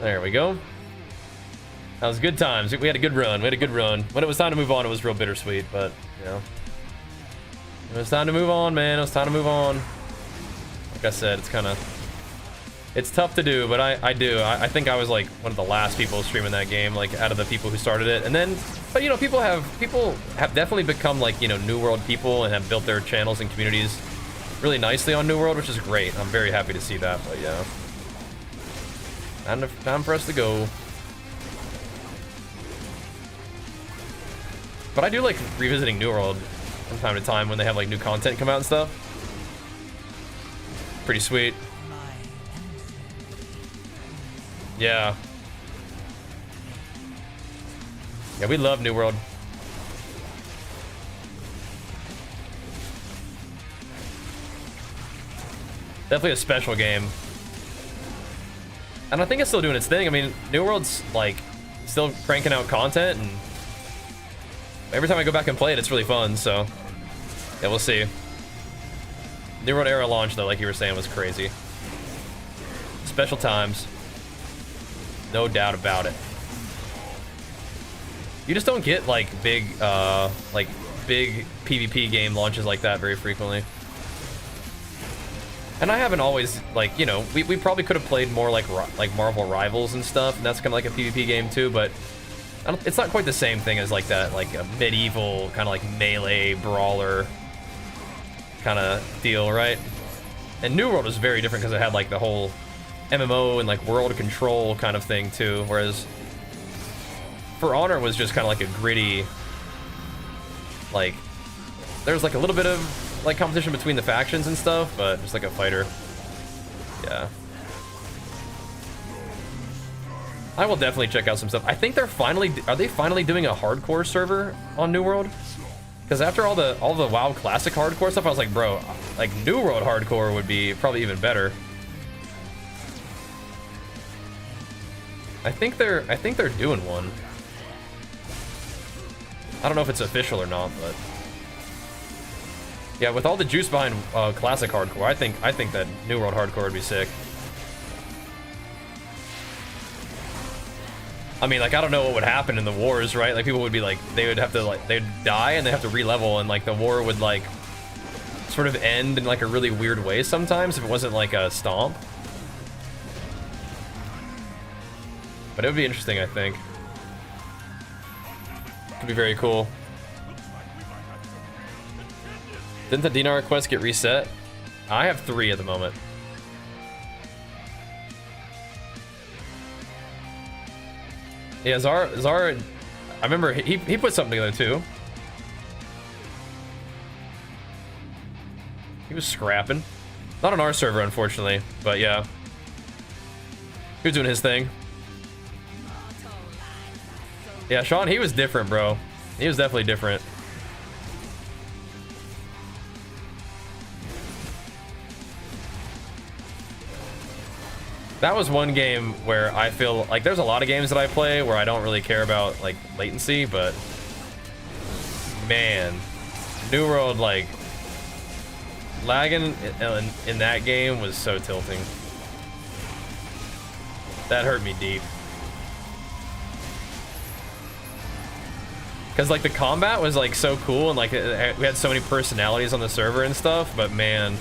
There we go. That was good times. We had a good run. We had a good run. When it was time to move on, it was real bittersweet, but, you know. It was time to move on, man. It was time to move on. Like I said, it's tough to do, but I do. I think I was like one of the last people streaming that game, like out of the people who started it. And then, but you know, people have definitely become like, you know, New World people and have built their channels and communities really nicely on New World, which is great. I'm very happy to see that, but yeah. Time for us to go. But I do like revisiting New World from time to time when they have like new content come out and stuff. Pretty sweet. Yeah. Yeah, we love New World. Definitely a special game. And I think it's still doing its thing. I mean, New World's like still cranking out content, and every time I go back and play it, it's really fun. So yeah, we'll see. New World era launch though, like you were saying, was crazy. Special times. No doubt about it. You just don't get like big PvP game launches like that very frequently. And I haven't always, like, you know, we probably could have played more like Marvel Rivals and stuff, and that's kind of like a PvP game too, but it's not quite the same thing as like that, like a medieval kind of like melee brawler kind of deal, right? And New World was very different because it had like the whole MMO and like world control kind of thing too, whereas For Honor was just kind of like a gritty, like, there's like a little bit of like competition between the factions and stuff, but just like a fighter. Yeah. I will definitely check out some stuff. I think are they finally doing a hardcore server on New World? Because after all the WoW Classic hardcore stuff, I was like, bro, like New World hardcore would be probably even better. I think they're doing one. I don't know if it's official or not, but yeah, with all the juice behind Classic hardcore, I think that New World hardcore would be sick. I mean, like, I don't know what would happen in the wars, right? Like, people would be like, they'd die and they have to re-level, and like the war would like sort of end in like a really weird way sometimes if it wasn't like a stomp. But it would be interesting, I think. Could be very cool. Didn't the Dinar quest get reset? I have 3 at the moment. Yeah, Zara, I remember he put something together too. He was scrapping. Not on our server, unfortunately, but yeah. He was doing his thing. Yeah, Sean, he was different, bro. He was definitely different. That was one game where I feel like there's a lot of games that I play where I don't really care about like latency, but man, New World, like lagging in that game was so tilting. That hurt me deep. Cause like the combat was like so cool and like we had so many personalities on the server and stuff, but man,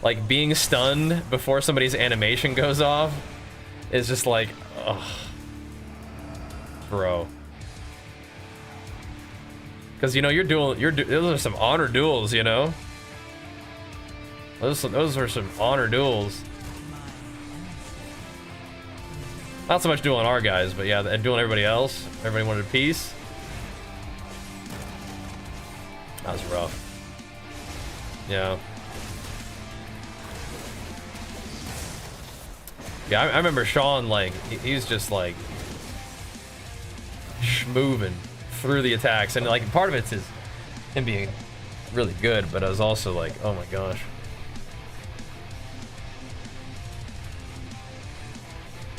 like being stunned before somebody's animation goes off is just like, ugh, bro. Because you know those are some honor duels, you know. Those are some honor duels. Not so much dueling our guys, but yeah, and dueling everybody else. Everybody wanted peace. That was rough. Yeah. Yeah, I remember Sean, like, he's just like moving through the attacks, and like part of it's him being really good, but I was also like, oh my gosh.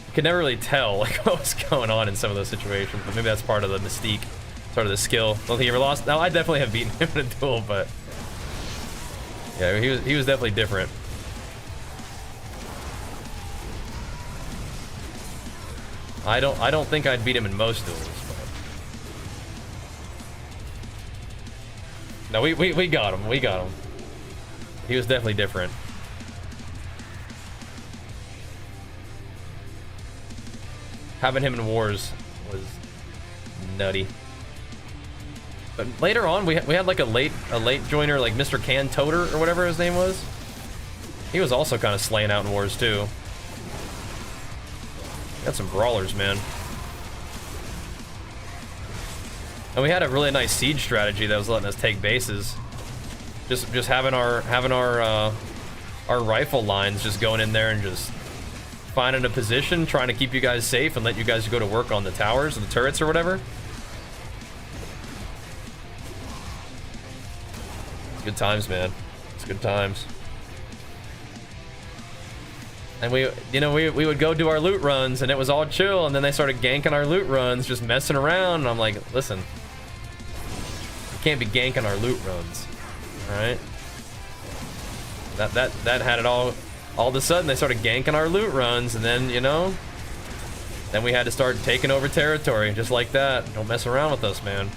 You could never really tell like what was going on in some of those situations, but maybe that's part of the mystique, sort of the skill. Don't think he ever lost. No, I definitely have beaten him in a duel, but yeah, he was definitely different. I don't think I'd beat him in most duels. But... No, we got him. We got him. He was definitely different. Having him in wars was nutty. But later on, we had like a late joiner, like Mr. Can Toter or whatever his name was. He was also kind of slaying out in wars too. Got some brawlers, man. And we had a really nice siege strategy that was letting us take bases. Just having our rifle lines just going in there and just finding a position, trying to keep you guys safe and let you guys go to work on the towers or the turrets or whatever. Good times, man. It's good times. And we would go do our loot runs and it was all chill, and then they started ganking our loot runs, just messing around, and I'm like, listen, you can't be ganking our loot runs, all right? That had it all of a sudden they started ganking our loot runs, and then, you know, then we had to start taking over territory, just like that. Don't mess around with us, man.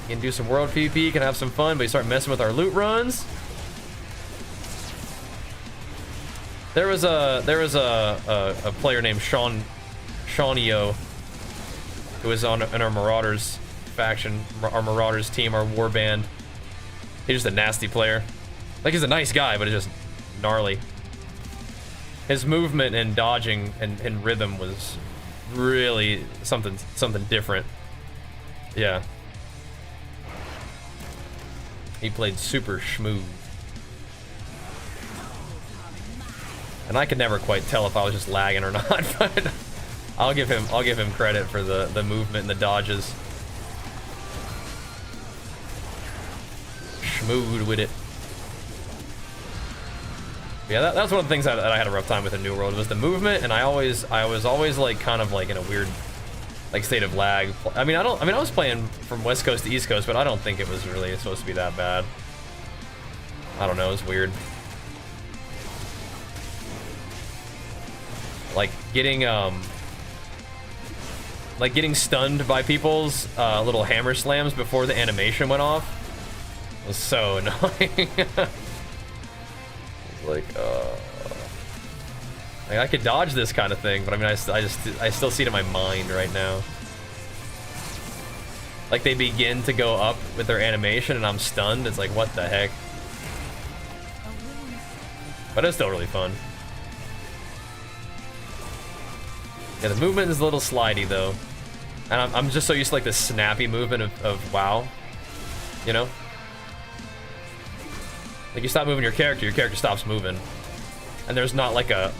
You can do some world PvP, you can have some fun, but you start messing with our loot runs. There was a player named Shawnio who was in our Marauders faction, our Marauders team, our war band. He's just a nasty player. Like, he's a nice guy, but it's just gnarly. His movement and dodging and rhythm was really something different. Yeah. He played super smooth. And I could never quite tell if I was just lagging or not, but I'll give him credit for the movement and the dodges. Schmood with it. Yeah, that was one of the things that I had a rough time with in New World, was the movement, and I was always like kind of like in a weird like state of lag. I was playing from West Coast to East Coast, but I don't think it was really supposed to be that bad. I don't know, it was weird. Like getting stunned by people's little hammer slams before the animation went off was so annoying. Like I could dodge this kind of thing, but I mean, I still see it in my mind right now. Like, they begin to go up with their animation and I'm stunned. It's like, what the heck? But it's still really fun. Yeah, the movement is a little slidey though, and I'm just so used to like the snappy movement of WoW, you know? Like, you stop moving your character stops moving, and there's not like a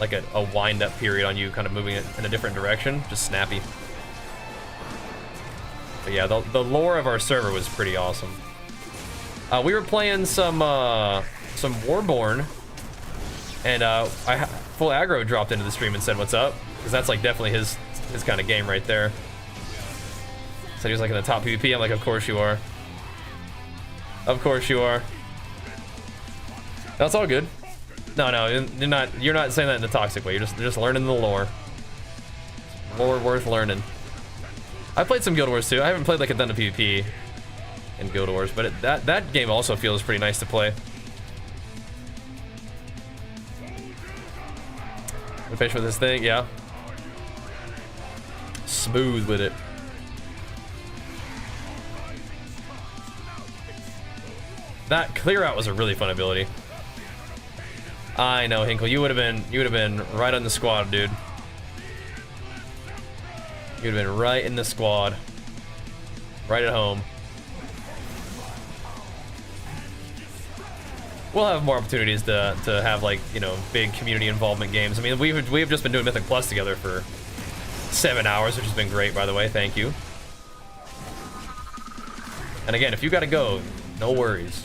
wind up period on you kind of moving it in a different direction, just snappy. But yeah, the lore of our server was pretty awesome. We were playing some some Warborn, and full aggro dropped into the stream and said what's up, because that's like definitely his kind of game right there. Said he was like in the top PvP. I'm like, of course you are. Of course you are. That's all good. No, you're not saying that in a toxic way. You're just learning the lore. Lore worth learning. I played some Guild Wars too. I haven't played like a ton of PvP in Guild Wars, but that game also feels pretty nice to play. I'm patient with this thing, yeah. Smooth with it. That clear out was a really fun ability. I know, Hinkle. You would have been right on the squad, dude. You'd have been right in the squad. Right at home. We'll have more opportunities to have, like, you know, big community involvement games. I mean, we've just been doing Mythic Plus together for 7 hours, which has been great, by the way. Thank you. And again, if you gotta go, no worries.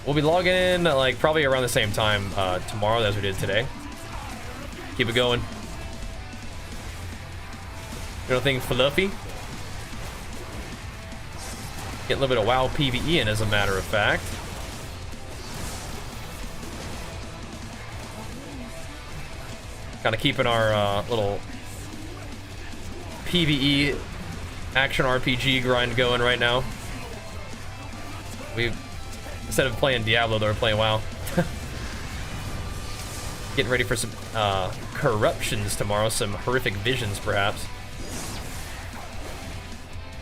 We'll be logging in like probably around the same time tomorrow as we did today. Keep it going. You know, thing fluffy. Get a little bit of WoW PvE in, as a matter of fact. Kind of keeping our little PvE action RPG grind going right now. Instead of playing Diablo, though, we're playing WoW. Getting ready for some corruptions tomorrow, some horrific visions, perhaps.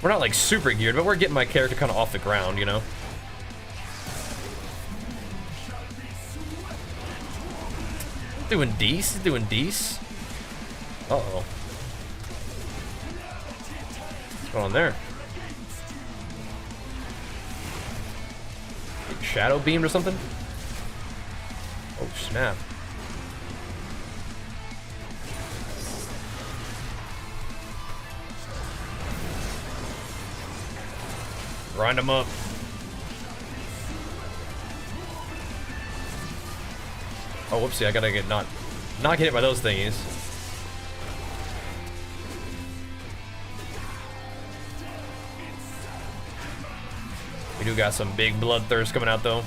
We're not like super geared, but we're getting my character kind of off the ground, you know? Doing decent, doing decent. Uh-oh. What's going on there? Shadow beamed or something? Oh, snap. Grind them up. Oh, whoopsie, I gotta get not get hit by those thingies. We do got some big bloodthirst coming out, though.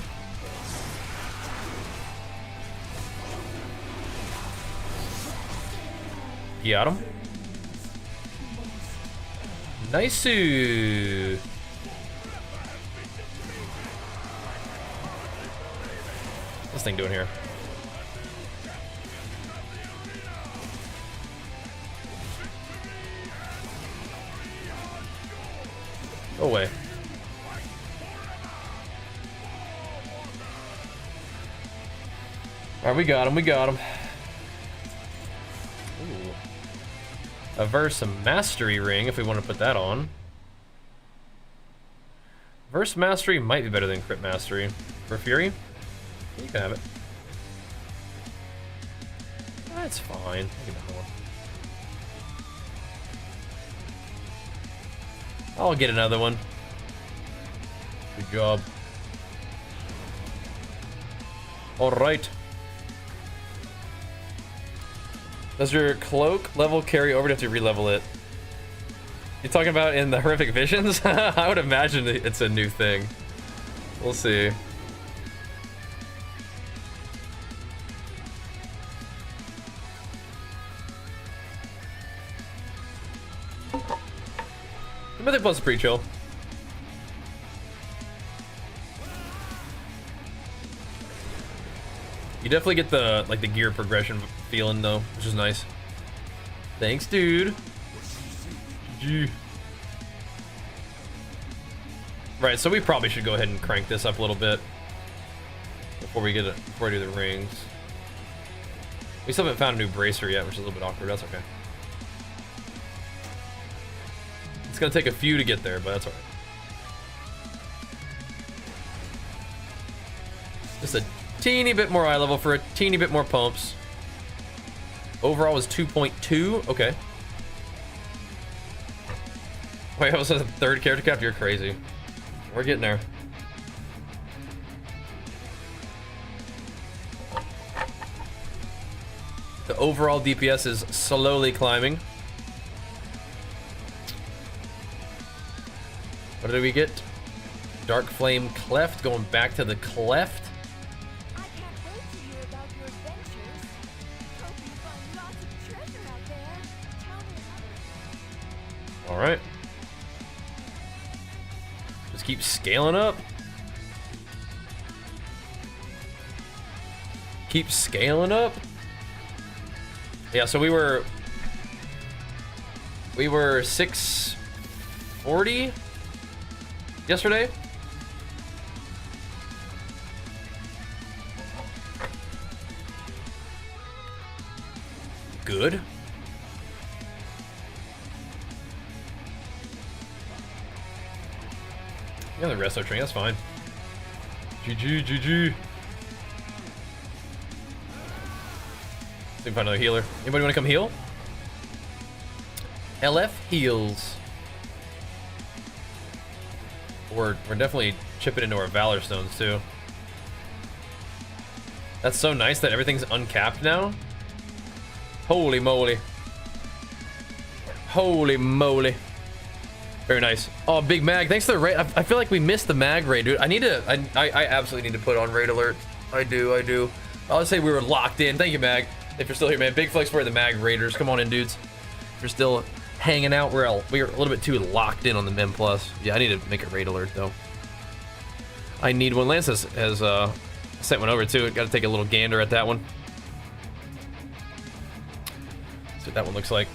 Got him. Nice. What's this thing doing here? Go away. Alright, we got him, we got him. Ooh. A Verse Mastery ring, if we want to put that on. Verse Mastery might be better than Crit Mastery. For Fury? You can have it. That's fine. I'll get another one. Good job. Alright. Does your cloak level carry over? Do you have to re-level it? You talking about in the horrific visions? I would imagine it's a new thing. We'll see. The Mythic Plus is pretty chill. You definitely get the the gear progression feeling though, which is nice. Thanks, dude. Gee. Right, so we probably should go ahead and crank this up a little bit before we do the rings. We still haven't found a new bracer yet, which is a little bit awkward. That's okay. It's gonna take a few to get there, but that's alright. Just a teeny bit more eye level for a teeny bit more pumps. Overall was 2.2. Okay. Wait, I was a third character cap? You're crazy. We're getting there. The overall DPS is slowly climbing. What did we get? Dark Flame Cleft, going back to the Cleft. I can't wait to hear about your adventures. Hope you find lots of treasure out there. Tell me about it. All right. Just keep scaling up. Keep scaling up. Yeah, so we were 640 yesterday. Good. Yeah, the resto train, that's fine. GG, GG. See if I find another healer. Anybody want to come heal? LF heals. We're definitely chipping into our Valor Stones too. That's so nice that everything's uncapped now. Holy moly. Holy moly. Very nice. Oh, Big Mag, thanks for the raid. I feel like we missed the Mag raid, dude. I absolutely need to put on raid alert. I do. I'll say we were locked in. Thank you, Mag. If you're still here, man. Big flex for the Mag raiders. Come on in, dudes. If you're still hanging out, we're a little bit too locked in on the Men Plus. Yeah, I need to make a raid alert, though. I need one. Lance has sent one over, too. Got to take a little gander at that one. See what that one looks like.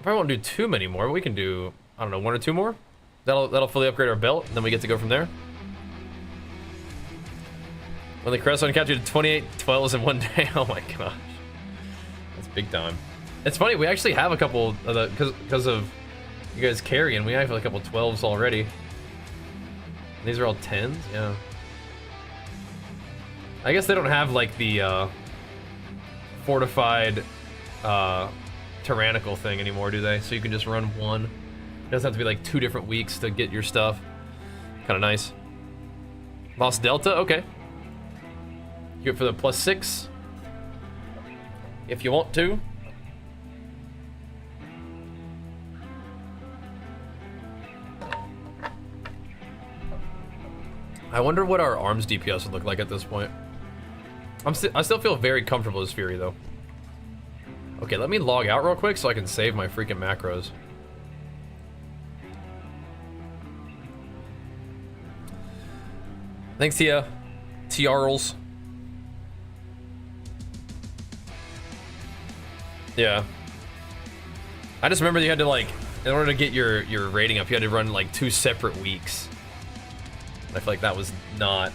Probably won't do too many more, but we can do, I don't know, 1 or 2 more. That'll fully upgrade our belt, and then we get to go from there. When the Crest captured 28 12s in one day. Oh my gosh. That's big time. It's funny, we actually have a couple of the, because of you guys carrying, we have a couple 12s already. And these are all 10s, yeah. I guess they don't have like the fortified tyrannical thing anymore, do they? So you can just run one. It doesn't have to be like 2 different weeks to get your stuff. Kind of nice. Lost Delta, okay. Good for the +6 if you want to. I wonder what our arms DPS would look like at this point. I still feel very comfortable as Fury though. Okay, let me log out real quick so I can save my freaking macros. Thanks, Tia. Tiarls. Yeah. I just remember you had to, like, in order to get your rating up, you had to run like 2 separate weeks. And I feel like that was not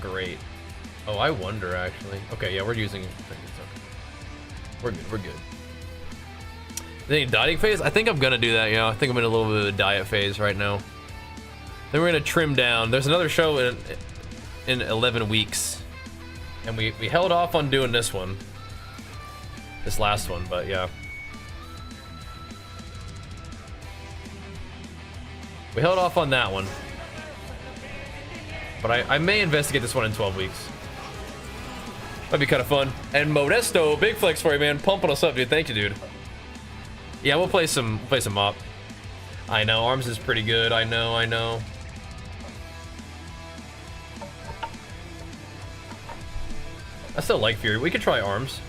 great. Oh, I wonder actually. Okay, yeah, we're using. We're good. Any dieting phase? I think I'm gonna do that. Yeah, I think I'm in a little bit of a diet phase right now. Then we're gonna trim down. There's another show in 11 weeks. And we held off on doing this last one, but yeah. We held off on that one. But I may investigate this one in 12 weeks. That'd be kind of fun. And Modesto, big flex for you, man. Pumping us up, dude. Thank you, dude. Yeah, we'll play some mop. I know, arms is pretty good. I know. I still like Fury. We could try arms.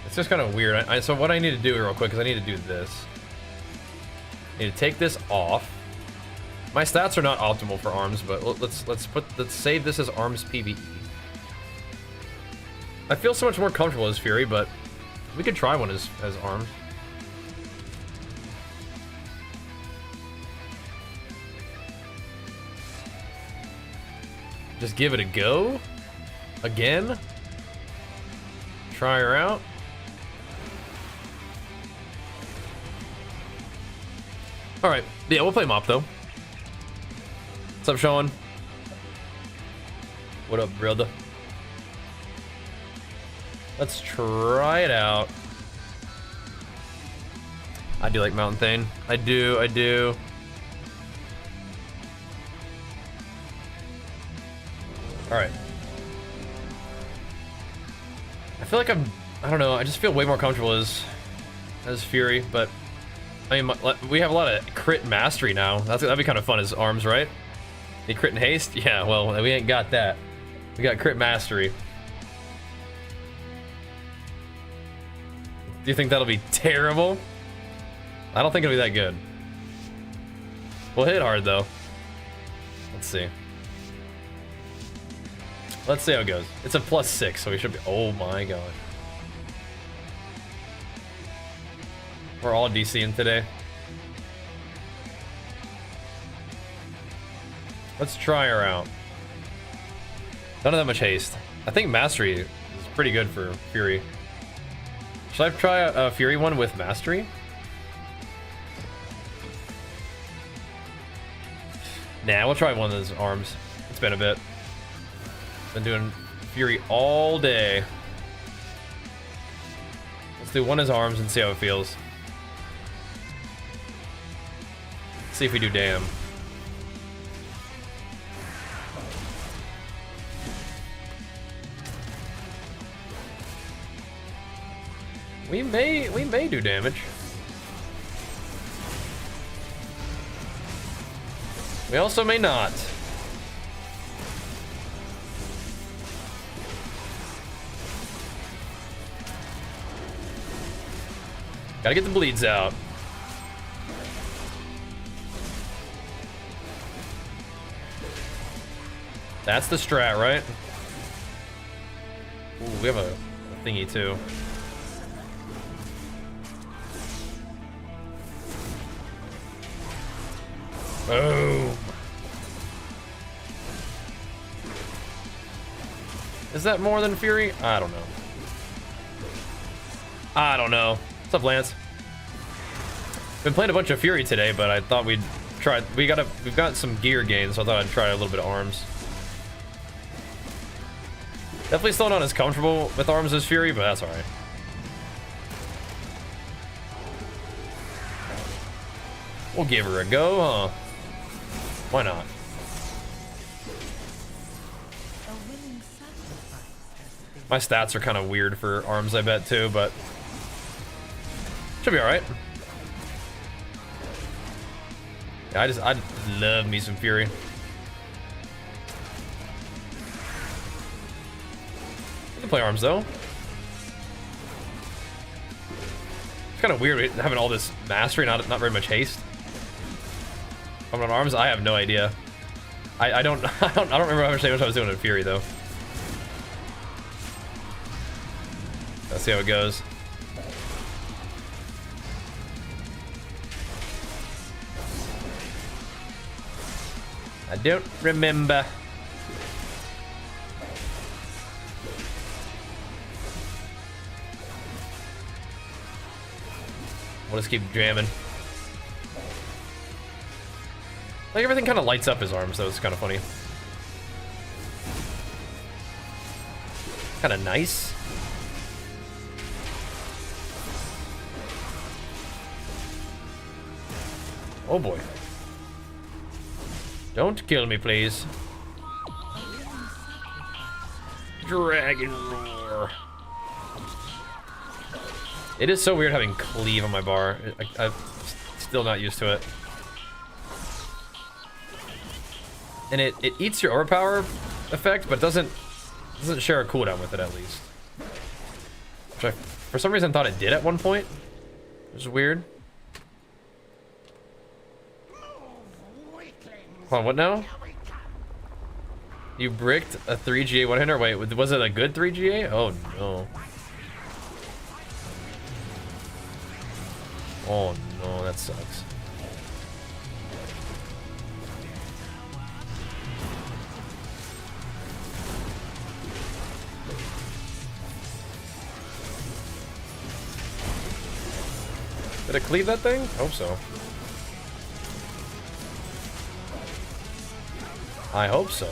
It's just kind of weird. So what I need to do real quick is I need to do this. I need to take this off. My stats are not optimal for arms, but let's save this as arms PvE. I feel so much more comfortable as Fury, but we could try one as arms. Just give it a go. Again. Try her out. Alright. Yeah, we'll play mop though. What's up, Sean? What up, brother? Let's try it out. I do like Mountain Thane. I do. Alright. I feel like I don't know, I just feel way more comfortable as Fury, but I mean, we have a lot of crit mastery now. That'd be kind of fun as arms, right? The crit and haste? Yeah, well, we ain't got that. We got crit mastery. Do you think that'll be terrible? I don't think it'll be that good. We'll hit hard, though. Let's see. Let's see how it goes. It's a +6, so we should be... Oh my god. We're all DCing today. Let's try her out. None of that much haste. I think Mastery is pretty good for Fury. Should I try a Fury one with Mastery? Nah, we'll try one of those arms. It's been a bit. Been doing Fury all day. Let's do one as arms and see how it feels. See if we do damn. We may do damage. We also may not. Gotta get the bleeds out. That's the strat, right? Ooh, we have a thingy too. Oh. Is that more than Fury? I don't know. I don't know. What's up, Lance? Been playing a bunch of Fury today, but I thought we'd try. We've got some gear gains, so I thought I'd try a little bit of arms. Definitely still not as comfortable with arms as Fury, but that's alright. We'll give her a go, huh? Why not? My stats are kind of weird for arms, I bet, too, but should be alright. Yeah, I love me some Fury. We can play arms, though. It's kind of weird having all this mastery, not very much haste. On arms, I have no idea. I don't remember how much damage I was doing in Fury though. Let's see how it goes. I don't remember. We'll just keep jamming. Like, everything kind of lights up his arms, so it's kind of funny. Kind of nice. Oh boy. Don't kill me, please. Dragon Roar. It is so weird having cleave on my bar. I'm still not used to it. And it eats your overpower effect, but doesn't share a cooldown with it, at least. Which I, for some reason, thought it did at one point. Which is weird. Hold on, what now? You bricked a 3GA one-hander? Wait, was it a good 3GA? Oh, no. Oh, no, that sucks. Did it cleave that thing? Hope so. I hope so.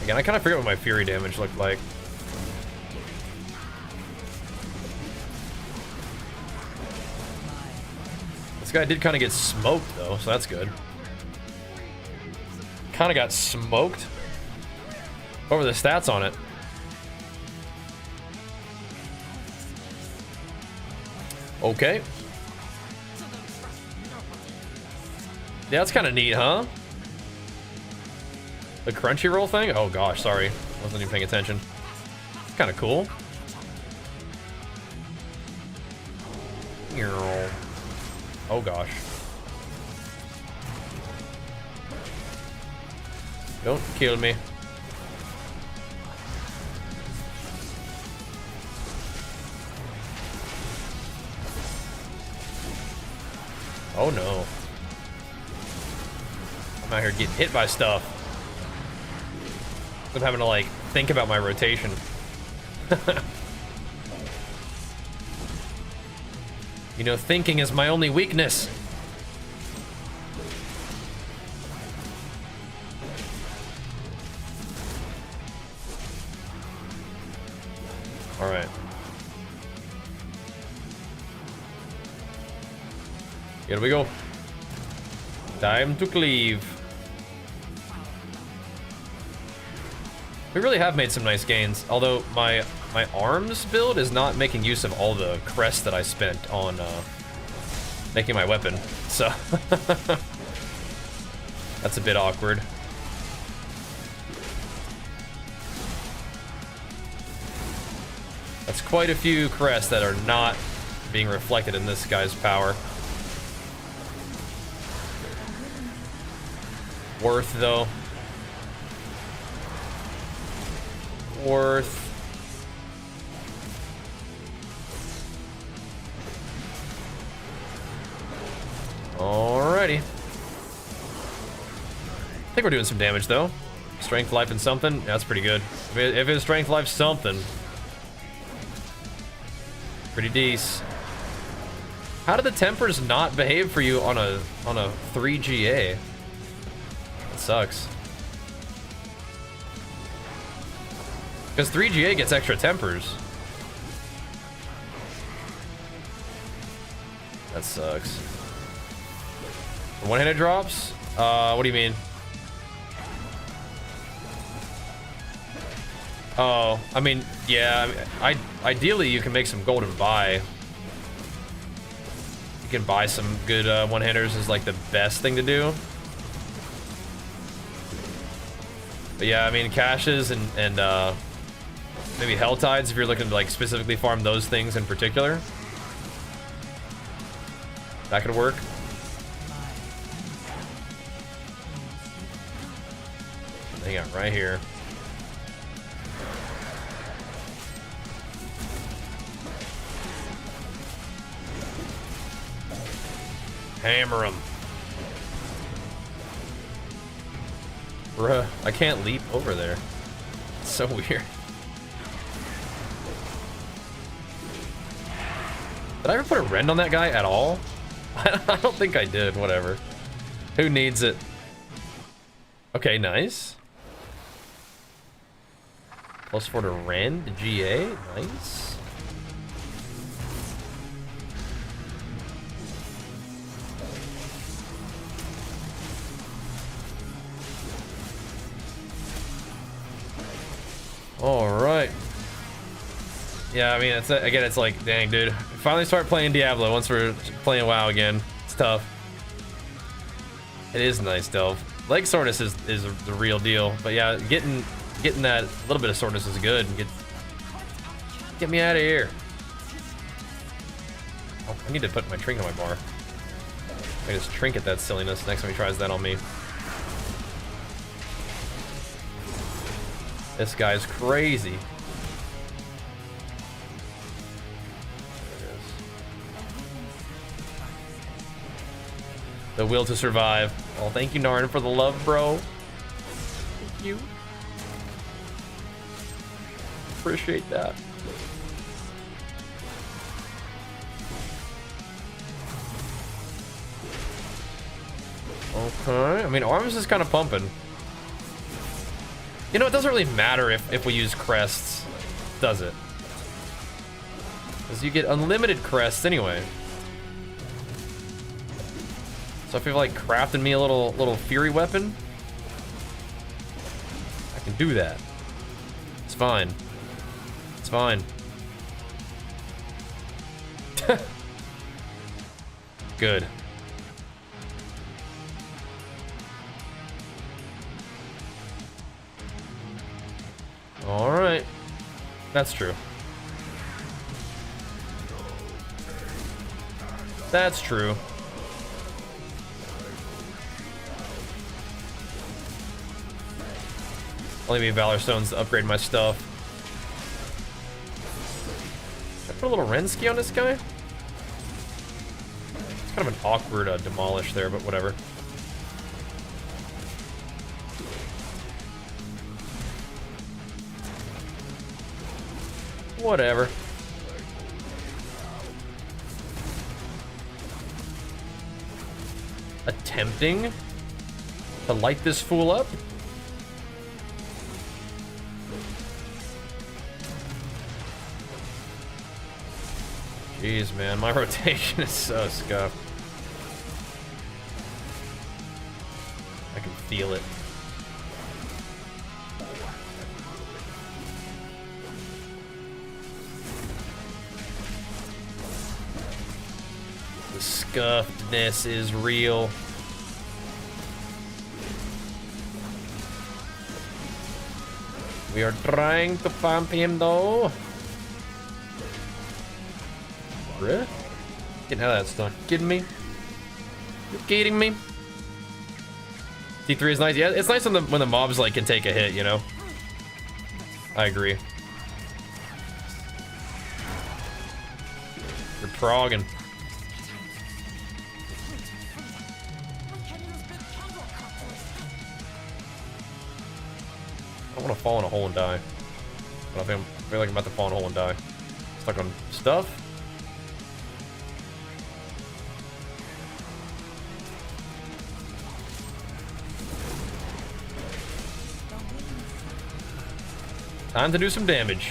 Again, I kind of forget what my fury damage looked like. This guy did kind of get smoked, though, so that's good. Kind of got smoked. What were the stats on it? Okay. Yeah, that's kind of neat, huh? The Crunchyroll thing? Oh gosh, sorry. Wasn't even paying attention. It's kind of cool. Oh gosh. Don't kill me. Oh no. I'm out here getting hit by stuff. I'm having to like think about my rotation. You know, thinking is my only weakness. All right. Here we go. Time to cleave. We really have made some nice gains, although my arms build is not making use of all the crest that I spent on making my weapon, so that's a bit awkward. That's quite a few crests that are not being reflected in this guy's power. Worth, though. Worth. Alrighty. I think we're doing some damage, though. Strength, life, and something. That's pretty good. If it's strength, life, something. Pretty decent. How did the tempers not behave for you on a 3GA? That sucks. Because 3GA gets extra tempers. That sucks. One-handed drops? What do you mean? Oh, I mean, yeah, ideally you can make some golden buy. You can buy some good one-handers is like the best thing to do. But yeah, I mean, caches and maybe hell tides if you're looking to like specifically farm those things in particular. That could work. Hang on, right here. Hammer him. Bruh, I can't leap over there. It's so weird. Did I ever put a rend on that guy at all? I don't think I did, whatever. Who needs it? Okay, nice. +4 to rend, to GA, nice. All right. Yeah, I mean, it's again, it's like, dang, dude. Finally start playing Diablo once we're playing WoW again. It's tough. It is nice, Delve. Leg soreness is the real deal, but yeah, getting that little bit of soreness is good. Get me out of here. Oh, I need to put my trinket on my bar. I just trinket that silliness next time he tries that on me. This guy's crazy. There it is. The will to survive. Oh, thank you, Narn, for the love, bro. Thank you. Appreciate that. Okay. I mean, arms is kind of pumping. You know, it doesn't really matter if we use crests, does it? Because you get unlimited crests anyway. So if you've like crafted me a little fury weapon, I can do that. It's fine. It's fine. Good. All right. That's true. That's true. Only me Valor Stones to upgrade my stuff. Should I put a little Renski on this guy? It's kind of an awkward demolish there, but whatever. Whatever. Attempting to light this fool up? Jeez, man, my rotation is so scuffed. I can feel it. The scuffedness is real. We are trying to pump him though. Bruh? Getting out of that stuff. Kidding me? You kidding me? T3 is nice. Yeah, it's nice when the mobs like can take a hit, you know? I agree. You're progging. I want to fall in a hole and die. I feel like I'm about to fall in a hole and die. Stuck on stuff. Time to do some damage.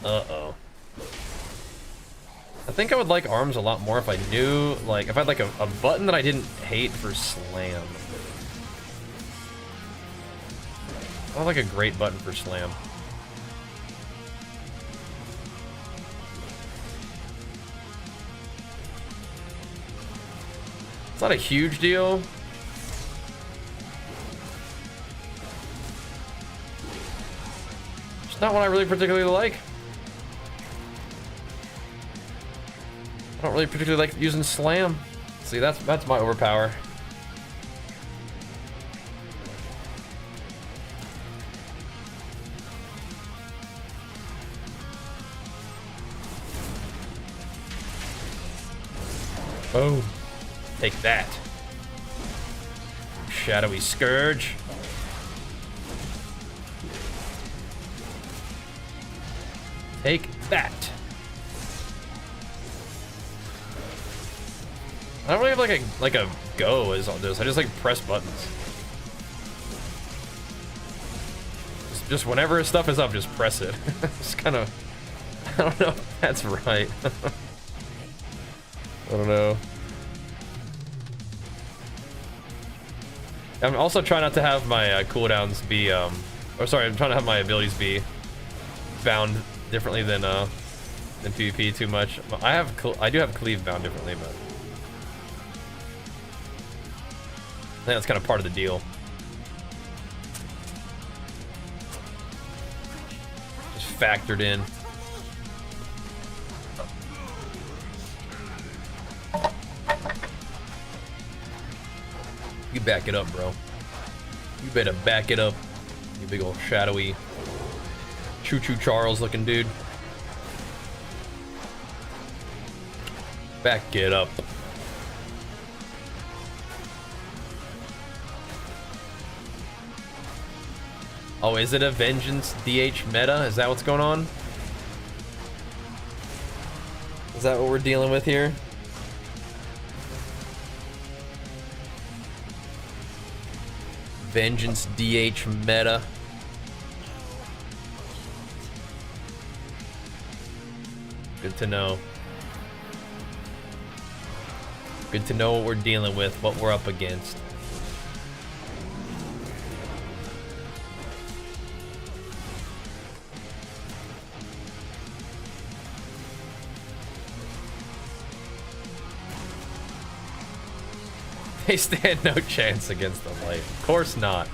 Uh-oh. I think I would like arms a lot more if I knew, like, if I had like a button that I didn't hate for slam. I don't like a great button for slam. It's not a huge deal. It's not what I really particularly like. I don't really particularly like using slam. See, that's my overpower. Boom. Take that. Shadowy Scourge. Take that. I don't really have like a go as on this. I just like press buttons. Just whenever stuff is up, just press it. It's kind of, I don't know if that's right. I don't know. I'm also trying not to have my cooldowns be, or sorry, I'm trying to have my abilities be bound differently than PvP too much. I do have cleave bound differently, but I think that's kind of part of the deal. Just factored in. You back it up, bro. You better back it up. You big old shadowy Choo-Choo Charles looking dude. Back it up. Oh, is it a Vengeance DH meta? Is that what's going on? Is that what we're dealing with here? Vengeance DH meta. Good to know. Good to know what we're dealing with, what we're up against. They stand no chance against the light. Of course not.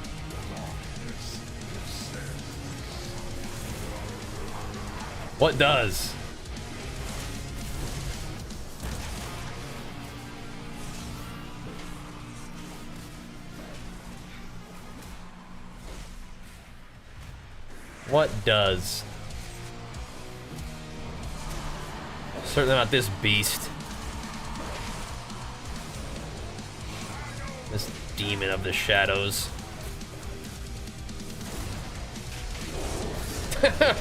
What does? What does? Certainly not this beast. This demon of the shadows. That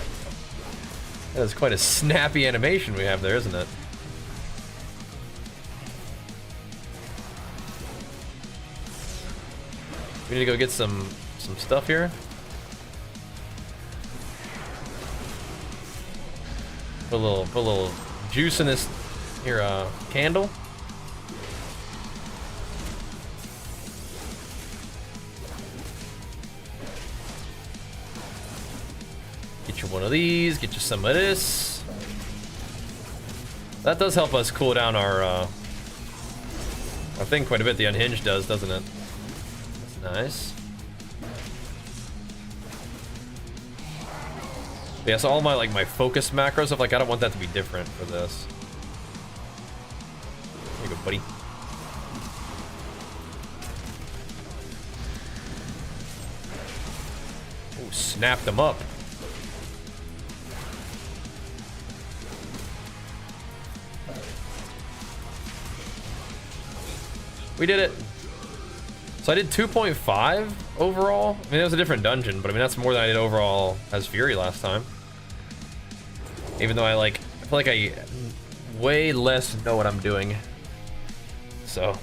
is quite a snappy animation we have there, isn't it? We need to go get some stuff here. Put a little juice in this here candle. Get you one of these, get you some of this. That does help us cool down our thing quite a bit, the unhinged does, doesn't it? That's nice. Yeah, so all my my focus macros stuff, like I don't want that to be different for this. There you go, buddy. Oh, snapped them up. We did it. So I did 2.5 overall. I mean, it was a different dungeon, but I mean, that's more than I did overall as Fury last time. Even though I feel like I way less know what I'm doing. So.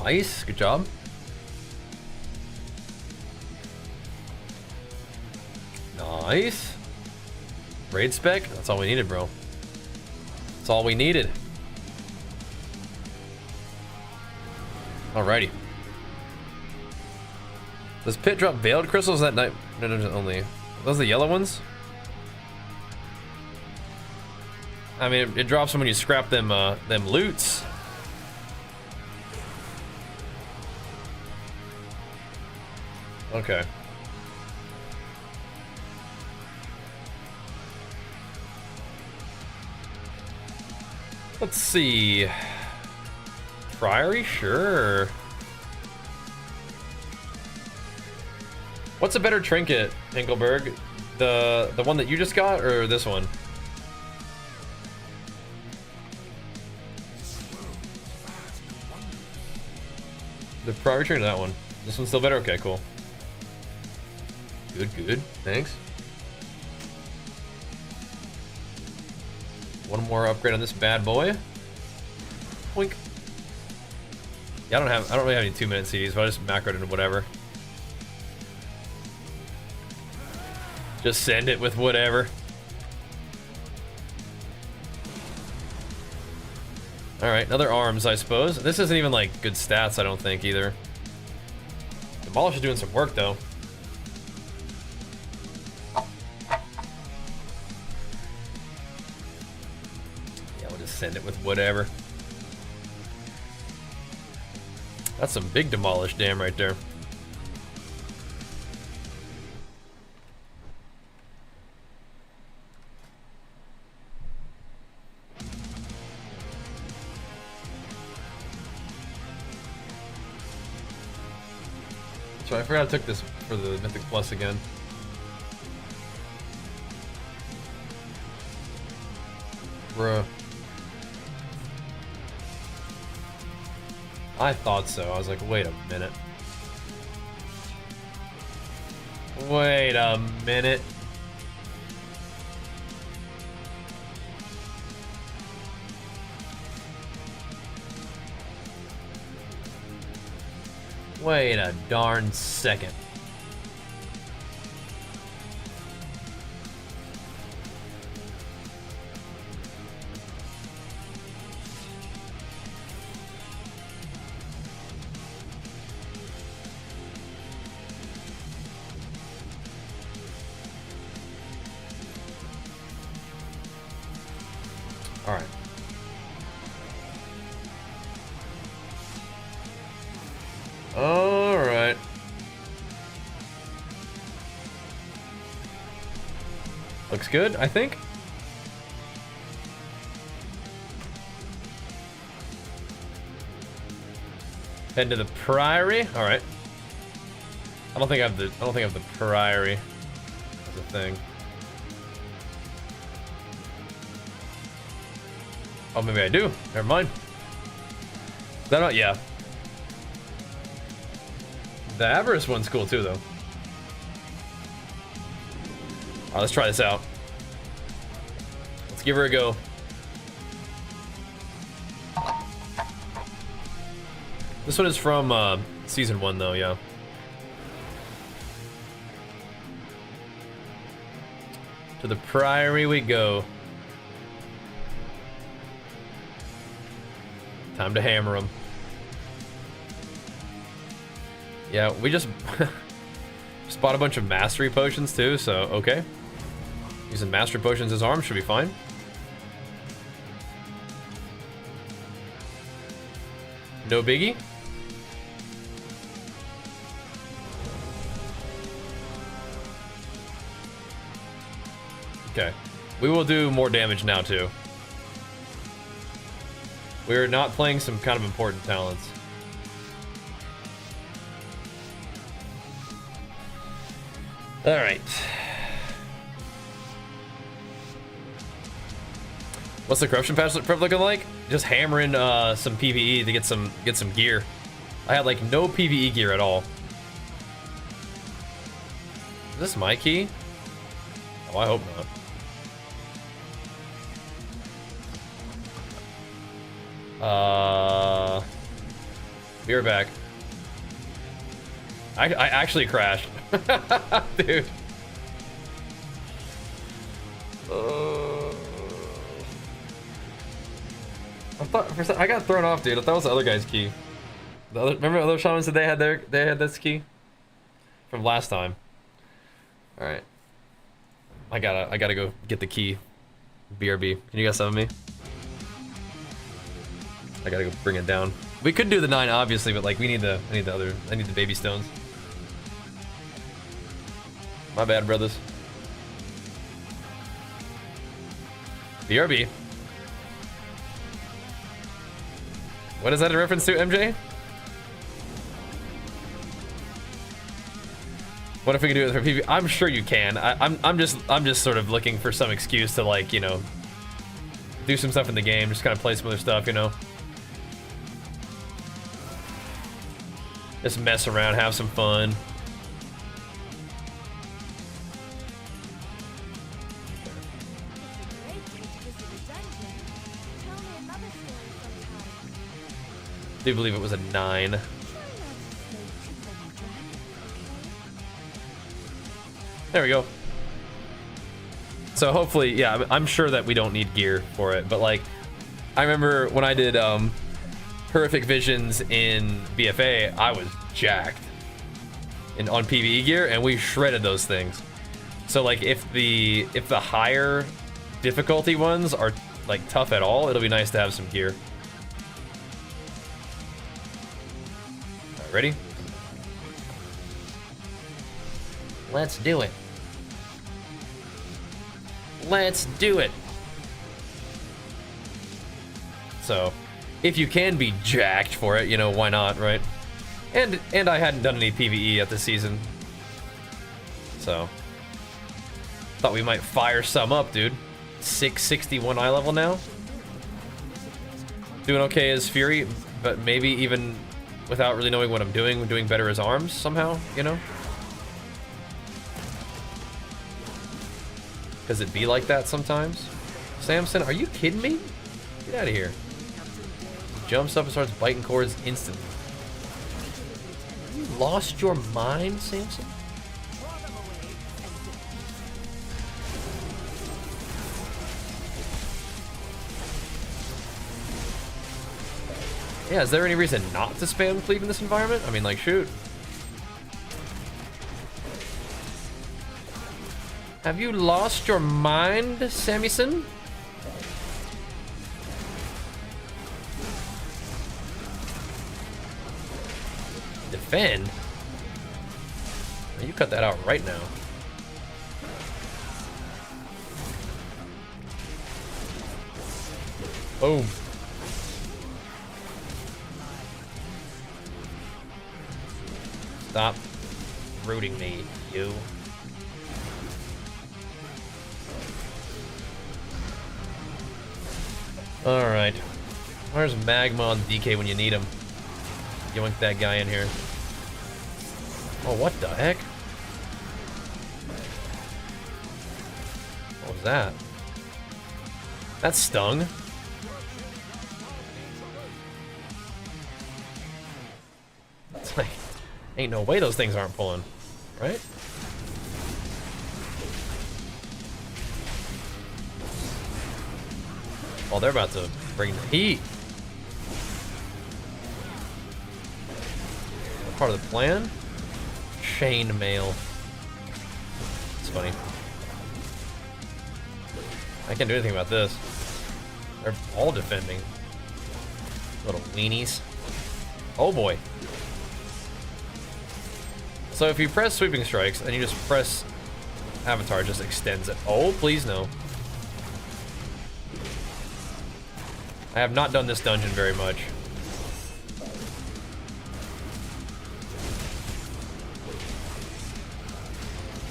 Nice, good job. Nice. Raid spec? That's all we needed, bro. That's all we needed. Alrighty. Does Pit drop veiled crystals that night? No, only. Those are the yellow ones? I mean, it drops them when you scrap them loots. Okay. Let's see. Priory? Sure. What's a better trinket, Engelberg? The one that you just got, or this one? The Priory trinket or that one? This one's still better? Okay, cool. Good, good. Thanks. One more upgrade on this bad boy. Wink. Yeah, I don't really have any 2-minute CDs, but I just macroed into whatever. Just send it with whatever. Alright, another arms, I suppose. This isn't even like good stats, I don't think, either. Demolish is doing some work, though. Yeah, we'll just send it with whatever. That's some big demolish dam right there. So I forgot I took this for the Mythic Plus again. Bruh. I thought so. I was like, wait a minute. Wait a minute. Wait a darn second. All right. All right. Looks good, I think. Head to the Priory. All right. I don't think I have the Priory as a thing. Oh, maybe I do. Never mind. Is that not? Yeah. The Avarice one's cool too, though. Alright, let's try this out. Let's give her a go. This one is from season 1, though, yeah. To the Priory we go. Time to hammer him. Yeah, we just bought a bunch of mastery potions too, so okay. Using mastery potions as arms should be fine. No biggie. Okay. We will do more damage now too. We're not playing some kind of important talents. All right. What's the corruption patch prep looking like? Just hammering some PvE to get some gear. I had like no PvE gear at all. Is this my key? Oh, I hope not. Be right back. I actually crashed. Dude. I got thrown off, dude. I thought it was the other guy's key. Remember other shamans said they had this key from last time. All right. I gotta go get the key. BRB. Can you guys summon me? I gotta go bring it down. We could do the 9 obviously, but like I need the baby stones. My bad, brothers. BRB. What is that a reference to, MJ? What if we can do it for PvP? I'm sure you can. I'm just sort of looking for some excuse to, like, you know, do some stuff in the game, just kind of play some other stuff, you know. Just mess around, have some fun. I do believe it was a 9. There we go. So hopefully, yeah, I'm sure that we don't need gear for it, but like, I remember when I did horrific visions in BFA, I was jacked on PvE gear, and we shredded those things. So like, if the higher difficulty ones are like tough at all, it'll be nice to have some gear. All right, ready? Let's do it. Let's do it. So, if you can be jacked for it, you know, why not, right? And I hadn't done any PvE yet this season. So, thought we might fire some up, dude. 661 eye level now. Doing okay as Fury, but maybe even without really knowing what I'm doing better as arms somehow, you know? Because it be like that sometimes. Samson, are you kidding me? Get out of here. He jumps up and starts biting cords instantly. You lost your mind, Samson? Yeah, is there any reason not to spam cleave in this environment? I mean, like, shoot. Have you lost your mind, Samson? Defend? You cut that out right now. Boom. Stop rooting me, you. Alright. Where's Magma on DK when you need him? Yoink that guy in here. Oh, what the heck? What was that? That stung. It's like, ain't no way those things aren't pulling, right? Oh, they're about to bring the heat. Part of the plan? Chain mail. It's funny. I can't do anything about this. They're all defending. Little weenies. Oh boy. So if you press sweeping strikes and you just press Avatar, it just extends it. Oh, please no. I have not done this dungeon very much.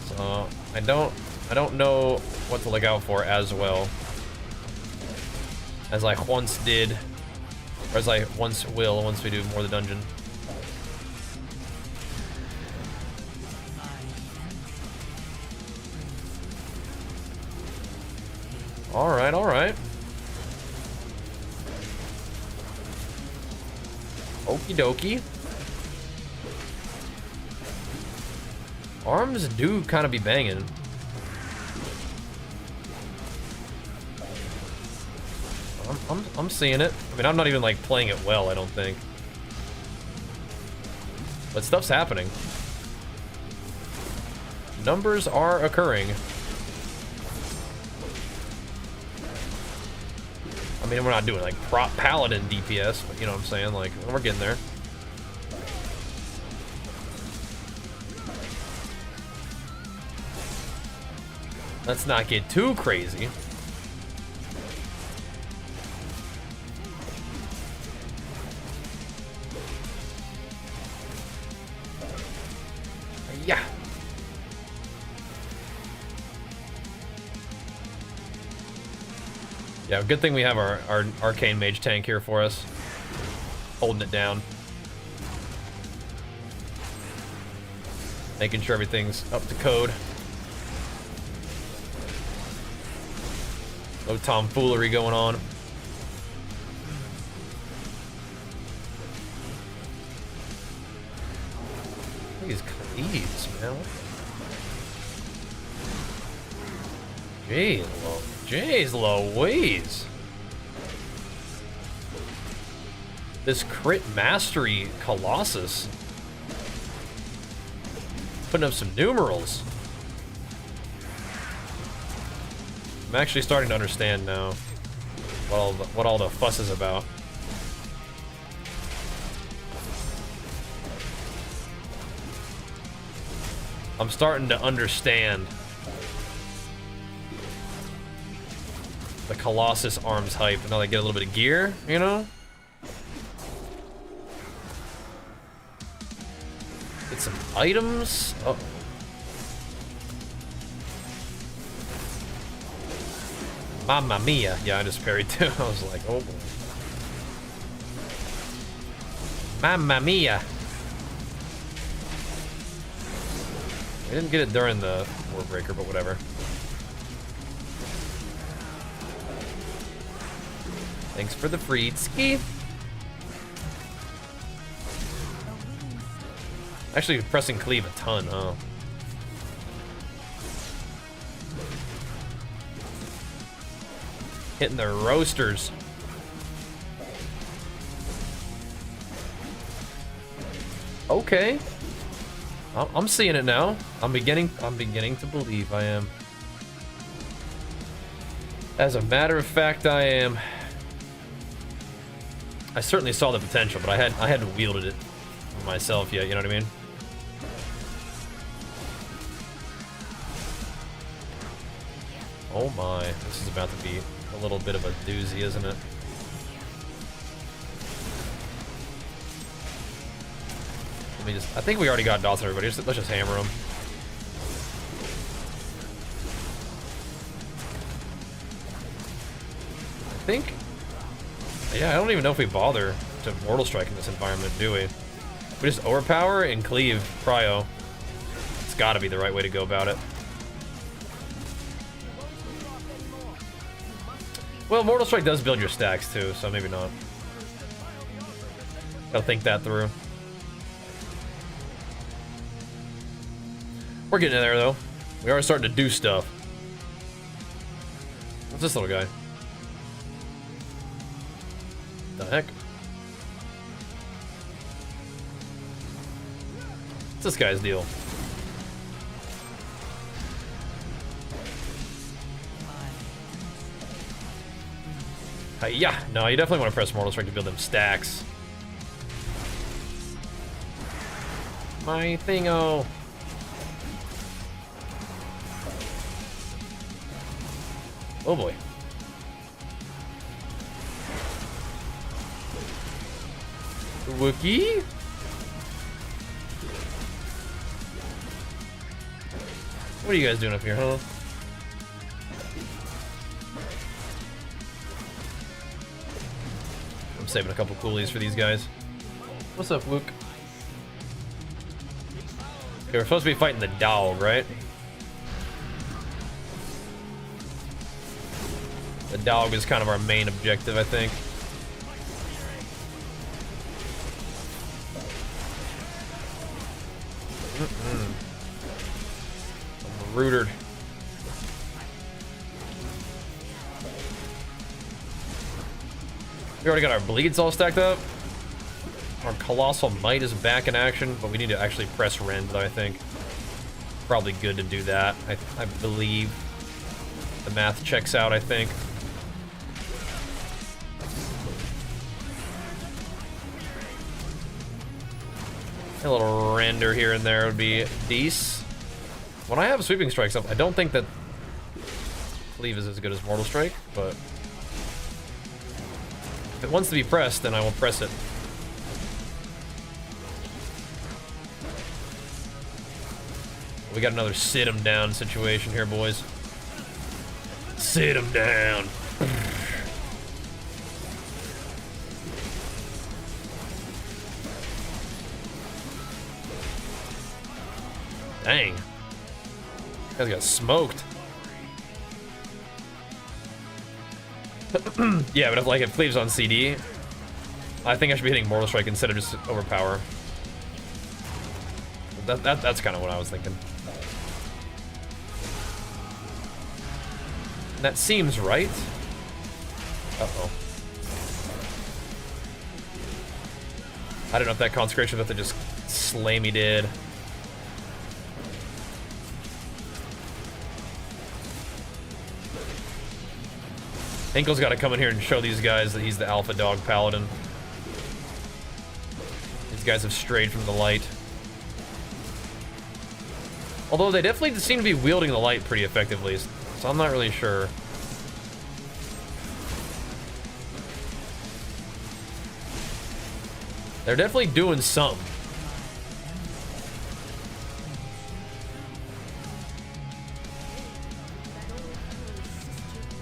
So I don't know what to look out for as well as I once did, or as I once will once we do more of the dungeon. Alright, alright. Okie dokie. Arms do kind of be banging. I'm seeing it. I mean, I'm not even like playing it well, I don't think. But stuff's happening. Numbers are occurring. I mean, we're not doing like prop paladin DPS, but you know what I'm saying? Like, we're getting there. Let's not get too crazy. Yeah. Yeah, good thing we have our arcane mage tank here for us, holding it down, making sure everything's up to code. No tomfoolery going on. Look at these cleaves, man. Jeez Louise. This crit mastery Colossus. Putting up some numerals. I'm actually starting to understand now what all the fuss is about. I'm starting to understand the Colossus arms hype, and now they get a little bit of gear, you know? Get some items. Oh. Mamma mia. Yeah, I just parried too. I was like, oh boy. Mamma mia. I didn't get it during the Warbreaker, but whatever. Thanks for the free ski. Actually, pressing cleave a ton, oh. Hitting the roasters. Okay. I'm seeing it now. I'm beginning to believe I am. As a matter of fact, I am. I certainly saw the potential, but I hadn't wielded it myself yet, you know what I mean? Oh my, this is about to be a little bit of a doozy, isn't it? Let me just, I think we already got dots on everybody. Let's just hammer them. I think, yeah, I don't even know if we bother to Mortal Strike in this environment, do we? We just overpower and cleave Cryo. It's gotta be the right way to go about it. Well, Mortal Strike does build your stacks too, so maybe not. Gotta think that through. We're getting in there though. We are starting to do stuff. What's this little guy? The heck? What's this guy's deal? Yeah, no, you definitely want to press Mortal Strike to build them stacks. My thingo. Oh boy. Wookie? What are you guys doing up here, huh? I'm saving a couple coolies for these guys. What's up, Luke? Okay, we're supposed to be fighting the dog, right? The dog is kind of our main objective, I think. I'm rooted. We already got our bleeds all stacked up. Our Colossal Might is back in action, but we need to actually press Rend, though, I think. Probably good to do that. I believe the math checks out, I think. A little render here and there would be decent. When I have sweeping strikes up, I don't think that cleave is as good as Mortal Strike, but if it wants to be pressed, then I will press it. We got another sit him down situation here, boys. Sit him down. Dang. Guys got smoked. Yeah, but if Cleave's on CD, I think I should be hitting Mortal Strike instead of just Overpower. That's kind of what I was thinking. That seems right. Uh-oh. I don't know if that Consecration that they just slay me did. Hinkle's got to come in here and show these guys that he's the alpha dog paladin. These guys have strayed from the light. Although they definitely seem to be wielding the light pretty effectively, so I'm not really sure. They're definitely doing something.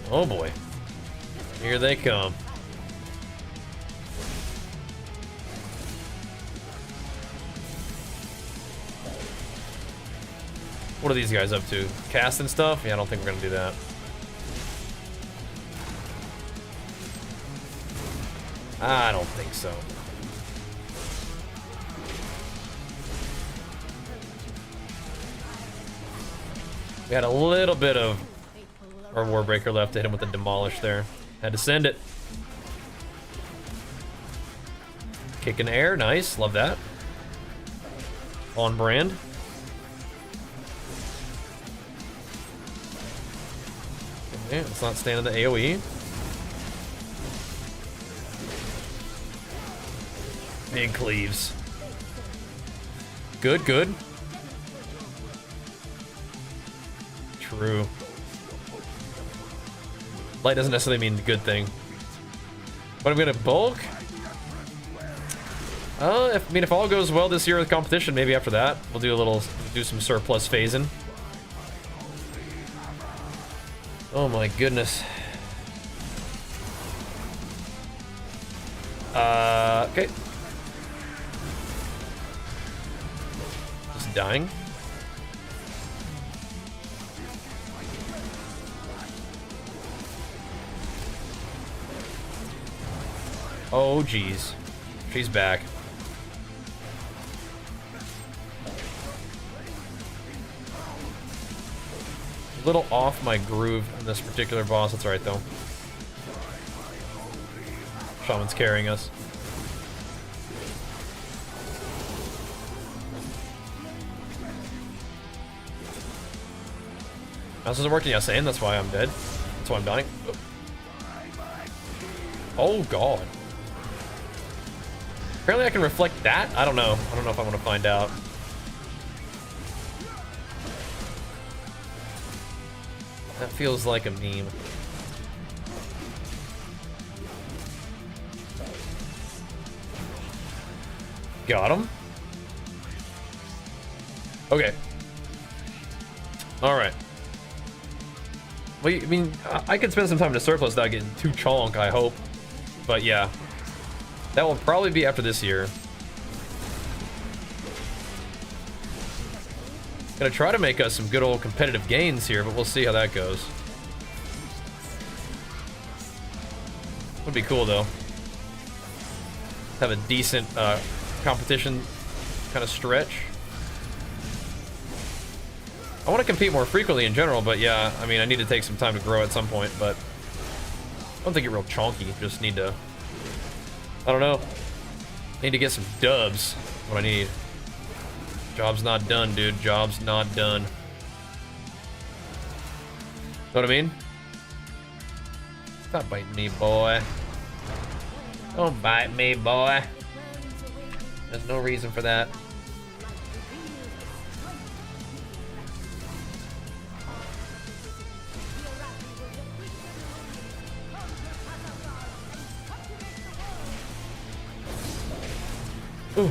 Oh boy. Here they come. What are these guys up to? Cast and stuff? Yeah, I don't think we're gonna do that. I don't think so. We had a little bit of our Warbreaker left to hit him with the Demolish there. Had to send it. Kick in air, nice, love that. On brand. Okay, let's not stand in the AoE. Big cleaves. Good, good. True. Light doesn't necessarily mean a good thing. But I'm gonna bulk. If all goes well this year with competition, maybe after that we'll do some surplus phasing. Oh my goodness. Okay. Just dying. Oh geez, she's back. A little off my groove in this particular boss. That's right though. Shaman's carrying us. This isn't working, yes, and that's why I'm dead. That's why I'm dying. Oh god. Apparently I can reflect that? I don't know. I don't know if I want to find out. That feels like a meme. Got him. Okay. Alright. Well, I mean, I could spend some time in a surplus without getting too chonk, I hope. But yeah. That will probably be after this year. Gonna try to make us some good old competitive gains here, but we'll see how that goes. Would be cool though. Have a decent competition kind of stretch. I want to compete more frequently in general, but yeah, I mean, I need to take some time to grow at some point, but I don't think it's real chonky. Just need to, I don't know. Need to get some dubs. What I need. Job's not done, dude. Job's not done. Know what I mean? Stop biting me, boy. Don't bite me, boy. There's no reason for that. Ooh.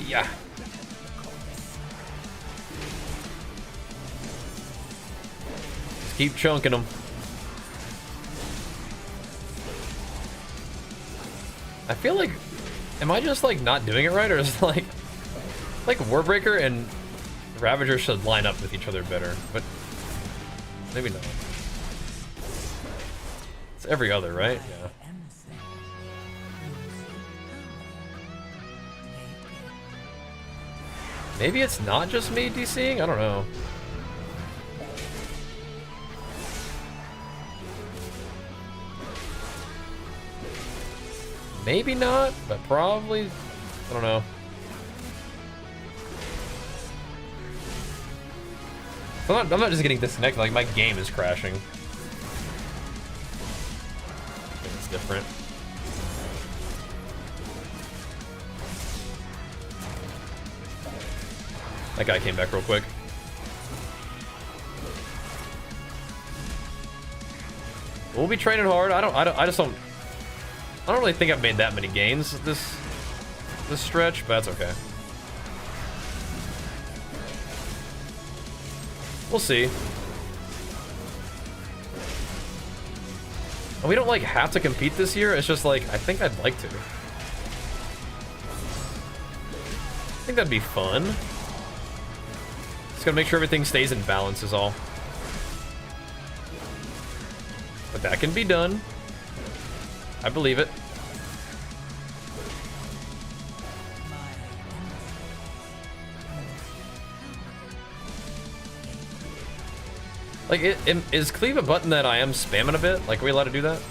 Yeah. Just keep chunking them. I feel like, am I just like not doing it right, or is like Warbreaker and Ravager should line up with each other better, but maybe not. It's every other, right? Yeah. Maybe it's not just me DCing? I don't know. Maybe not, but probably. I don't know. I'm not just getting disconnected, like my game is crashing. It's different. That guy came back real quick. We'll be training hard. I don't really think I've made that many gains this stretch, but that's okay. We'll see. And we don't like have to compete this year. It's just like I think I'd like to. I think that'd be fun. Just gotta make sure everything stays in balance is all. But that can be done. I believe it. Like, is cleave a button that I am spamming a bit? Like, are we allowed to do that?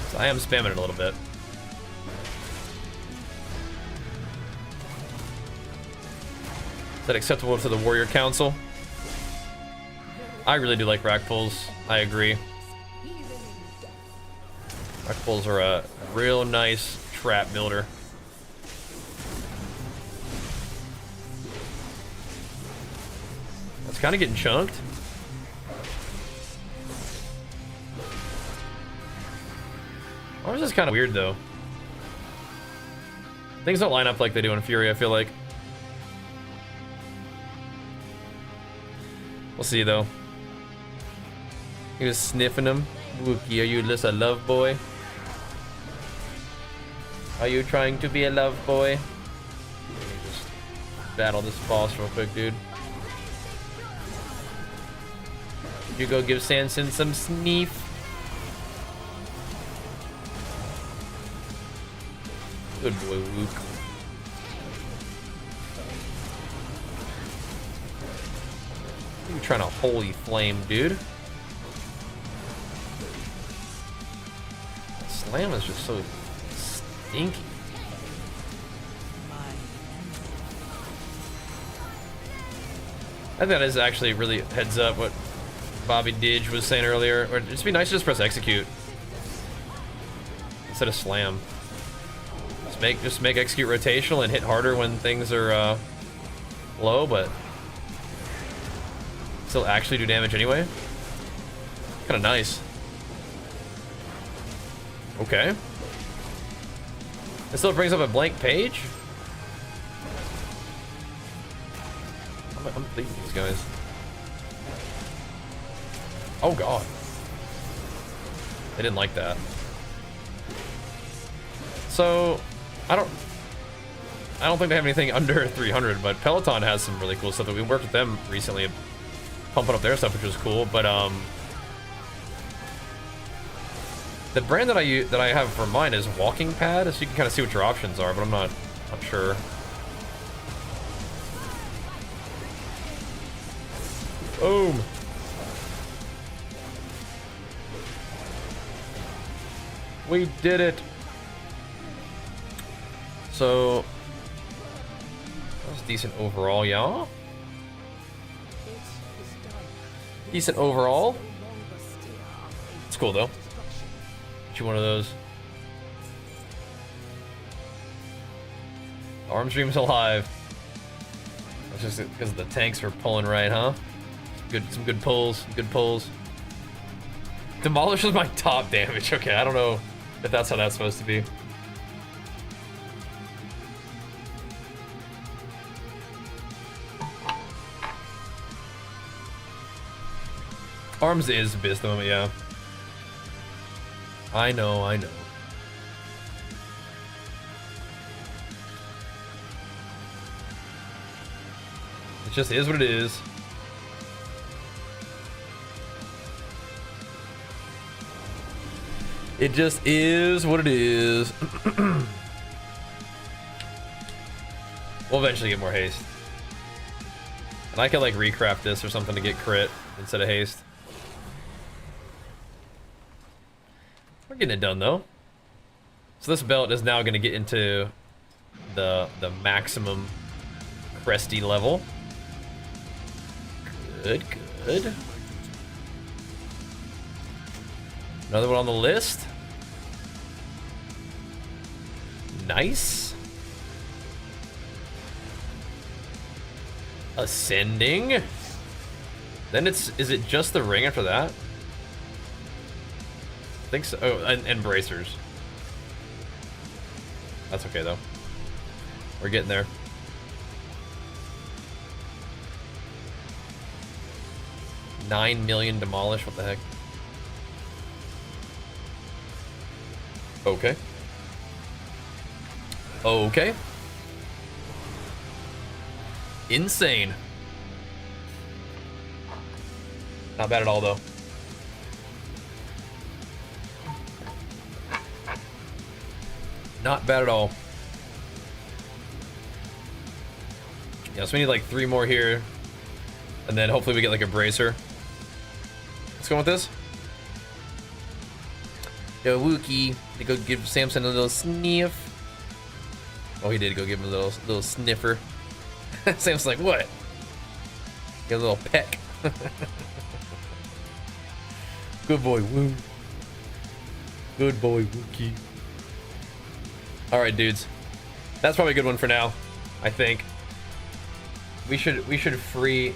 So I am spamming it a little bit. Is that acceptable to the Warrior Council? I really do like rack pulls. I agree. Rack pulls are a real nice trap builder. It's kind of getting chunked. Ours is kind of weird though. Things don't line up like they do in Fury, I feel like. We'll see though. He was sniffing him. Wookie, are you just a love boy? Are you trying to be a love boy? Let me just battle this boss real quick, dude. You go give Sanson some sneef. Good boy, Wook. You trying to holy flame, dude? That slam is just so stinky. I think that is actually really heads up what Bobby Didge was saying earlier. Or it'd be nice to just press execute instead of slam. Just make execute rotational and hit harder when things are low, but still actually do damage anyway. Kind of nice. Okay. It still brings up a blank page. I'm bleeding these guys. Oh god. They didn't like that. So I don't think they have anything under 300, but Peloton has some really cool stuff that we worked with them recently, pumping up their stuff, which was cool. But the brand that I have for mine is Walking Pad, so you can kind of see what your options are, but I'm not sure. Boom. We did it. So that was decent overall, y'all. Decent overall. It's cool though. Get you one of those. Arm stream's alive. That's just because the tanks were pulling right, huh? Some good pulls. Good pulls. Demolish was my top damage. Okay, I don't know if that's how that's supposed to be. Arms is biz at the moment, yeah. I know. It just is what it is. It just is what it is. We'll eventually get more haste. And I could like recraft this or something to get crit instead of haste. We're getting it done though. So this belt is now going to get into the maximum cresty level. Good. Another one on the list. Nice. Ascending. Then is it just the ring after that? I think so. Oh, and bracers. That's okay though. We're getting there. $9 million demolish. What the heck? Okay. Okay. Insane. Not bad at all, though. Not bad at all. Yeah, so we need like 3 more here. And then hopefully we get like a bracer. Let's go with this. Yo, Wookie, to go give Samson a little sniff. Oh, he did go give him a little sniffer. Sam's like, what? Get a little peck. Good boy, Woo. Good boy, Wookie. All right, dudes. That's probably a good one for now, I think. We should free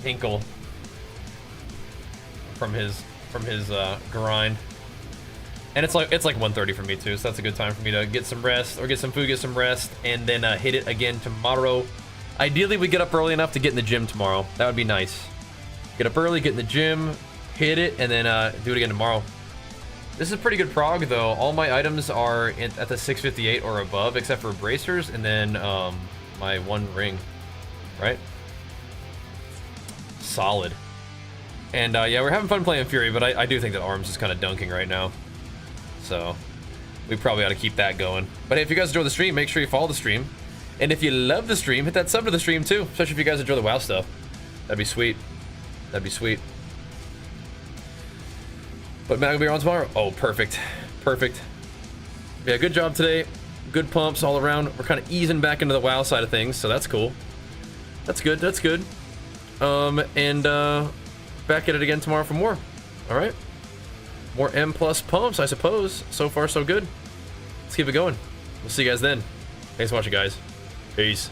Hinkle from his grind. And it's like 1:30 for me too, so that's a good time for me to get some rest, or get some food, get some rest, and then hit it again tomorrow. Ideally, we get up early enough to get in the gym tomorrow. That would be nice. Get up early, get in the gym, hit it, and then do it again tomorrow. This is a pretty good prog, though. All my items are at the 658 or above, except for bracers, and then my 1 ring, right? Solid. And yeah, we're having fun playing Fury, but I do think that Arms is kind of dunking right now. So we probably ought to keep that going. But hey, if you guys enjoy the stream, make sure you follow the stream. And if you love the stream, hit that sub to the stream too, especially if you guys enjoy the WoW stuff. That'd be sweet. That'd be sweet. But Matt will be on tomorrow. Oh, perfect. Perfect. Yeah, good job today. Good pumps all around. We're kind of easing back into the WoW side of things, so that's cool. That's good. That's good. And back at it again tomorrow for more. All right. More M+ pumps, I suppose. So far, so good. Let's keep it going. We'll see you guys then. Thanks for watching, guys. Peace.